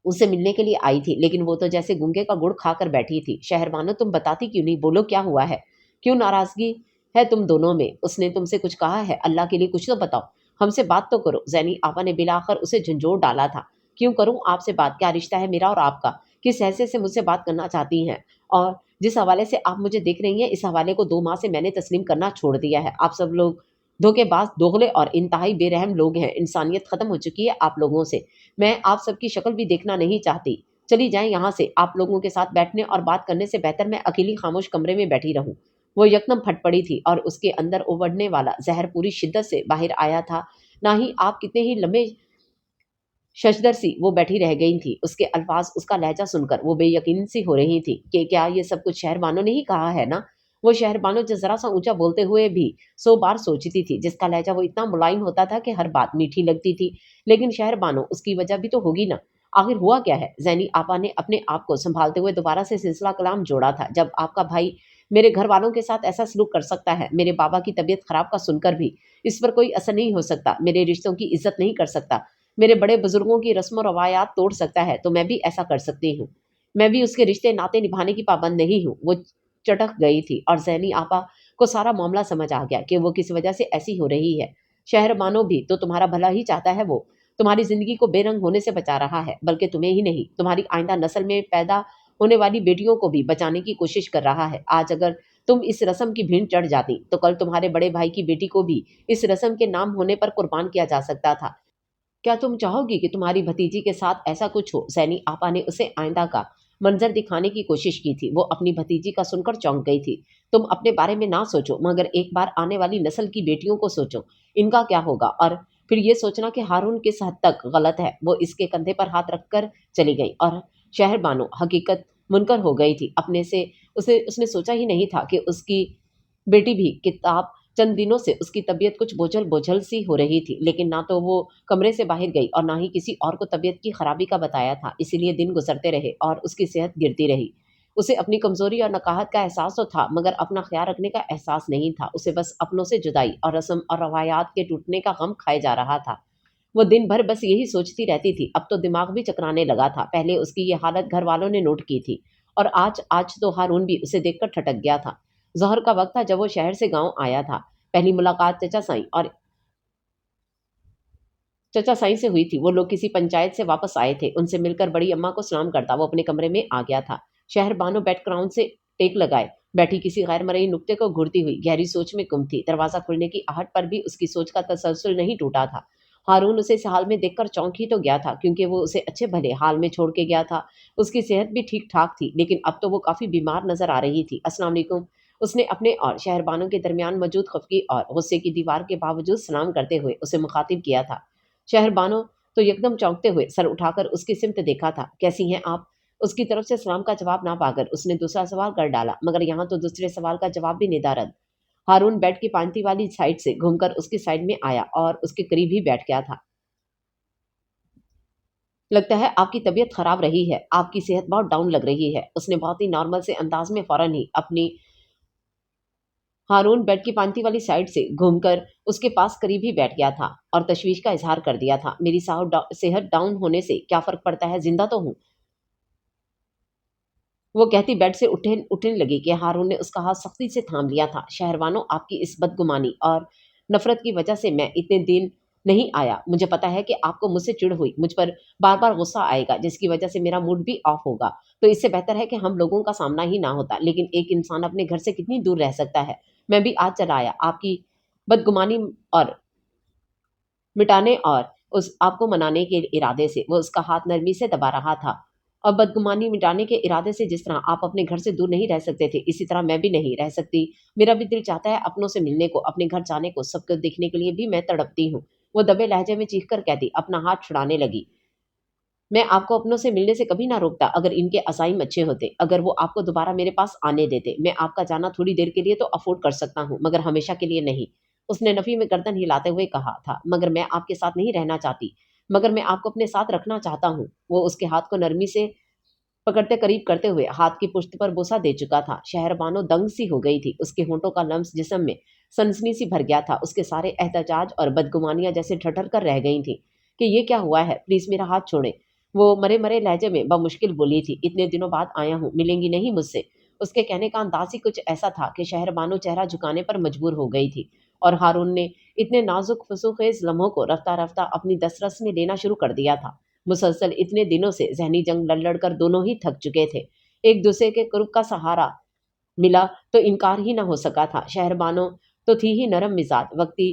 उससे मिलने के लिए आई थी, लेकिन वो तो जैसे गूंगे का गुड़ खाकर बैठी थी। शहरबानो, तुम बताती क्यों नहीं? बोलो क्या हुआ है? क्यों नाराज़गी है तुम दोनों में? उसने तुमसे कुछ कहा है? अल्लाह के लिए कुछ तो बताओ। हमसे बात तो करो। ज़ैनी आपा ने बिलाखिर उसे झंझोड़ डाला था। क्यों करूँ आपसे बात? क्या रिश्ता है मेरा और आपका? किस हैसियत से मुझसे बात करना चाहती हैं? और जिस हवाले से आप मुझे देख रही हैं, इस हवाले को 2 माह से मैंने तस्लीम करना छोड़ दिया है। आप सब लोग धोखेबाज, दोगले और इंतहाई बेरहम लोग हैं। इंसानियत खत्म हो चुकी है आप लोगों से। मैं आप सबकी शक्ल भी देखना नहीं चाहती। चली जाएँ यहाँ से। आप लोगों के साथ बैठने और बात करने से बेहतर मैं अकेली खामोश कमरे में बैठी रहूँ। वो यकदम फट पड़ी थी और उसके अंदर उबलने वाला ज़हर पूरी शिद्दत से बाहर आया था। ना ही आप कितने ही लंबे शशदर सी वो बैठी रह गई थी। उसके अल्फाज, उसका लहजा सुनकर वो बेयकीन सी हो रही थी कि क्या ये सब कुछ शहरबानो ने ही कहा है ना? वो शहरबानो जो ज़रा सा ऊँचा बोलते हुए भी 100 बार सोचती थी, जिसका लहजा वो इतना मुलायम होता था कि हर बात मीठी लगती थी। लेकिन शहरबानो, उसकी वजह भी तो होगी ना? आखिर हुआ क्या है? ज़ैनी आपा ने अपने आप को सँभालते हुए दोबारा से सिलसिला कलाम जोड़ा था। जब आपका भाई मेरे घरवालों के साथ ऐसा सलूक कर सकता है, मेरे बाबा की तबीयत ख़राब का सुनकर भी इस पर कोई असर नहीं हो सकता, मेरे रिश्तों की इज़्ज़त नहीं कर सकता, मेरे बड़े बुजुर्गों की रस्म और रवायात तोड़ सकता है, तो मैं भी ऐसा कर सकती हूँ। मैं भी उसके रिश्ते नाते निभाने की पाबंद नहीं हूँ। वो चटक गई थी और ज़ैनी आपा को सारा मामला समझ आ गया कि वो किस वजह से ऐसी हो रही है। शहरबानो भी तो तुम्हारा भला ही चाहता है वो। तुम्हारी ज़िंदगी को बेरंग होने से बचा रहा है, बल्कि तुम्हें ही नहीं, तुम्हारी आइंदा नस्ल में पैदा होने वाली बेटियों को भी बचाने की कोशिश कर रहा है। आज अगर तुम इस रस्म की भीड़ चढ़ जाती, तो कल तुम्हारे बड़े भाई की बेटी को भी इस रस्म के नाम होने पर कुर्बान किया जा सकता था। क्या तुम चाहोगी कि तुम्हारी भतीजी के साथ ऐसा कुछ हो? सैनी आपा ने उसे आइंदा का मंजर दिखाने की कोशिश की थी। वो अपनी भतीजी का सुनकर चौंक गई थी। तुम अपने बारे में ना सोचो, मगर एक बार आने वाली नस्ल की बेटियों को सोचो, इनका क्या होगा? और फिर ये सोचना कि हारून किस हद तक गलत है। वो इसके कंधे पर हाथ रखकर चली गई और शहरबानो हकीकत मुनकर हो गई थी। अपने से उसे उसने सोचा ही नहीं था कि उसकी बेटी भी किताब चंद दिनों से उसकी तबीयत कुछ बोझल बोझल सी हो रही थी, लेकिन ना तो वो कमरे से बाहर गई और ना ही किसी और को तबीयत की खराबी का बताया था। इसीलिए दिन गुजरते रहे और उसकी सेहत गिरती रही। उसे अपनी कमजोरी और नकाहत का एहसास तो था, मगर अपना ख्याल रखने का एहसास नहीं था। उसे बस अपनों से जुदाई और रस्म और रवायात के टूटने का गम खाए जा रहा था। वो दिन भर बस यही सोचती रहती थी। अब तो दिमाग भी चकराने लगा था। पहले उसकी ये हालत घर वालों ने नोट की थी, और आज आज तो हारून भी उसे देखकर ठटक गया था। ज़ोहर का वक्त था जब वो शहर से गांव आया था। पहली मुलाकात चचा साईं से हुई थी। वो लोग किसी पंचायत से वापस आए थे। उनसे मिलकर बड़ी अम्मा को सलाम करता वो अपने कमरे में आ गया था। शहर बानो बैकग्राउंड से टेक लगाए बैठी किसी गैर मरई नुक्ते को घूरती हुई गहरी सोच में गुम थी। दरवाजा खुलने की आहट पर भी उसकी सोच का तसलसल नहीं टूटा था। हारून उसे इस हाल में देखकर चौंक ही तो गया था, क्योंकि वो उसे अच्छे भले हाल में छोड़ के गया था। उसकी सेहत भी ठीक ठाक थी, लेकिन अब तो वो काफी बीमार नजर आ रही थी। अस्सलाम वालेकुम। उसने अपने और शहरबानों के दरमियान मौजूद खफगी और गुस्से की दीवार के बावजूद सलाम करते हुए उसे मुखातिब किया था। शहरबानो तो एकदम चौंकते हुए सर उठाकर उसकी सिमत देखा था। कैसी हैं आप? उसकी तरफ से सलाम का जवाब ना पाकर उसने दूसरा सवाल कर डाला, मगर यहाँ तो दूसरे सवाल का जवाब भी निदारद। हारून बेड की पांति वाली साइड से घूमकर उसकी साइड में आया और उसके करीब ही बैठ गया था। लगता है आपकी तबीयत खराब रही है, आपकी सेहत बहुत डाउन लग रही है। उसने बहुत ही नॉर्मल से अंदाज में फौरन ही अपनी हारून बेड की पांति वाली साइड से घूमकर उसके पास करीब ही बैठ गया था और तशवीश का इजहार कर दिया था। मेरी सेहत डाउन होने से क्या फर्क पड़ता है, जिंदा तो हूँ। वो कहती बेड से उठने लगी कि हारून ने उसका हाथ सख्ती से थाम लिया था। शहरवानों, आपकी इस बदगुमानी और नफरत की वजह से मैं इतने दिन नहीं आया। मुझे पता है कि आपको मुझसे चिढ़ हुई, मुझ पर बार बार गुस्सा आएगा, जिसकी वजह से मेरा मूड भी ऑफ होगा। तो इससे बेहतर है कि हम लोगों का सामना ही ना होता। लेकिन एक इंसान अपने घर से कितनी दूर रह सकता है। मैं भी आज चला आया आपकी बदगुमानी और मिटाने और उस आपको मनाने के इरादे से। वो उसका हाथ नरमी से दबा रहा था। और बदगुमानी मिटाने के इरादे से जिस तरह आप अपने घर से दूर नहीं रह सकते थे, इसी तरह मैं भी नहीं रह सकती। मेरा भी दिल चाहता है अपनों से मिलने को, अपने घर जाने को, सबको देखने के लिए भी मैं तड़पती हूँ। वो दबे लहजे में चीख कर कहती, अपना हाथ छुड़ाने लगी। मैं आपको अपनों से मिलने से कभी ना रोकता, अगर इनके अज़ाइम अच्छे होते, अगर वो आपको दोबारा मेरे पास आने देते। मैं आपका जाना थोड़ी देर के लिए तो अफ़ोर्ड कर सकता हूँ, मगर हमेशा के लिए नहीं। उसने नफ़ी में गर्दन हिलाते हुए कहा था, मगर मैं आपके साथ नहीं रहना चाहती, मगर मैं आपको अपने साथ रखना चाहता हूँ। वो उसके हाथ को नरमी से पकड़ते करीब करते हुए हाथ की पुश्त पर बोसा दे चुका था। शहरबानो दंग सी हो गई थी। उसके होंठों का लम्स जिस्म में सनसनी सी भर गया था। उसके सारे एहतजाज और बदगुमानियां जैसे ठठर कर रह गई थी कि ये क्या हुआ है, प्लीज मेरा हाथ छोड़े। वो मरे मरे लहजे में बमुश्किल बोली थी, इतने दिनों बाद आया हूँ, मिलेंगी नहीं मुझसे। उसके कहने का अंदाज ही कुछ ऐसा था कि शहरबानो चेहरा झुकाने पर मजबूर हो गई थी। और हारून ने इतने नाजुक फसूखेज लम्हों को रफ्ता रफ्ता अपनी दस्तरस में लेना शुरू कर दिया था। मुसलसल इतने दिनों से जहनी जंग लड़ लड़ कर दोनों ही थक चुके थे। एक दूसरे के कुर्ब का सहारा मिला तो इनकार ही ना हो सका था। शहरबानो तो थी ही नरम मिजाज, वक्ती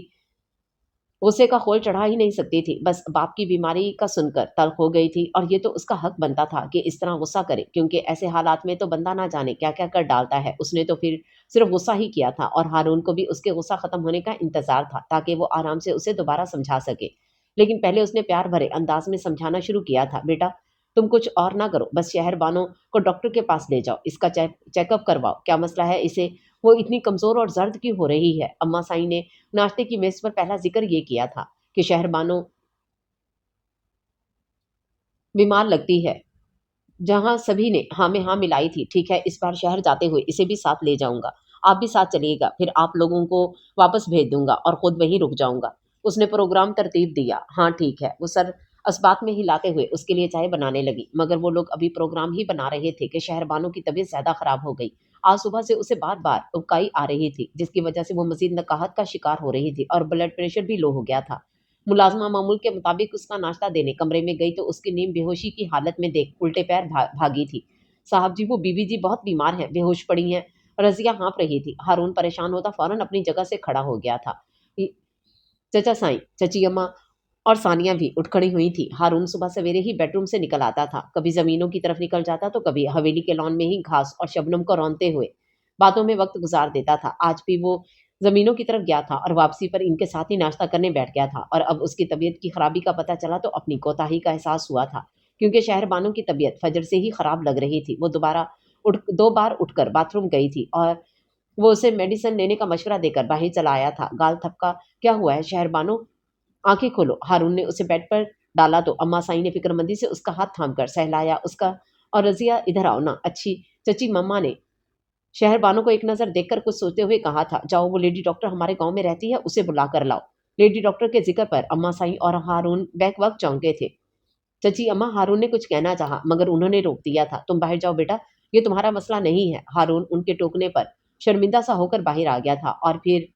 गुस्से का खोल चढ़ा ही नहीं सकती थी। बस बाप की बीमारी का सुनकर तल्ख हो गई थी, और ये तो उसका हक बनता था कि इस तरह गुस्सा करे, क्योंकि ऐसे हालात में तो बंदा ना जाने क्या क्या कर डालता है। उसने तो फिर सिर्फ गुस्सा ही किया था, और हारून को भी उसके गुस्सा खत्म होने का इंतजार था, ताकि वो आराम से उसे दोबारा समझा सके। लेकिन पहले उसने प्यार भरे अंदाज में समझाना शुरू किया था, बेटा तुम कुछ और ना करो, बस शहर बानो को डॉक्टर के पास ले जाओ, इसका चेकअप करवाओ, क्या मसला है इसे, वो इतनी कमजोर और जर्द क्यों हो रही है। अम्मा साई ने नाश्ते की मेज पर पहला जिक्र ये किया था कि शहरबानो बीमार लगती है, जहां सभी ने हाँ में हाँ मिलाई थी। ठीक है, इस बार शहर जाते हुए इसे भी साथ ले जाऊंगा, आप भी साथ चलिएगा, फिर आप लोगों को वापस भेज दूंगा और खुद वहीं रुक जाऊंगा। उसने प्रोग्राम तरतीब दिया। हाँ ठीक है। वो सर असबात में हिलाते हुए उसके लिए चाय बनाने लगी, मगर वो लोग अभी प्रोग्राम ही बना रहे थे कि शहरबानो की तबीयत ज्यादा खराब हो गई। आज सुबह से उसे बार बार उबकाई आ रही थी, जिसकी वजह से वो मजीद नकाहत का शिकार हो रही थी और ब्लड प्रेशर भी लो हो गया था। मुलाजमा मामूल के मुताबिक उसका नाश्ता देने कमरे में गई तो उसकी नीम बेहोशी की हालत में देख उल्टे पैर भागी थी। साहब जी, वो बीबी जी बहुत बीमार हैं, बेहोश पड़ी हैं। रजिया हाँफ रही थी। हारून परेशान होता फौरन अपनी जगह से खड़ा हो गया था। चचा साईं, चची अम्मा और सानिया भी उठ खड़ी हुई थी। हारून सुबह सवेरे ही बेडरूम से निकल आता था, कभी जमीनों की तरफ निकल जाता तो कभी हवेली के लॉन में ही घास और शबनम को रौंदते हुए बातों में वक्त गुजार देता था। आज भी वो जमीनों की तरफ गया था और वापसी पर इनके साथ ही नाश्ता करने बैठ गया था। और अब उसकी तबीयत की खराबी का पता चला तो अपनी कोताही का एहसास हुआ था, क्योंकि शहरबानों की तबीयत फजर से ही खराब लग रही थी। वो दो बार उठकर बाथरूम गई थी और وہ उसे मेडिसिन लेने का मशवरा देकर बाहर चला आया था। गाल थपका, क्या हुआ है शहर बानो, आंखें खोलो। हारून ने उसे बेड पर डाला तो अम्मा साई ने फिक्रमंदी से उसका हाथ थाम कर सहलाया उसका, और रजिया इधर आओ ना। अच्छी चची मम्मा ने शहर बानो को एक नजर देखकर कुछ सोचते हुए कहा था, जाओ वो लेडी डॉक्टर हमारे गांव में रहती है, उसे बुला कर लाओ। लेडी डॉक्टर के जिक्र पर अम्मा साई और हारून बैक वक्त चौंके थे। चची अम्मा, हारून ने कुछ कहना चाहा मगर उन्होंने रोक दिया था। तुम बाहर जाओ बेटा, ये तुम्हारा मसला नहीं है। हारून उनके टोकने पर शर्मिंदा सा होकर बाहर आ गया था। और फिर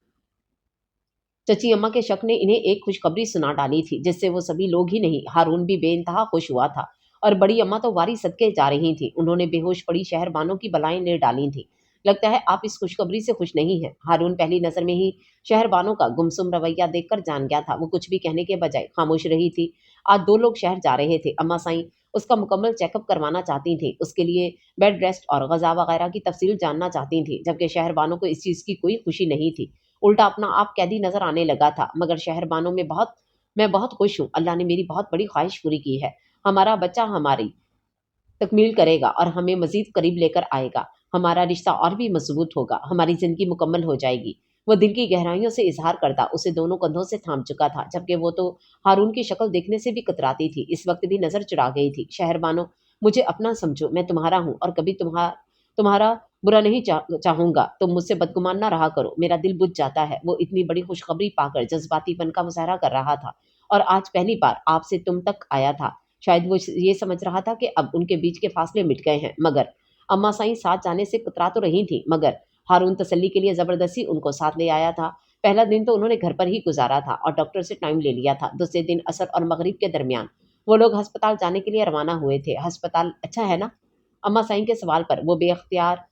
चची अम्मा के शक ने इन्हें एक खुशखबरी सुना डाली थी जिससे वो सभी लोग ही नहीं, हारून भी बेइंतहा खुश हुआ था। और बड़ी अम्मा तो वारी सदके जा रही थी। उन्होंने बेहोश पड़ी शहर बानों की बलाएं ले डाली थी। लगता है आप इस खुशखबरी से खुश नहीं हैं। हारून पहली नजर में ही शहर बानों का गुमसुम रवैया देखकर जान गया था। वो कुछ भी कहने के बजाय खामोश रही थी। आज दो लोग शहर जा रहे थे। अम्मा साई उसका मुकम्मल चेकअप करवाना चाहती थी, उसके लिए बेड रेस्ट और गजा वगैरह की तफसील जानना चाहती थी, जबकि शहर बानों को इस चीज की कोई खुशी नहीं थी। उल्टा अपना आप कैदी नजर आने लगा था। मगर शहर बानों में मैं बहुत खुश हूँ। अल्लाह ने मेरी बहुत बड़ी ख्वाहिश पूरी की है। हमारा बच्चा हमारी तकमील करेगा और हमें मजीद करीब लेकर आएगा। हमारा रिश्ता और भी मजबूत होगा। हमारी जिंदगी मुकम्मल हो जाएगी। वो दिल की गहराइयों से इजहार करता उसे दोनों कंधों से थाम चुका था, जबकि वो तो हारून की शक्ल देखने से भी कतराती थी। इस वक्त भी नजर चुरा गई थी। शहर बानो, मुझे अपना समझो, मैं तुम्हारा हूँ और कभी तुम्हारा बुरा नहीं चाहूंगा। तुम मुझसे बदगुमान ना रहा करो। मेरा दिल बुझ जाता है। वो इतनी बड़ी खुशखबरी पाकर जज्बातीपन का मुजाहरा कर रहा था और आज पहली बार आपसे तुम तक आया था। शायद वो ये समझ रहा था कि अब उनके बीच के फासले मिट गए हैं। मगर अम्मा साई साथ जाने से कतरा तो रही थी, मगर हारून तसल्ली के लिए जबरदस्ती उनको साथ ले आया था। पहला दिन तो उन्होंने घर पर ही गुजारा था और डॉक्टर से टाइम ले लिया था। दूसरे दिन असर और मगरिब के दरमियान वो लोग अस्पताल जाने के लिए रवाना हुए थे। अस्पताल अच्छा है ना? अम्मा साई के सवाल पर वो बेख्तियार,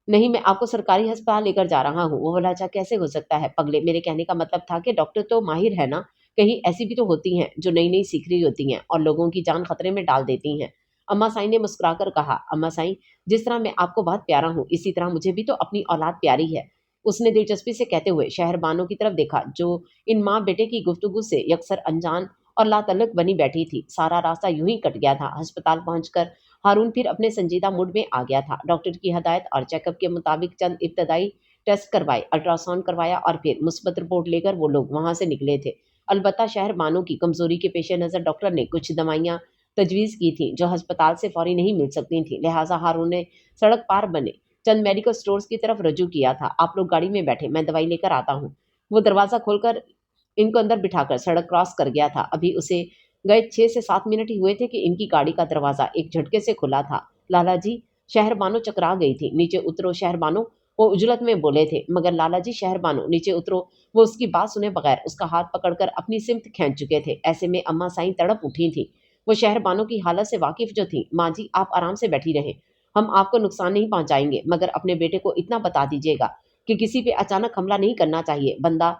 नहीं, मैं आपको सरकारी अस्पताल लेकर जा रहा हूँ। वो बोला, अच्छा कैसे हो सकता है पगले, मेरे कहने का मतलब था कि डॉक्टर तो माहिर है ना, कहीं ऐसी भी तो होती हैं जो नई नई सीख रही होती हैं और लोगों की जान खतरे में डाल देती हैं। अम्मा साई ने मुस्कुराकर कहा, अम्मा साई, जिस तरह मैं आपको बहुत प्यारा हूँ इसी तरह मुझे भी तो अपनी औलाद प्यारी है। उसने दिलचस्पी से कहते हुए शहर बानो की तरफ देखा जो इन माँ बेटे की गुफ्तगू से यकसर अनजान और लातल्लुक बनी बैठी थी। सारा रास्ता यूं ही कट गया था। अस्पताल पहुंचकर हारून फिर अपने संजीदा मूड में आ गया था। डॉक्टर की हदायत और चेकअप के मुताबिक चंद इब्तदाई टेस्ट करवाए, अल्ट्रासाउंड करवाया और फिर मुस्बत रिपोर्ट लेकर वो लोग वहां से निकले थे। अलबत्ता शहर बानो की कमजोरी के पेश नज़र डॉक्टर ने कुछ दवाइयाँ तजवीज़ की थी जो अस्पताल से फौरी नहीं मिल सकती थी। लिहाजा हारून ने सड़क पार बने चंद मेडिकल स्टोर्स की तरफ रजू किया था। आप लोग गाड़ी में बैठे, मैं दवाई लेकर आता हूँ। वो दरवाज़ा खोलकर इनको अंदर बिठाकर सड़क क्रॉस कर गया था। अभी उसे गए 6 से 7 मिनट ही हुए थे कि इनकी गाड़ी का दरवाजा एक झटके से खुला था। लाला जी, शहर बानो चकरा गई थी। नीचे उतरो शहर बानो, वो उजलत में बोले थे। मगर लाला जी, शहर बानो नीचे उतरो। वो उसकी बात सुने बगैर उसका हाथ पकड़कर अपनी सिमत खींच चुके थे। ऐसे में अम्मा साई तड़प उठी थी। वो शहर बानो की हालत से वाकिफ जो थी। माँ जी, आप आराम से बैठी रहें, हम आपको नुकसान नहीं पहुंचाएंगे, मगर अपने बेटे को इतना बता दीजिएगा कि किसी पे अचानक हमला नहीं करना चाहिए। बंदा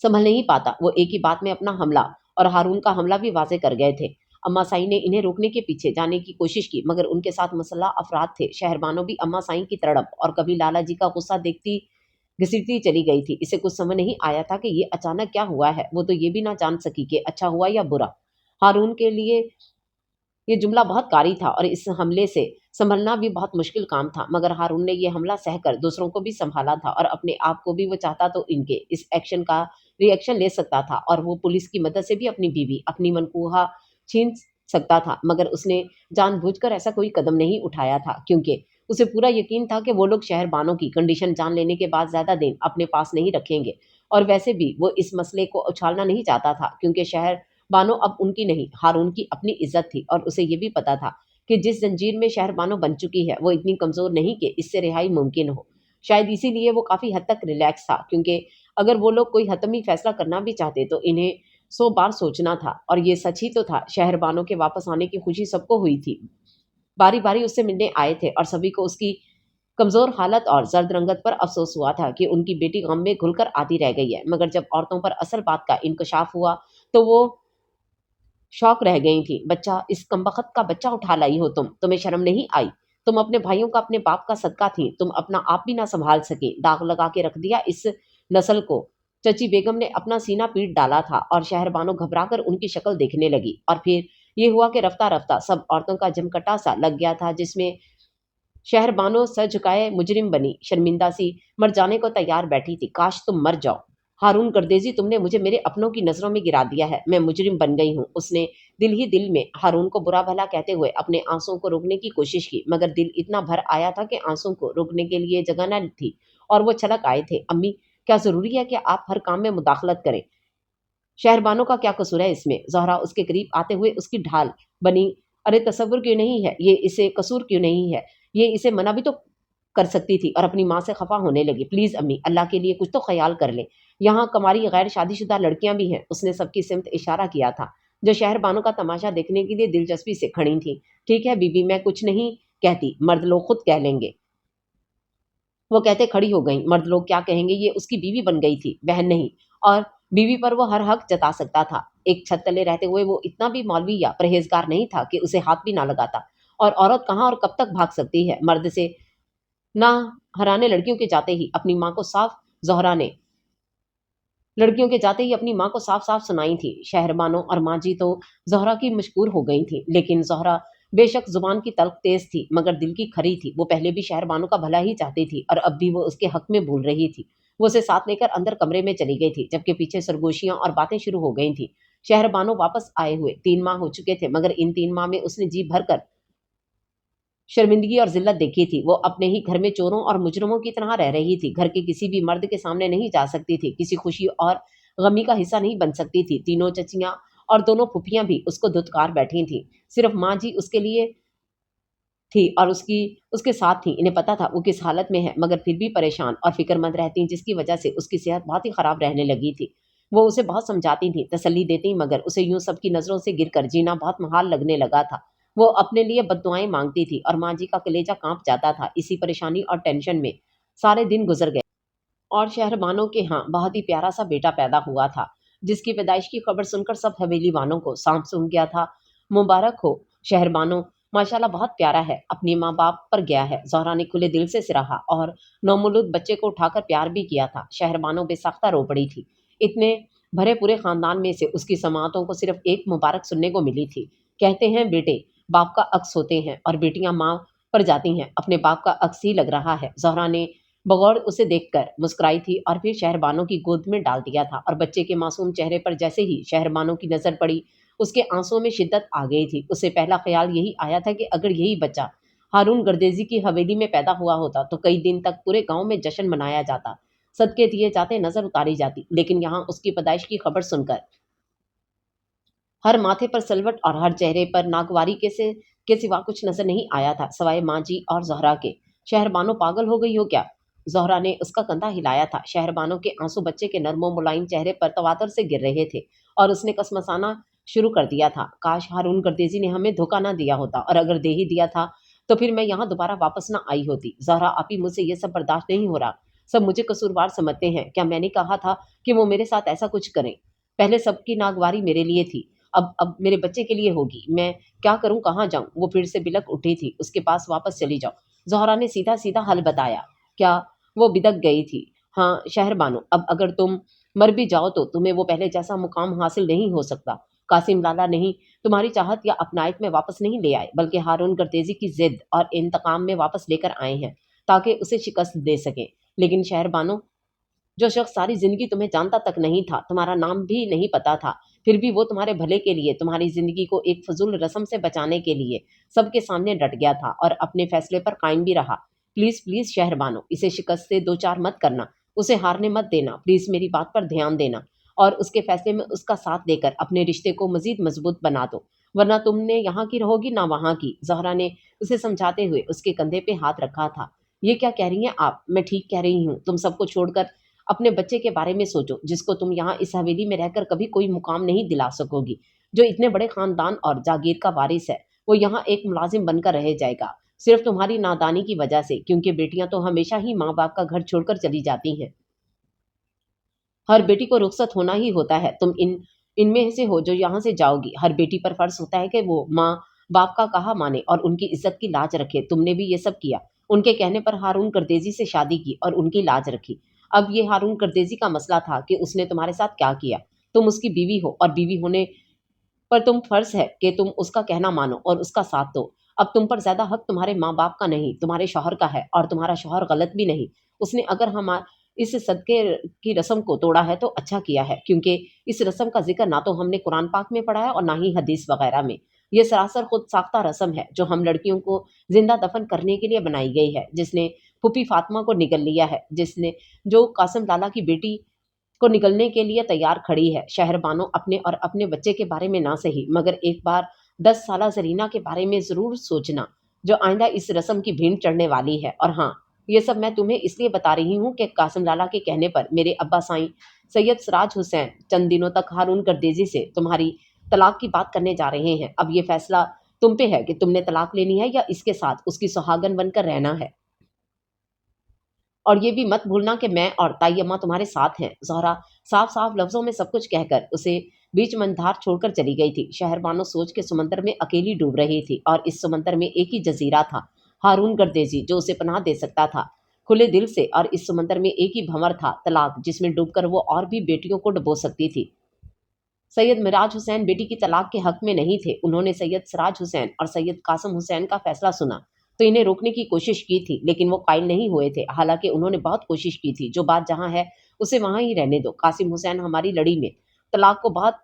संभल नहीं पाता। वो एक ही बात में अपना हमला और हारून का हमला भी वाज़ेह कर गए थे। अम्मा साई ने इन्हें रोकने के पीछे जाने की कोशिश की, मगर उनके साथ मुसल्लह अफराद थे। शहरबानो भी अम्मा साई की तड़प और कभी लाला जी का गुस्सा देखती घसीटती चली गई थी। इसे कुछ समझ नहीं आया था कि ये अचानक क्या हुआ है। वो तो ये भी ना जान सकी कि अच्छा हुआ या बुरा। हारून के लिए ये जुमला बहुत कारी था और इस हमले से संभलना भी बहुत मुश्किल काम था, मगर हारून ने यह हमला सहकर दूसरों को भी संभाला था और अपने आप को भी वो चाहता तो इनके इस एक्शन का रिएक्शन ले सकता था और वो पुलिस की मदद से भी अपनी बीवी, अपनी मनकूहा छीन सकता था। मगर उसने जानबूझकर ऐसा कोई कदम नहीं उठाया था, क्योंकि उसे पूरा यकीन था कि वो लोग शहर बानों की कंडीशन जान लेने के बाद ज़्यादा दिन अपने पास नहीं रखेंगे। और वैसे भी वो इस मसले को उछालना नहीं चाहता था, क्योंकि शहर बानो अब उनकी नहीं, हारून की अपनी इज्जत थी और उसे ये भी पता था कि जिस जंजीर में शहर बानो बन चुकी है वो इतनी कमज़ोर नहीं कि इससे रिहाई मुमकिन हो। शायद इसीलिए वो काफ़ी हद तक रिलैक्स था, क्योंकि अगर वो लोग कोई हतमी फैसला करना भी चाहते तो इन्हें 100 बार सोचना था। और ये सच ही तो था। शहर बानो के वापस आने की खुशी सबको हुई थी। बारी बारी उससे मिलने आए थे और सभी को उसकी कमज़ोर हालत और जर्द रंगत पर अफसोस हुआ था कि उनकी बेटी गम में घुलकर आती रह गई है। मगर जब औरतों पर असल बात का इंकशाफ हुआ तो वो शौक रह गई थी। बच्चा, इस कमबख्त का बच्चा उठा लाई हो तुम, तुम्हें शर्म नहीं आई? तुम अपने भाइयों का अपने बाप का सदका थी, तुम अपना आप भी ना संभाल सके, दाग लगा के रख दिया इस नस्ल को। चची बेगम ने अपना सीना पीट डाला था और शहरबानो घबरा कर उनकी शक्ल देखने लगी। और फिर ये हुआ कि रफ्ता रफ्ता सब औरतों का जमकटा सा लग गया था, जिसमें शहर बानो सर झुकाए मुजरिम बनी, शर्मिंदा सी मर जाने को तैयार बैठी थी। काश तुम मर जाओ हारून गर्देजी, तुमने मुझे मेरे अपनों की नजरों में गिरा दिया है, मैं मुजरिम बन गई हूँ। उसने दिल ही दिल में हारून को बुरा भला कहते हुए अपने आंसुओं को रोकने की कोशिश की, मगर दिल इतना भर आया था कि आंसुओं को रोकने के लिए जगह न थी और वो छलक आए थे। अम्मी, क्या जरूरी है कि आप हर काम में मुदाखलत करें? शहरबानो का क्या कसूर है इसमें? ज़ोहरा उसके करीब आते हुए उसकी ढाल बनी। अरे तसव्वुर क्यों नहीं है, ये इसे कसूर क्यों नहीं है, ये इसे मना भी तो कर सकती थी। और अपनी माँ से खफा होने लगी। प्लीज़ अम्मी, अल्लाह के लिए कुछ तो ख्याल कर ले, यहाँ कमारी गैर शादीशुदा लड़कियां भी हैं। उसने सबकी सिमत इशारा किया था जो शहरबानो का तमाशा देखने के लिए दिलचस्पी से खड़ी थी। ठीक है बीबी, मैं कुछ नहीं कहती, मर्द लोग खुद कह लेंगे। वो कहते खड़ी हो गई, मर्द लोग क्या कहेंगे, ये उसकी बीवी बन गई थी, बहन नहीं। और बीवी पर वो हर हक जता सकता था। एक छत तले रहते हुए वो इतना भी मौलवी या परहेजगार नहीं था कि उसे हाथ भी ना लगाता। और औरत कहाँ और कब तक भाग सकती है मर्द से? ना हराने लड़कियों के जाते ही अपनी माँ को साफ ज़ोहरा ने लड़कियों के जाते ही अपनी माँ को साफ साफ सुनाई थी। शहरबानो और माँ जी तो ज़ोहरा की मशहूर हो गई थी, लेकिन ज़ोहरा बेशक जुबान की तल्ख तेज थी मगर दिल की खरी थी। वो पहले भी शहरबानो का भला ही चाहती थी और अब भी वो उसके हक में भूल रही थी। वो उसे साथ लेकर अंदर कमरे में चली गई थी, जबकि पीछे सरगोशियां और बातें शुरू हो गई थी। शहरबानो वापस आए हुए 3 माह हो चुके थे, मगर इन 3 माह में उसने जी भर कर शर्मिंदगी और जिल्लत देखी थी। वो अपने ही घर में चोरों और मुजरिमों की तरह रह रही थी। घर के किसी भी मर्द के सामने नहीं जा सकती थी, किसी खुशी और गमी का हिस्सा नहीं बन सकती थी। तीनों चचियां और दोनों फुफियां भी उसको धुतकार बैठी थीं। सिर्फ माँ जी उसके लिए थी और उसके साथ थी। इन्हें पता था वो किस हालत में है, मगर फिर भी परेशान और फिक्रमंद रहती, जिसकी वजह से उसकी सेहत बहुत ही खराब रहने लगी थी। वो उसे बहुत समझाती थी, तसल्ली देती, मगर उसे यूं सबकी नजरों से गिरकर जीना बहुत मुहाल लगने लगा था। वो अपने लिए बद्दुआएं मांगती थी और माँ जी का कलेजा कांप जाता था। इसी परेशानी और टेंशन में सारे दिन गुजर गए और शहरबानों के यहाँ बहुत ही प्यारा सा बेटा पैदा हुआ था, जिसकी पैदाइश की खबर सुनकर सब हवेली वालों को सांप सूंघ गया था। मुबारक हो शहरबानो, माशाल्लाह बहुत प्यारा है, अपने माँ बाप पर गया है। ज़ोहरा ने खुले दिल से सिराहा और नौमुलूद बच्चे को उठाकर प्यार भी किया था। शहरबानो बेसाख्ता रो पड़ी थी। इतने भरे पूरे खानदान में से उसकी समातों को सिर्फ एक मुबारक सुनने को मिली थी। कहते हैं बेटे बाप का अक्स होते हैं और बेटियां माँ पर जाती हैं, अपने बाप का अक्स ही लग रहा है। ज़ोहरा ने बगौर उसे देखकर मुस्कुराई थी और फिर शहरबानो की गोद में डाल दिया था। और बच्चे के मासूम चेहरे पर जैसे ही शहरबानो की नजर पड़ी, उसके आंसुओं में शिद्दत आ गई थी। उसे पहला ख्याल यही आया था कि अगर यही बच्चा हारून गर्देजी की हवेली में पैदा हुआ होता तो कई दिन तक पूरे गांव में जश्न मनाया जाता, सदके दिए जाते, नजर उतारी जाती। लेकिन यहाँ उसकी पैदाइश की खबर सुनकर हर माथे पर सलवट और हर चेहरे पर नागवारी के सिवा कुछ नजर नहीं आया था, सवाए माँ जी और ज़ोहरा के। शहरबानो पागल हो गई हो क्या? ज़ोहरा ने उसका कंधा हिलाया था। शहरबानो के आंसू बच्चे के नर्मो मुलायम चेहरे पर तवातर से गिर रहे थे और उसने कसमसाना शुरू कर दिया था। काश हारून गर्देजी ने हमें धोखा ना दिया होता, और अगर दे ही दिया था तो फिर मैं यहाँ दोबारा वापस ना आई होती। ज़ोहरा आपी, मुझसे ये सब बर्दाश्त नहीं हो रहा। सब मुझे कसूरवार समझते हैं। क्या मैंने कहा था कि वो मेरे साथ ऐसा कुछ करें? पहले सबकी नागवारी मेरे लिए थी, अब मेरे बच्चे के लिए होगी। मैं क्या करूँ, कहाँ जाऊँ? वो फिर से बिलक उठी थी। उसके पास वापस चली जाओ। ज़ोहरा ने सीधा-सीधा हल बताया। क्या? वो बिदक गई थी। हाँ, शहरबानो, अब अगर तुम मर भी जाओ तो तुम्हें वो पहले जैसा मुकाम हासिल नहीं हो सकता। कासिम लाला नहीं तुम्हारी चाहत या अपनायत में वापस नहीं ले आए, बल्कि हारून गर्देजी की ज़िद और इंतकाम में वापस लेकर आए हैं, ताकि उसे शिकस्त दे सकें। लेकिन शहरबानो, जो शख्स सारी जिंदगी तुम्हें जानता तक नहीं था, तुम्हारा नाम भी नहीं पता था, फिर भी वो तुम्हारे भले के लिए, तुम्हारी जिंदगी को एक फजूल रस्म से बचाने के लिए सबके सामने डट गया था और अपने फैसले पर कायम भी रहा। प्लीज प्लीज शहरबानो, इसे शिकस्त से दो चार मत करना, उसे हारने मत देना। प्लीज मेरी बात पर ध्यान देना और उसके फैसले में उसका साथ देकर अपने रिश्ते को मजीद मजबूत बना दो, वरना तुमने यहाँ की रहोगी ना वहाँ की। ज़ोहरा ने उसे समझाते हुए उसके कंधे पे हाथ रखा था। ये क्या कह रही हैं आप? मैं ठीक कह रही हूँ। तुम सबको छोड़कर अपने बच्चे के बारे में सोचो, जिसको तुम यहाँ इस हवेली में रहकर कभी कोई मुकाम नहीं दिला सकोगी, जो इतने बड़े खानदान और जागीर का वारिस है। वो यहाँ एक मुलाजिम बनकर रह जाएगा, सिर्फ तुम्हारी नादानी की वजह से, क्योंकि बेटियां तो हमेशा ही माँ बाप का घर छोड़कर चली जाती हैं। हर बेटी को रुखसत होना ही होता है। तुम इनमें से हो जो यहाँ से जाओगी। हर बेटी पर फर्ज होता है कि वो माँ बाप का कहा माने और उनकी इज्जत की लाज रखे। तुमने भी ये सब किया। उनके कहने पर हारून करदेजी से शादी की और उनकी लाज रखी। अब ये हारून करदेजी का मसला था कि उसने तुम्हारे साथ क्या किया। तुम उसकी बीवी हो और बीवी होने पर तुम फर्ज है कि तुम उसका कहना मानो और उसका साथ दो। अब तुम पर ज्यादा हक तुम्हारे माँ बाप का नहीं, तुम्हारे शौहर का है, और तुम्हारा शौहर गलत भी नहीं। उसने अगर हम इस सदके की रस्म को तोड़ा है तो अच्छा किया है, क्योंकि इस रस्म का जिक्र ना तो हमने कुरान पाक में पढ़ा है और ना ही हदीस वगैरह में। ये सरासर खुद साख्ता रस्म है जो हम लड़कियों को जिंदा दफन करने के लिए बनाई गई है, जिसने फूफी फातिमा को निगल लिया है, जिसने जो कासिम लाला की बेटी को निगलने के लिए तैयार खड़ी है। शहरबानो अपने और अपने बच्चे के बारे में ना सही मगर एक बार 10 साला जरीना के बारे में जरूर सोचना, जो आइंदा इस रस्म की भीड़ चढ़ने वाली है। और हाँ, ये सब मैं तुम्हें इसलिए बता रही हूँ कि कासिम लाला के कहने पर मेरे अब्बा साईं सैयद सराज हुसैन चंद दिनों तक हारून गर्देजी से तुम्हारी तलाक की बात करने जा रहे हैं। अब ये फैसला तुम पे है कि तुमने तलाक लेनी है या इसके साथ उसकी सुहागन बनकर रहना है। और ये भी मत भूलना कि मैं और ताई अम्मा तुम्हारे साथ हैं। ज़ोहरा साफ साफ लफ्जों में सब कुछ कहकर उसे बीच मंधार छोड़कर चली गई थी। शहरबानो सोच के समंदर में अकेली डूब रही थी और इस समंदर में एक ही जजीरा था, हारून गर्देजी, जो उसे पनाह दे सकता था खुले दिल से। और इस समंदर में एक ही भंवर था, तलाक, जिसमें डूबकर वो और भी बेटियों को डुबो सकती थी। सैयद मिराज हुसैन बेटी की तलाक के हक में नहीं थे। उन्होंने सैयद सराज हुसैन और सैयद कासम हुसैन का फैसला सुना तो इन्हें रोकने की कोशिश की थी, लेकिन वो कायल नहीं हुए थे। हालांकि उन्होंने बहुत कोशिश की थी। जो बात जहां है उसे वहां ही रहने दो। कासिम हुसैन हमारी लड़ी में तलाक को बहुत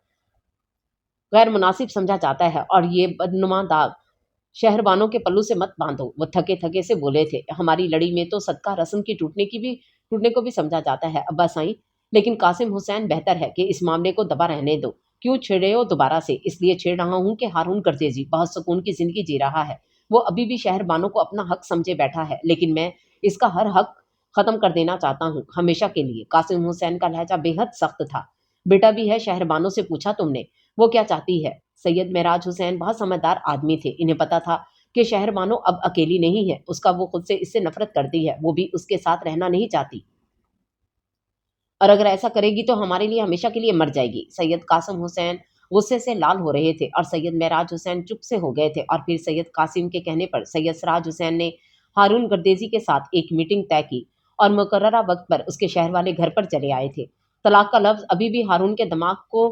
गैर मुनासिब समझा जाता है और ये बदनुमा दाग शहरबानों के पल्लू से मत बांधो। वो थके थके से बोले थे, हमारी लड़ी में तो सदका रस्म की टूटने को भी समझा जाता है अब्बा साईं, लेकिन कासिम हुसैन बेहतर है कि इस मामले को दबा रहने दो। क्यों छेड़े हो दोबारा से? इसलिए छेड़ रहा हूँ कि हारून करतेजी बहुत सुकून की जिंदगी जी रहा है। वो अभी भी शहरबानों को अपना हक समझे बैठा है, लेकिन मैं इसका हर हक खत्म कर देना चाहता हूँ हमेशा के लिए। कासिम हुसैन का लहजा बेहद सख्त था। बेटा भी है? शहरबानों से पूछा तुमने? वो क्या चाहती है? सैयद मेराज हुसैन बहुत समझदार आदमी थे। इन्हें पता था कि शहरबानो अब अकेली नहीं है। उसका वो खुद से इससे नफरत करती है। वो भी उसके साथ रहना नहीं चाहती, और अगर ऐसा करेगी तो हमारे लिए हमेशा के लिए मर जाएगी। सैयद कासिम हुसैन गुस्से से लाल हो रहे थे और सैयद मेराज हुसैन चुप से हो गए थे। और फिर सैयद कासिम के कहने पर सैयद सराज हुसैन ने हारून गर्देजी के साथ एक मीटिंग तय की और मुकर्ररा वक्त पर उसके शहर वाले घर पर चले आए थे। तलाक का लफ्ज अभी भी हारून के दिमाग को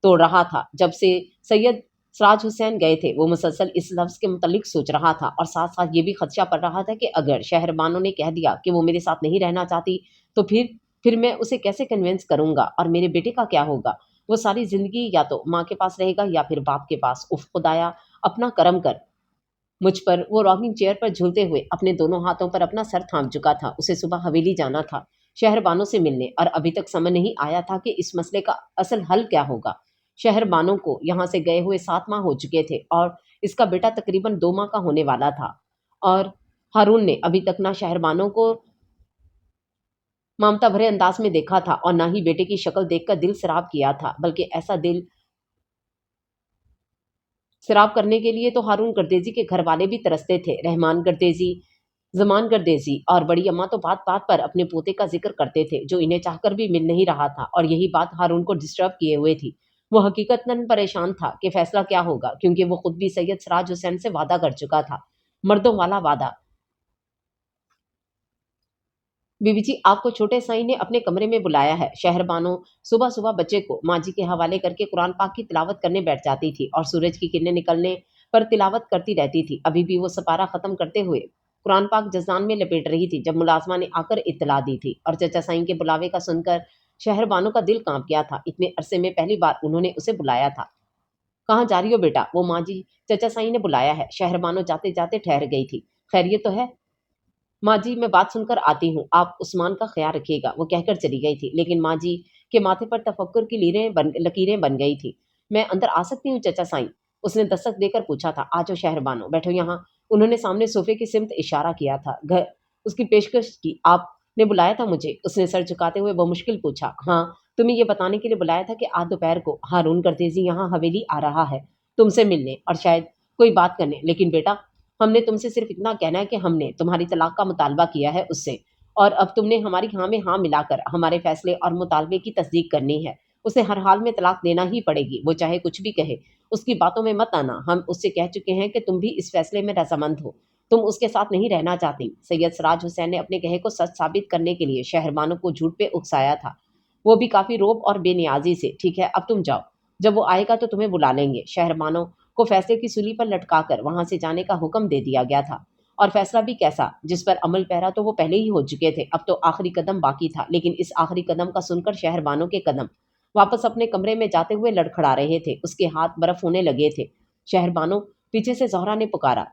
तोड़ रहा था। जब से सैयद सराज हुसैन गए थे वो मुसलसल इस लफ्ज के मुतल्लिक सोच रहा था और साथ साथ ये भी खदशा पड़ रहा था कि अगर शहरबानों ने कह दिया कि वो मेरे साथ नहीं रहना चाहती तो फिर मैं उसे कैसे कन्विंस करूंगा, और मेरे बेटे का क्या होगा? वो सारी जिंदगी या तो माँ के पास रहेगा या फिर बाप के पास। उफ खुदाया, अपना करम कर मुझ पर। वो रॉकिंग चेयर पर झूलते हुए अपने दोनों हाथों पर अपना सर थाम चुका था। उसे सुबह हवेली जाना था शहरबानों से मिलने, और अभी तक समझ नहीं आया था कि इस मसले का असल हल क्या होगा। शहरबानों को यहाँ से गए हुए 7 माह हो चुके थे और इसका बेटा तकरीबन 2 माह का होने वाला था। और हारून ने अभी तक ना शहरबानों को ममता भरे अंदाज में देखा था और ना ही बेटे की शक्ल देखकर दिल सराब किया था, बल्कि ऐसा दिल सराब करने के लिए तो हारून गर्देजी के घर वाले भी तरसते थे। रहमान गर्देजी, जमान गर्देजी और बड़ी अम्मा तो बात बात पर अपने पोते का जिक्र करते थे, जो इन्हें चाहकर भी मिल नहीं रहा था, और यही बात हारून को डिस्टर्ब किए हुए थी। वो हकीकतन परेशान था कि फैसला क्या होगा, क्योंकि वो खुद भी सैयद सराज हुसैन से वादा कर चुका था, मर्दों वाला वादा। बीबी जी, आपको छोटे साईं ने अपने कमरे में बुलाया है। शहरबानो सुबह सुबह बच्चे को माँ जी के हवाले करके कुरान पाक की तिलावत करने बैठ जाती थी और सूरज की किरणें निकलने पर तिलावत करती रहती थी। अभी भी वो सपारा खत्म करते हुए कुरान पाक जजान में लपेट रही थी जब मुलाजमा ने आकर इत्तला दी थी, और चचा साईं के बुलावे का सुनकर शहरबानो का दिल कांप गया था। इतने अरसे में पहली बार उन्होंने उसे बुलाया था। कहाँ जा रही हो बेटा? वो माँ जी, चचा साईं ने बुलाया है। शहरबानो जाते जाते ठहर गई थी। खैरियत तो है माँ जी? मैं बात सुनकर आती हूँ, आप उस्मान का ख्याल रखिएगा। वो कहकर चली गई थी, लेकिन माँ जी के माथे पर तफक्कुर की लकीरें बन गई थी। मैं अंदर आ सकती हूँ चचा साईं? उसने दस्तक देकर पूछा था। आ जाओ शहरबानो, बैठो यहाँ। उन्होंने सामने सोफे की सिमत इशारा किया था। घर उसकी पेशकश की। आपने बुलाया था मुझे? उसने सर झुकाते हुए मुश्किल पूछा। हाँ, तुम्हें ये बताने के लिए बुलाया था कि आज दोपहर को हारून करतेजी यहाँ हवेली आ रहा है तुमसे मिलने और शायद कोई बात करने। लेकिन बेटा, हमने तुमसे सिर्फ इतना कहना है कि हमने तुम्हारी तलाक का मुतालबा किया है उससे, और अब तुमने हमारी हाँ में हाँ मिलाकर हमारे फैसले और मुतालबे की तस्दीक करनी है। उसे हर हाल में तलाक देना ही पड़ेगी, वो चाहे कुछ भी कहे। उसकी बातों में मत आना। हम उससे कह चुके हैं कि तुम भी इस फैसले में रजामंद हो, तुम उसके साथ नहीं रहना चाहती। सैयद सराज हुसैन ने अपने कहे को सच साबित करने के लिए शहरबानों को झूठ पे उकसाया था, वो भी काफी रोब और बेनियाजी से। ठीक है, अब तुम जाओ, जब वो आएगा तो तुम्हें बुला लेंगे। शहरबानों को फैصلے کی سولی پر لٹکا کر وہاں سے جانے کا حکم دے دیا گیا تھا، اور فیصلہ بھی کیسا جس پر عمل پیرا تو وہ پہلے ہی ہو چکے تھے، اب تو آخری قدم باقی تھا۔ لیکن اس آخری قدم کا سن کر شہر بانو کے قدم واپس اپنے کمرے میں جاتے ہوئے لڑکھڑا رہے تھے، اس کے ہاتھ برف ہونے لگے تھے۔ شہر بانو، پیچھے سے زہرا نے پکارا۔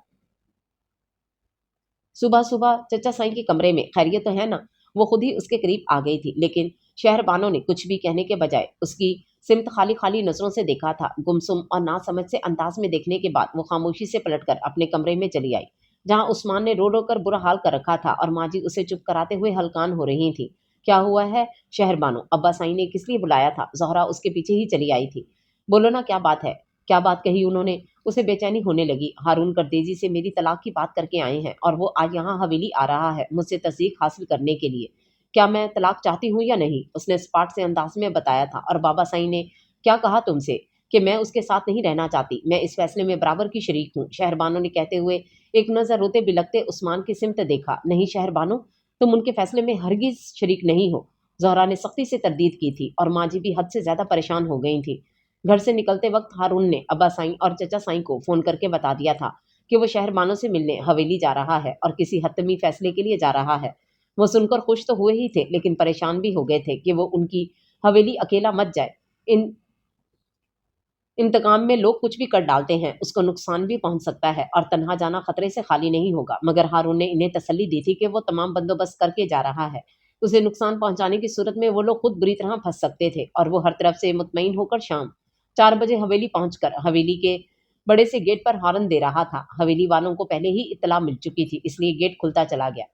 صبح صبح چچا سائیں کے کمرے میں، خیریت تو ہے نا؟ وہ خود ہی اس کے قریب آ گئی تھی، لیکن شہر بانو نے کچھ بھی کہنے کے بجائے اس کی سمت خالی خالی نظروں سے دیکھا تھا۔ گمسم اور نا سمجھ سے انداز میں دیکھنے کے بعد وہ خاموشی سے پلٹ کر اپنے کمرے میں چلی آئی، جہاں عثمان نے رو رو کر برا حال کر رکھا تھا اور ماجی اسے چپ کراتے ہوئے ہلکان ہو رہی تھی۔ کیا ہوا ہے شہر بانو؟ ابا سائیں نے کس لیے بلایا تھا؟ زہرا اس کے پیچھے ہی چلی آئی تھی۔ بولو نا، کیا بات ہے؟ کیا بات کہی انہوں نے؟ اسے بے چینی ہونے لگی۔ ہارون کردیزی سے میری طلاق کی بات کر کے آئے ہیں اور وہ آج یہاں حویلی آ رہا ہے مجھ سے تصدیق حاصل کرنے کے لیے۔ کیا میں طلاق چاہتی ہوں یا نہیں؟ اس نے اسپاٹ سے انداز میں بتایا تھا۔ اور بابا سائیں نے کیا کہا تم سے؟ کہ میں اس کے ساتھ نہیں رہنا چاہتی، میں اس فیصلے میں برابر کی شریک ہوں، شہر بانو نے کہتے ہوئے ایک نظر روتے بلکتے عثمان کی سمت دیکھا۔ نہیں شہر بانو، تم ان کے فیصلے میں ہرگز شریک نہیں ہو، زہرا نے سختی سے تردید کی تھی، اور ماجی بھی حد سے زیادہ پریشان ہو گئی تھی۔ گھر سے نکلتے وقت ہارون نے ابا سائیں اور چچا سائیں کو فون کر کے بتا دیا تھا کہ وہ شہر بانو سے ملنے حویلی جا رہا ہے اور کسی حتمی فیصلے کے لیے جا رہا ہے۔ وہ سن کر خوش تو ہوئے ہی تھے، لیکن پریشان بھی ہو گئے تھے کہ وہ ان کی حویلی اکیلا مت جائے۔ انتقام میں لوگ کچھ بھی کر ڈالتے ہیں، اس کو نقصان بھی پہنچ سکتا ہے، اور تنہا جانا خطرے سے خالی نہیں ہوگا۔ مگر ہارون نے انہیں تسلی دی تھی کہ وہ تمام بندوبست کر کے جا رہا ہے، اسے نقصان پہنچانے کی صورت میں وہ لوگ خود بری طرح پھنس سکتے تھے، اور وہ ہر طرف سے مطمئن ہو کر شام 4 بجے حویلی پہنچ کر حویلی کے بڑے سے گیٹ پر ہارن دے رہا تھا۔ حویلی والوں کو پہلے ہی اطلاع مل چکی تھی، اس لیے گیٹ کھلتا چلا گیا۔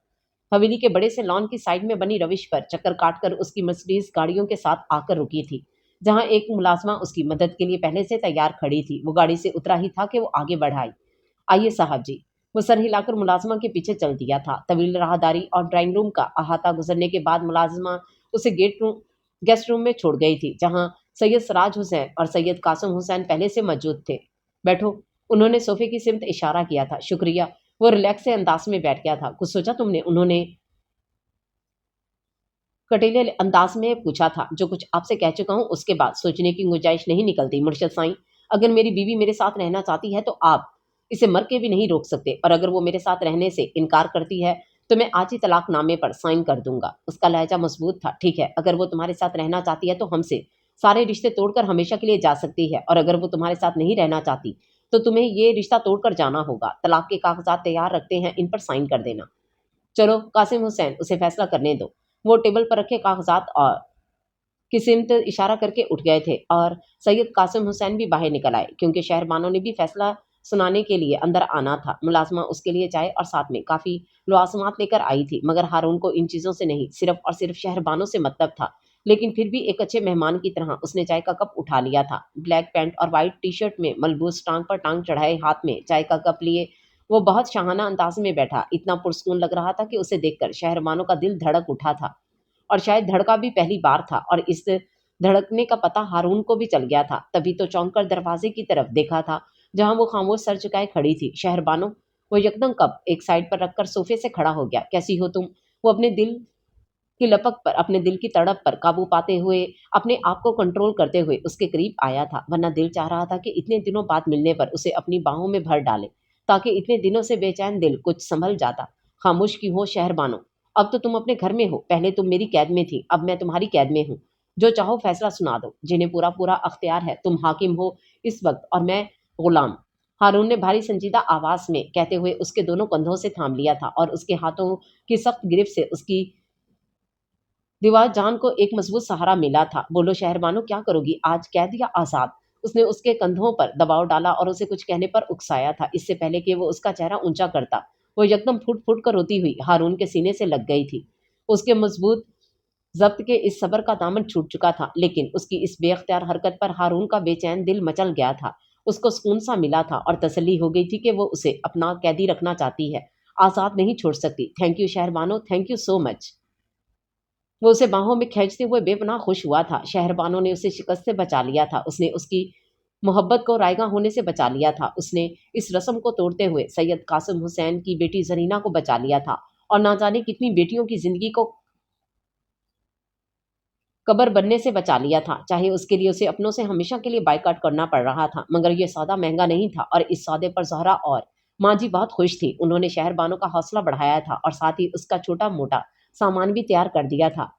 حویلی کے بڑے سے لان کی سائڈ میں بنی روش پر چکر کاٹ کر اس کی مرسڈیز گاڑیوں کے ساتھ آ کر رکی تھی، جہاں ایک ملازمہ اس کی مدد کے لیے پہلے سے تیار کھڑی تھی۔ وہ گاڑی سے اترا ہی تھا کہ وہ آگے بڑھائی۔ آئیے صاحب جی۔ وہ سر ہلا کر ملازمہ کے پیچھے چل دیا تھا۔ طویل راہداری اور ڈرائنگ روم کا احاطہ گزرنے کے بعد ملازمہ اسے گیسٹ روم میں چھوڑ گئی تھی، جہاں سید سراج حسین اور سید قاسم حسین پہلے سے موجود تھے۔ بیٹھو، انہوں نے صوفے کی سمت اشارہ کیا تھا۔ شکریہ۔ وہ ریلیکس سے انداز میں بیٹھ گیا تھا۔ کچھ سوچا تم نے؟ انہوں نے کٹیلے انداز میں پوچھا تھا۔ جو کچھ آپ سے کہہ چکا ہوں اس کے بعد سوچنے کی گنجائش نہیں نکلتی مرشد سائیں۔ اگر میری بیوی میرے ساتھ رہنا چاہتی ہے تو آپ اسے مر کے بھی نہیں روک سکتے، اور اگر وہ میرے ساتھ رہنے سے انکار کرتی ہے تو میں آج ہی طلاق نامے پر سائن کر دوں گا۔ اس کا لہجہ مضبوط تھا۔ ٹھیک ہے، اگر وہ تمہارے ساتھ رہنا چاہتی ہے تو ہم سے سارے رشتے توڑ کر ہمیشہ کے لیے جا سکتی ہے، اور اگر وہ تمہارے ساتھ نہیں رہنا چاہتی تو تمہیں یہ رشتہ توڑ کر جانا ہوگا۔ طلاق کے کاغذات تیار رکھتے ہیں، ان پر سائن کر دینا۔ چلو قاسم حسین، اسے فیصلہ کرنے دو۔ وہ ٹیبل پر رکھے کاغذات اور کی سمت اشارہ کر کے اٹھ گئے تھے، اور سید قاسم حسین بھی باہر نکل آئے، کیونکہ شہر بانو نے بھی فیصلہ سنانے کے لیے اندر آنا تھا۔ ملازمہ اس کے لیے چائے اور ساتھ میں کافی لوازمات لے کر آئی تھی، مگر ہارون کو ان چیزوں سے نہیں، صرف اور صرف شہر بانو سے مطلب تھا۔ لیکن پھر بھی ایک اچھے مہمان کی طرح اس نے چائے کا کپ اٹھا لیا تھا۔ بلیک پینٹ اور وائٹ ٹی شرٹ میں ملبوس، ٹانگ پر ٹانگ چڑھائے ہاتھ میں چائے کا کپ لیے وہ بہت شاہانہ انداز میں بیٹھا، اتنا پرسکون لگ رہا تھا کہ اسے دیکھ کر شہر بانو کا دل دھڑک اٹھا تھا، اور شاید دھڑکا بھی پہلی بار تھا، اور اس دھڑکنے کا پتہ ہارون کو بھی چل گیا تھا۔ تبھی تو چونک کر دروازے کی طرف دیکھا تھا، جہاں وہ خاموش سر چکائے کھڑی تھی۔ شہر بانو، وہ یکدم کپ ایک سائڈ پر رکھ کر صوفے سے کھڑا ہو گیا۔ کیسی ہو تم؟ وہ اپنے دل کی لپک پر، اپنے دل کی تڑپ پر قابو پاتے ہوئے، اپنے آپ کو کنٹرول کرتے ہوئے اس کے قریب آیا تھا، ورنہ دل چاہ رہا تھا کہ اتنے دنوں بعد ملنے پر اسے اپنی باہوں میں بھر ڈالے، تاکہ اتنے دنوں سے بے چین دل کچھ سنبھل جاتا۔ خاموش کیوں ہو شہر بانو؟ اب تو تم اپنے گھر میں ہو، پہلے تم میری قید میں تھی، اب میں تمہاری قید میں ہوں۔ جو چاہو فیصلہ سنا دو، جنہیں پورا پورا اختیار ہے۔ تم حاکم ہو اس وقت اور میں غلام۔ ہارون نے بھاری سنجیدہ آواز میں کہتے ہوئے اس کے دونوں کندھوں سے تھام لیا تھا، اور اس کے ہاتھوں کی سخت گرفت سے اس کی دیوار جان کو ایک مضبوط سہارا ملا تھا۔ بولو شہر بانو، کیا کرو گی آج، قید یا آزاد؟ اس نے اس کے کندھوں پر دباؤ ڈالا اور اسے کچھ کہنے پر اکسایا تھا۔ اس سے پہلے کہ وہ اس کا چہرہ اونچا کرتا، وہ یکدم پھٹ پھٹ کر روتی ہوئی ہارون کے سینے سے لگ گئی تھی۔ اس کے مضبوط ضبط کے اس صبر کا دامن چھوٹ چکا تھا، لیکن اس کی اس بے اختیار حرکت پر ہارون کا بے چین دل مچل گیا تھا۔ اس کو سکون سا ملا تھا، اور تسلی ہو گئی تھی کہ وہ اسے اپنا قیدی رکھنا چاہتی ہے، آزاد نہیں چھوڑ سکتی۔ تھینک یو شہر بانو، تھینک یو سو مچ۔ وہ اسے باہوں میں کھینچتے ہوئے بے پناہ خوش ہوا تھا۔ شہر بانو نے اسے شکست سے بچا لیا تھا، اس نے اس کی محبت کو رائیگاں ہونے سے بچا لیا تھا، اس نے اس رسم کو توڑتے ہوئے سید قاسم حسین کی بیٹی زرینہ کو بچا لیا تھا، اور نہ جانے کتنی بیٹیوں کی زندگی کو कब्र बनने से बचा लिया था, चाहे उसके लिए उसे अपनों से हमेशा के लिए बाइकआउट करना पड़ रहा था। मगर ये सौदा महंगा नहीं था और इस सौदे पर ज़हरा और माँ जी बहुत खुश थी। उन्होंने शहरबानों का हौसला बढ़ाया था और साथ ही उसका छोटा-मोटा सामान भी तैयार कर दिया था।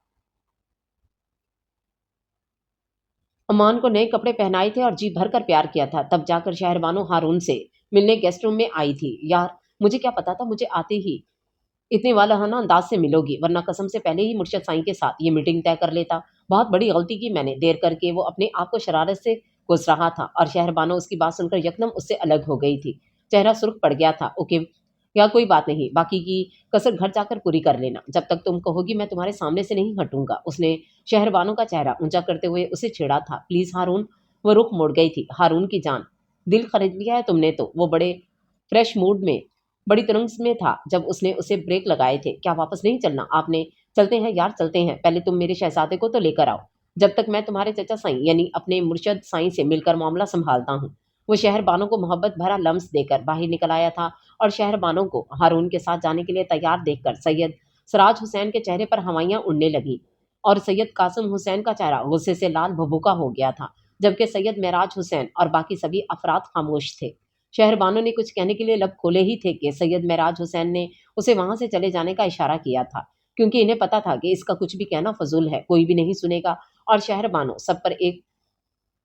अमान को नए कपड़े पहनाए थे और जी भरकर प्यार किया था। तब जाकर शहरबानो हारून से मिलने गेस्ट रूम में आई थी। यार, मुझे क्या पता था मुझे आते ही इतने वालाहाना अंदाज से मिलोगी, वरना कसम से पहले ही मुर्शद साईं के साथ ये मीटिंग तय कर लेता। बहुत बड़ी गलती की मैंने, देर करके। वो अपने आप को शरारत से कोस रहा था और शहरबानो उसकी बात सुनकर यकदम उससे अलग हो गई थी। चेहरा सुर्ख पड़ गया था। ओके, या कोई बात नहीं, बाकी की कसर घर जाकर पूरी कर लेना। जब तक तुम कहोगी मैं तुम्हारे सामने से नहीं हटूंगा। उसने शहरबानो का चेहरा ऊंचा करते हुए उसे छेड़ा था। प्लीज हारून। वो रुख मोड़ गई थी। हारून की जान, दिल खरीद लिया है तुमने तो। वो बड़े फ्रेश मूड में, बड़ी तुरंग में था जब उसने उसे ब्रेक लगाए थे। क्या वापस नहीं चलना आपने? चलते हैं यार, चलते हैं। पहले तुम मेरे शहजादे को तो लेकर आओ, जब तक मैं तुम्हारे चचा साईं यानी अपने मुर्शद साईं से मिलकर मामला संभालता हूँ। वो शहरबानों को मोहब्बत भरा लम्स देकर बाहर निकल आया था और शहरबानों को हारून के साथ जाने के लिए तैयार देखकर सैयद सराज हुसैन के चेहरे पर हवाइयां उड़ने लगी और सैयद कासिम हुसैन का चेहरा गुस्से से लाल भभूका हो गया था, जबकि सैयद महराज हुसैन और बाकी सभी अफराद खामोश थे। शहरबानो ने कुछ कहने के लिए लब खोले ही थे कि सैयद महराज हुसैन ने उसे वहां से चले जाने का इशारा किया था, क्योंकि इन्हें पता था कि इसका कुछ भी कहना फजूल है, कोई भी नहीं सुनेगा। और शहरबानो सब पर एक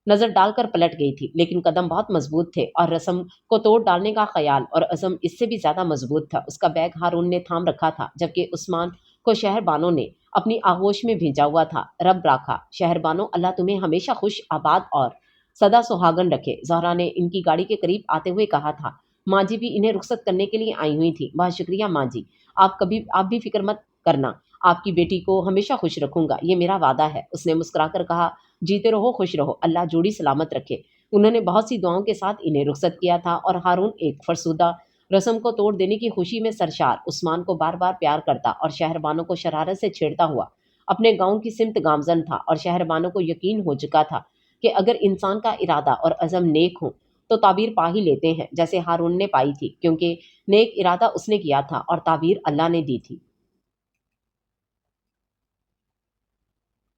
नजर डालकर पलट गई थी, लेकिन कदम बहुत मजबूत थे और रस्म को तोड़ डालने का ख्याल और अज़म इससे भी ज्यादा मजबूत था। उसका बैग हारून ने थाम रखा था, जबकि उस्मान को शहरबानो ने अपनी आगोश में भेजा हुआ था। रब राखा, शहरबानो, अल्लाह तुम्हें हमेशा खुश आबाद और सदा सुहागन रखे। जहरा ने इनकी गाड़ी के करीब आते हुए कहा था। माँ जी भी इन्हें रुखसत करने के लिए आई हुई थी। बहुत शुक्रिया माँ जी, आप भी फिक्र मत करना, आपकी बेटी को हमेशा खुश रखूंगा, ये मेरा वादा है। उसने मुस्कुराकर कहा। जीते रहो, खुश रहो, अल्लाह जोड़ी सलामत रखे। उन्होंने बहुत सी दुआओं के साथ इन्हें रुखसत किया था और हारून एक फरसुदा रस्म को तोड़ देने की खुशी में सरशार उस्मान को बार बार प्यार करता और शहरबानों को शरारत से छेड़ता हुआ अपने गांव की सिमत गामजन था। और शहरबानों को यकीन हो चुका था कि अगर इंसान का इरादा और अज़म नेक हो तो ताबीर पा ही लेते हैं, जैसे हारून ने पाई थी, क्योंकि नेक इरादा उसने किया था और ताबीर अल्लाह ने दी थी।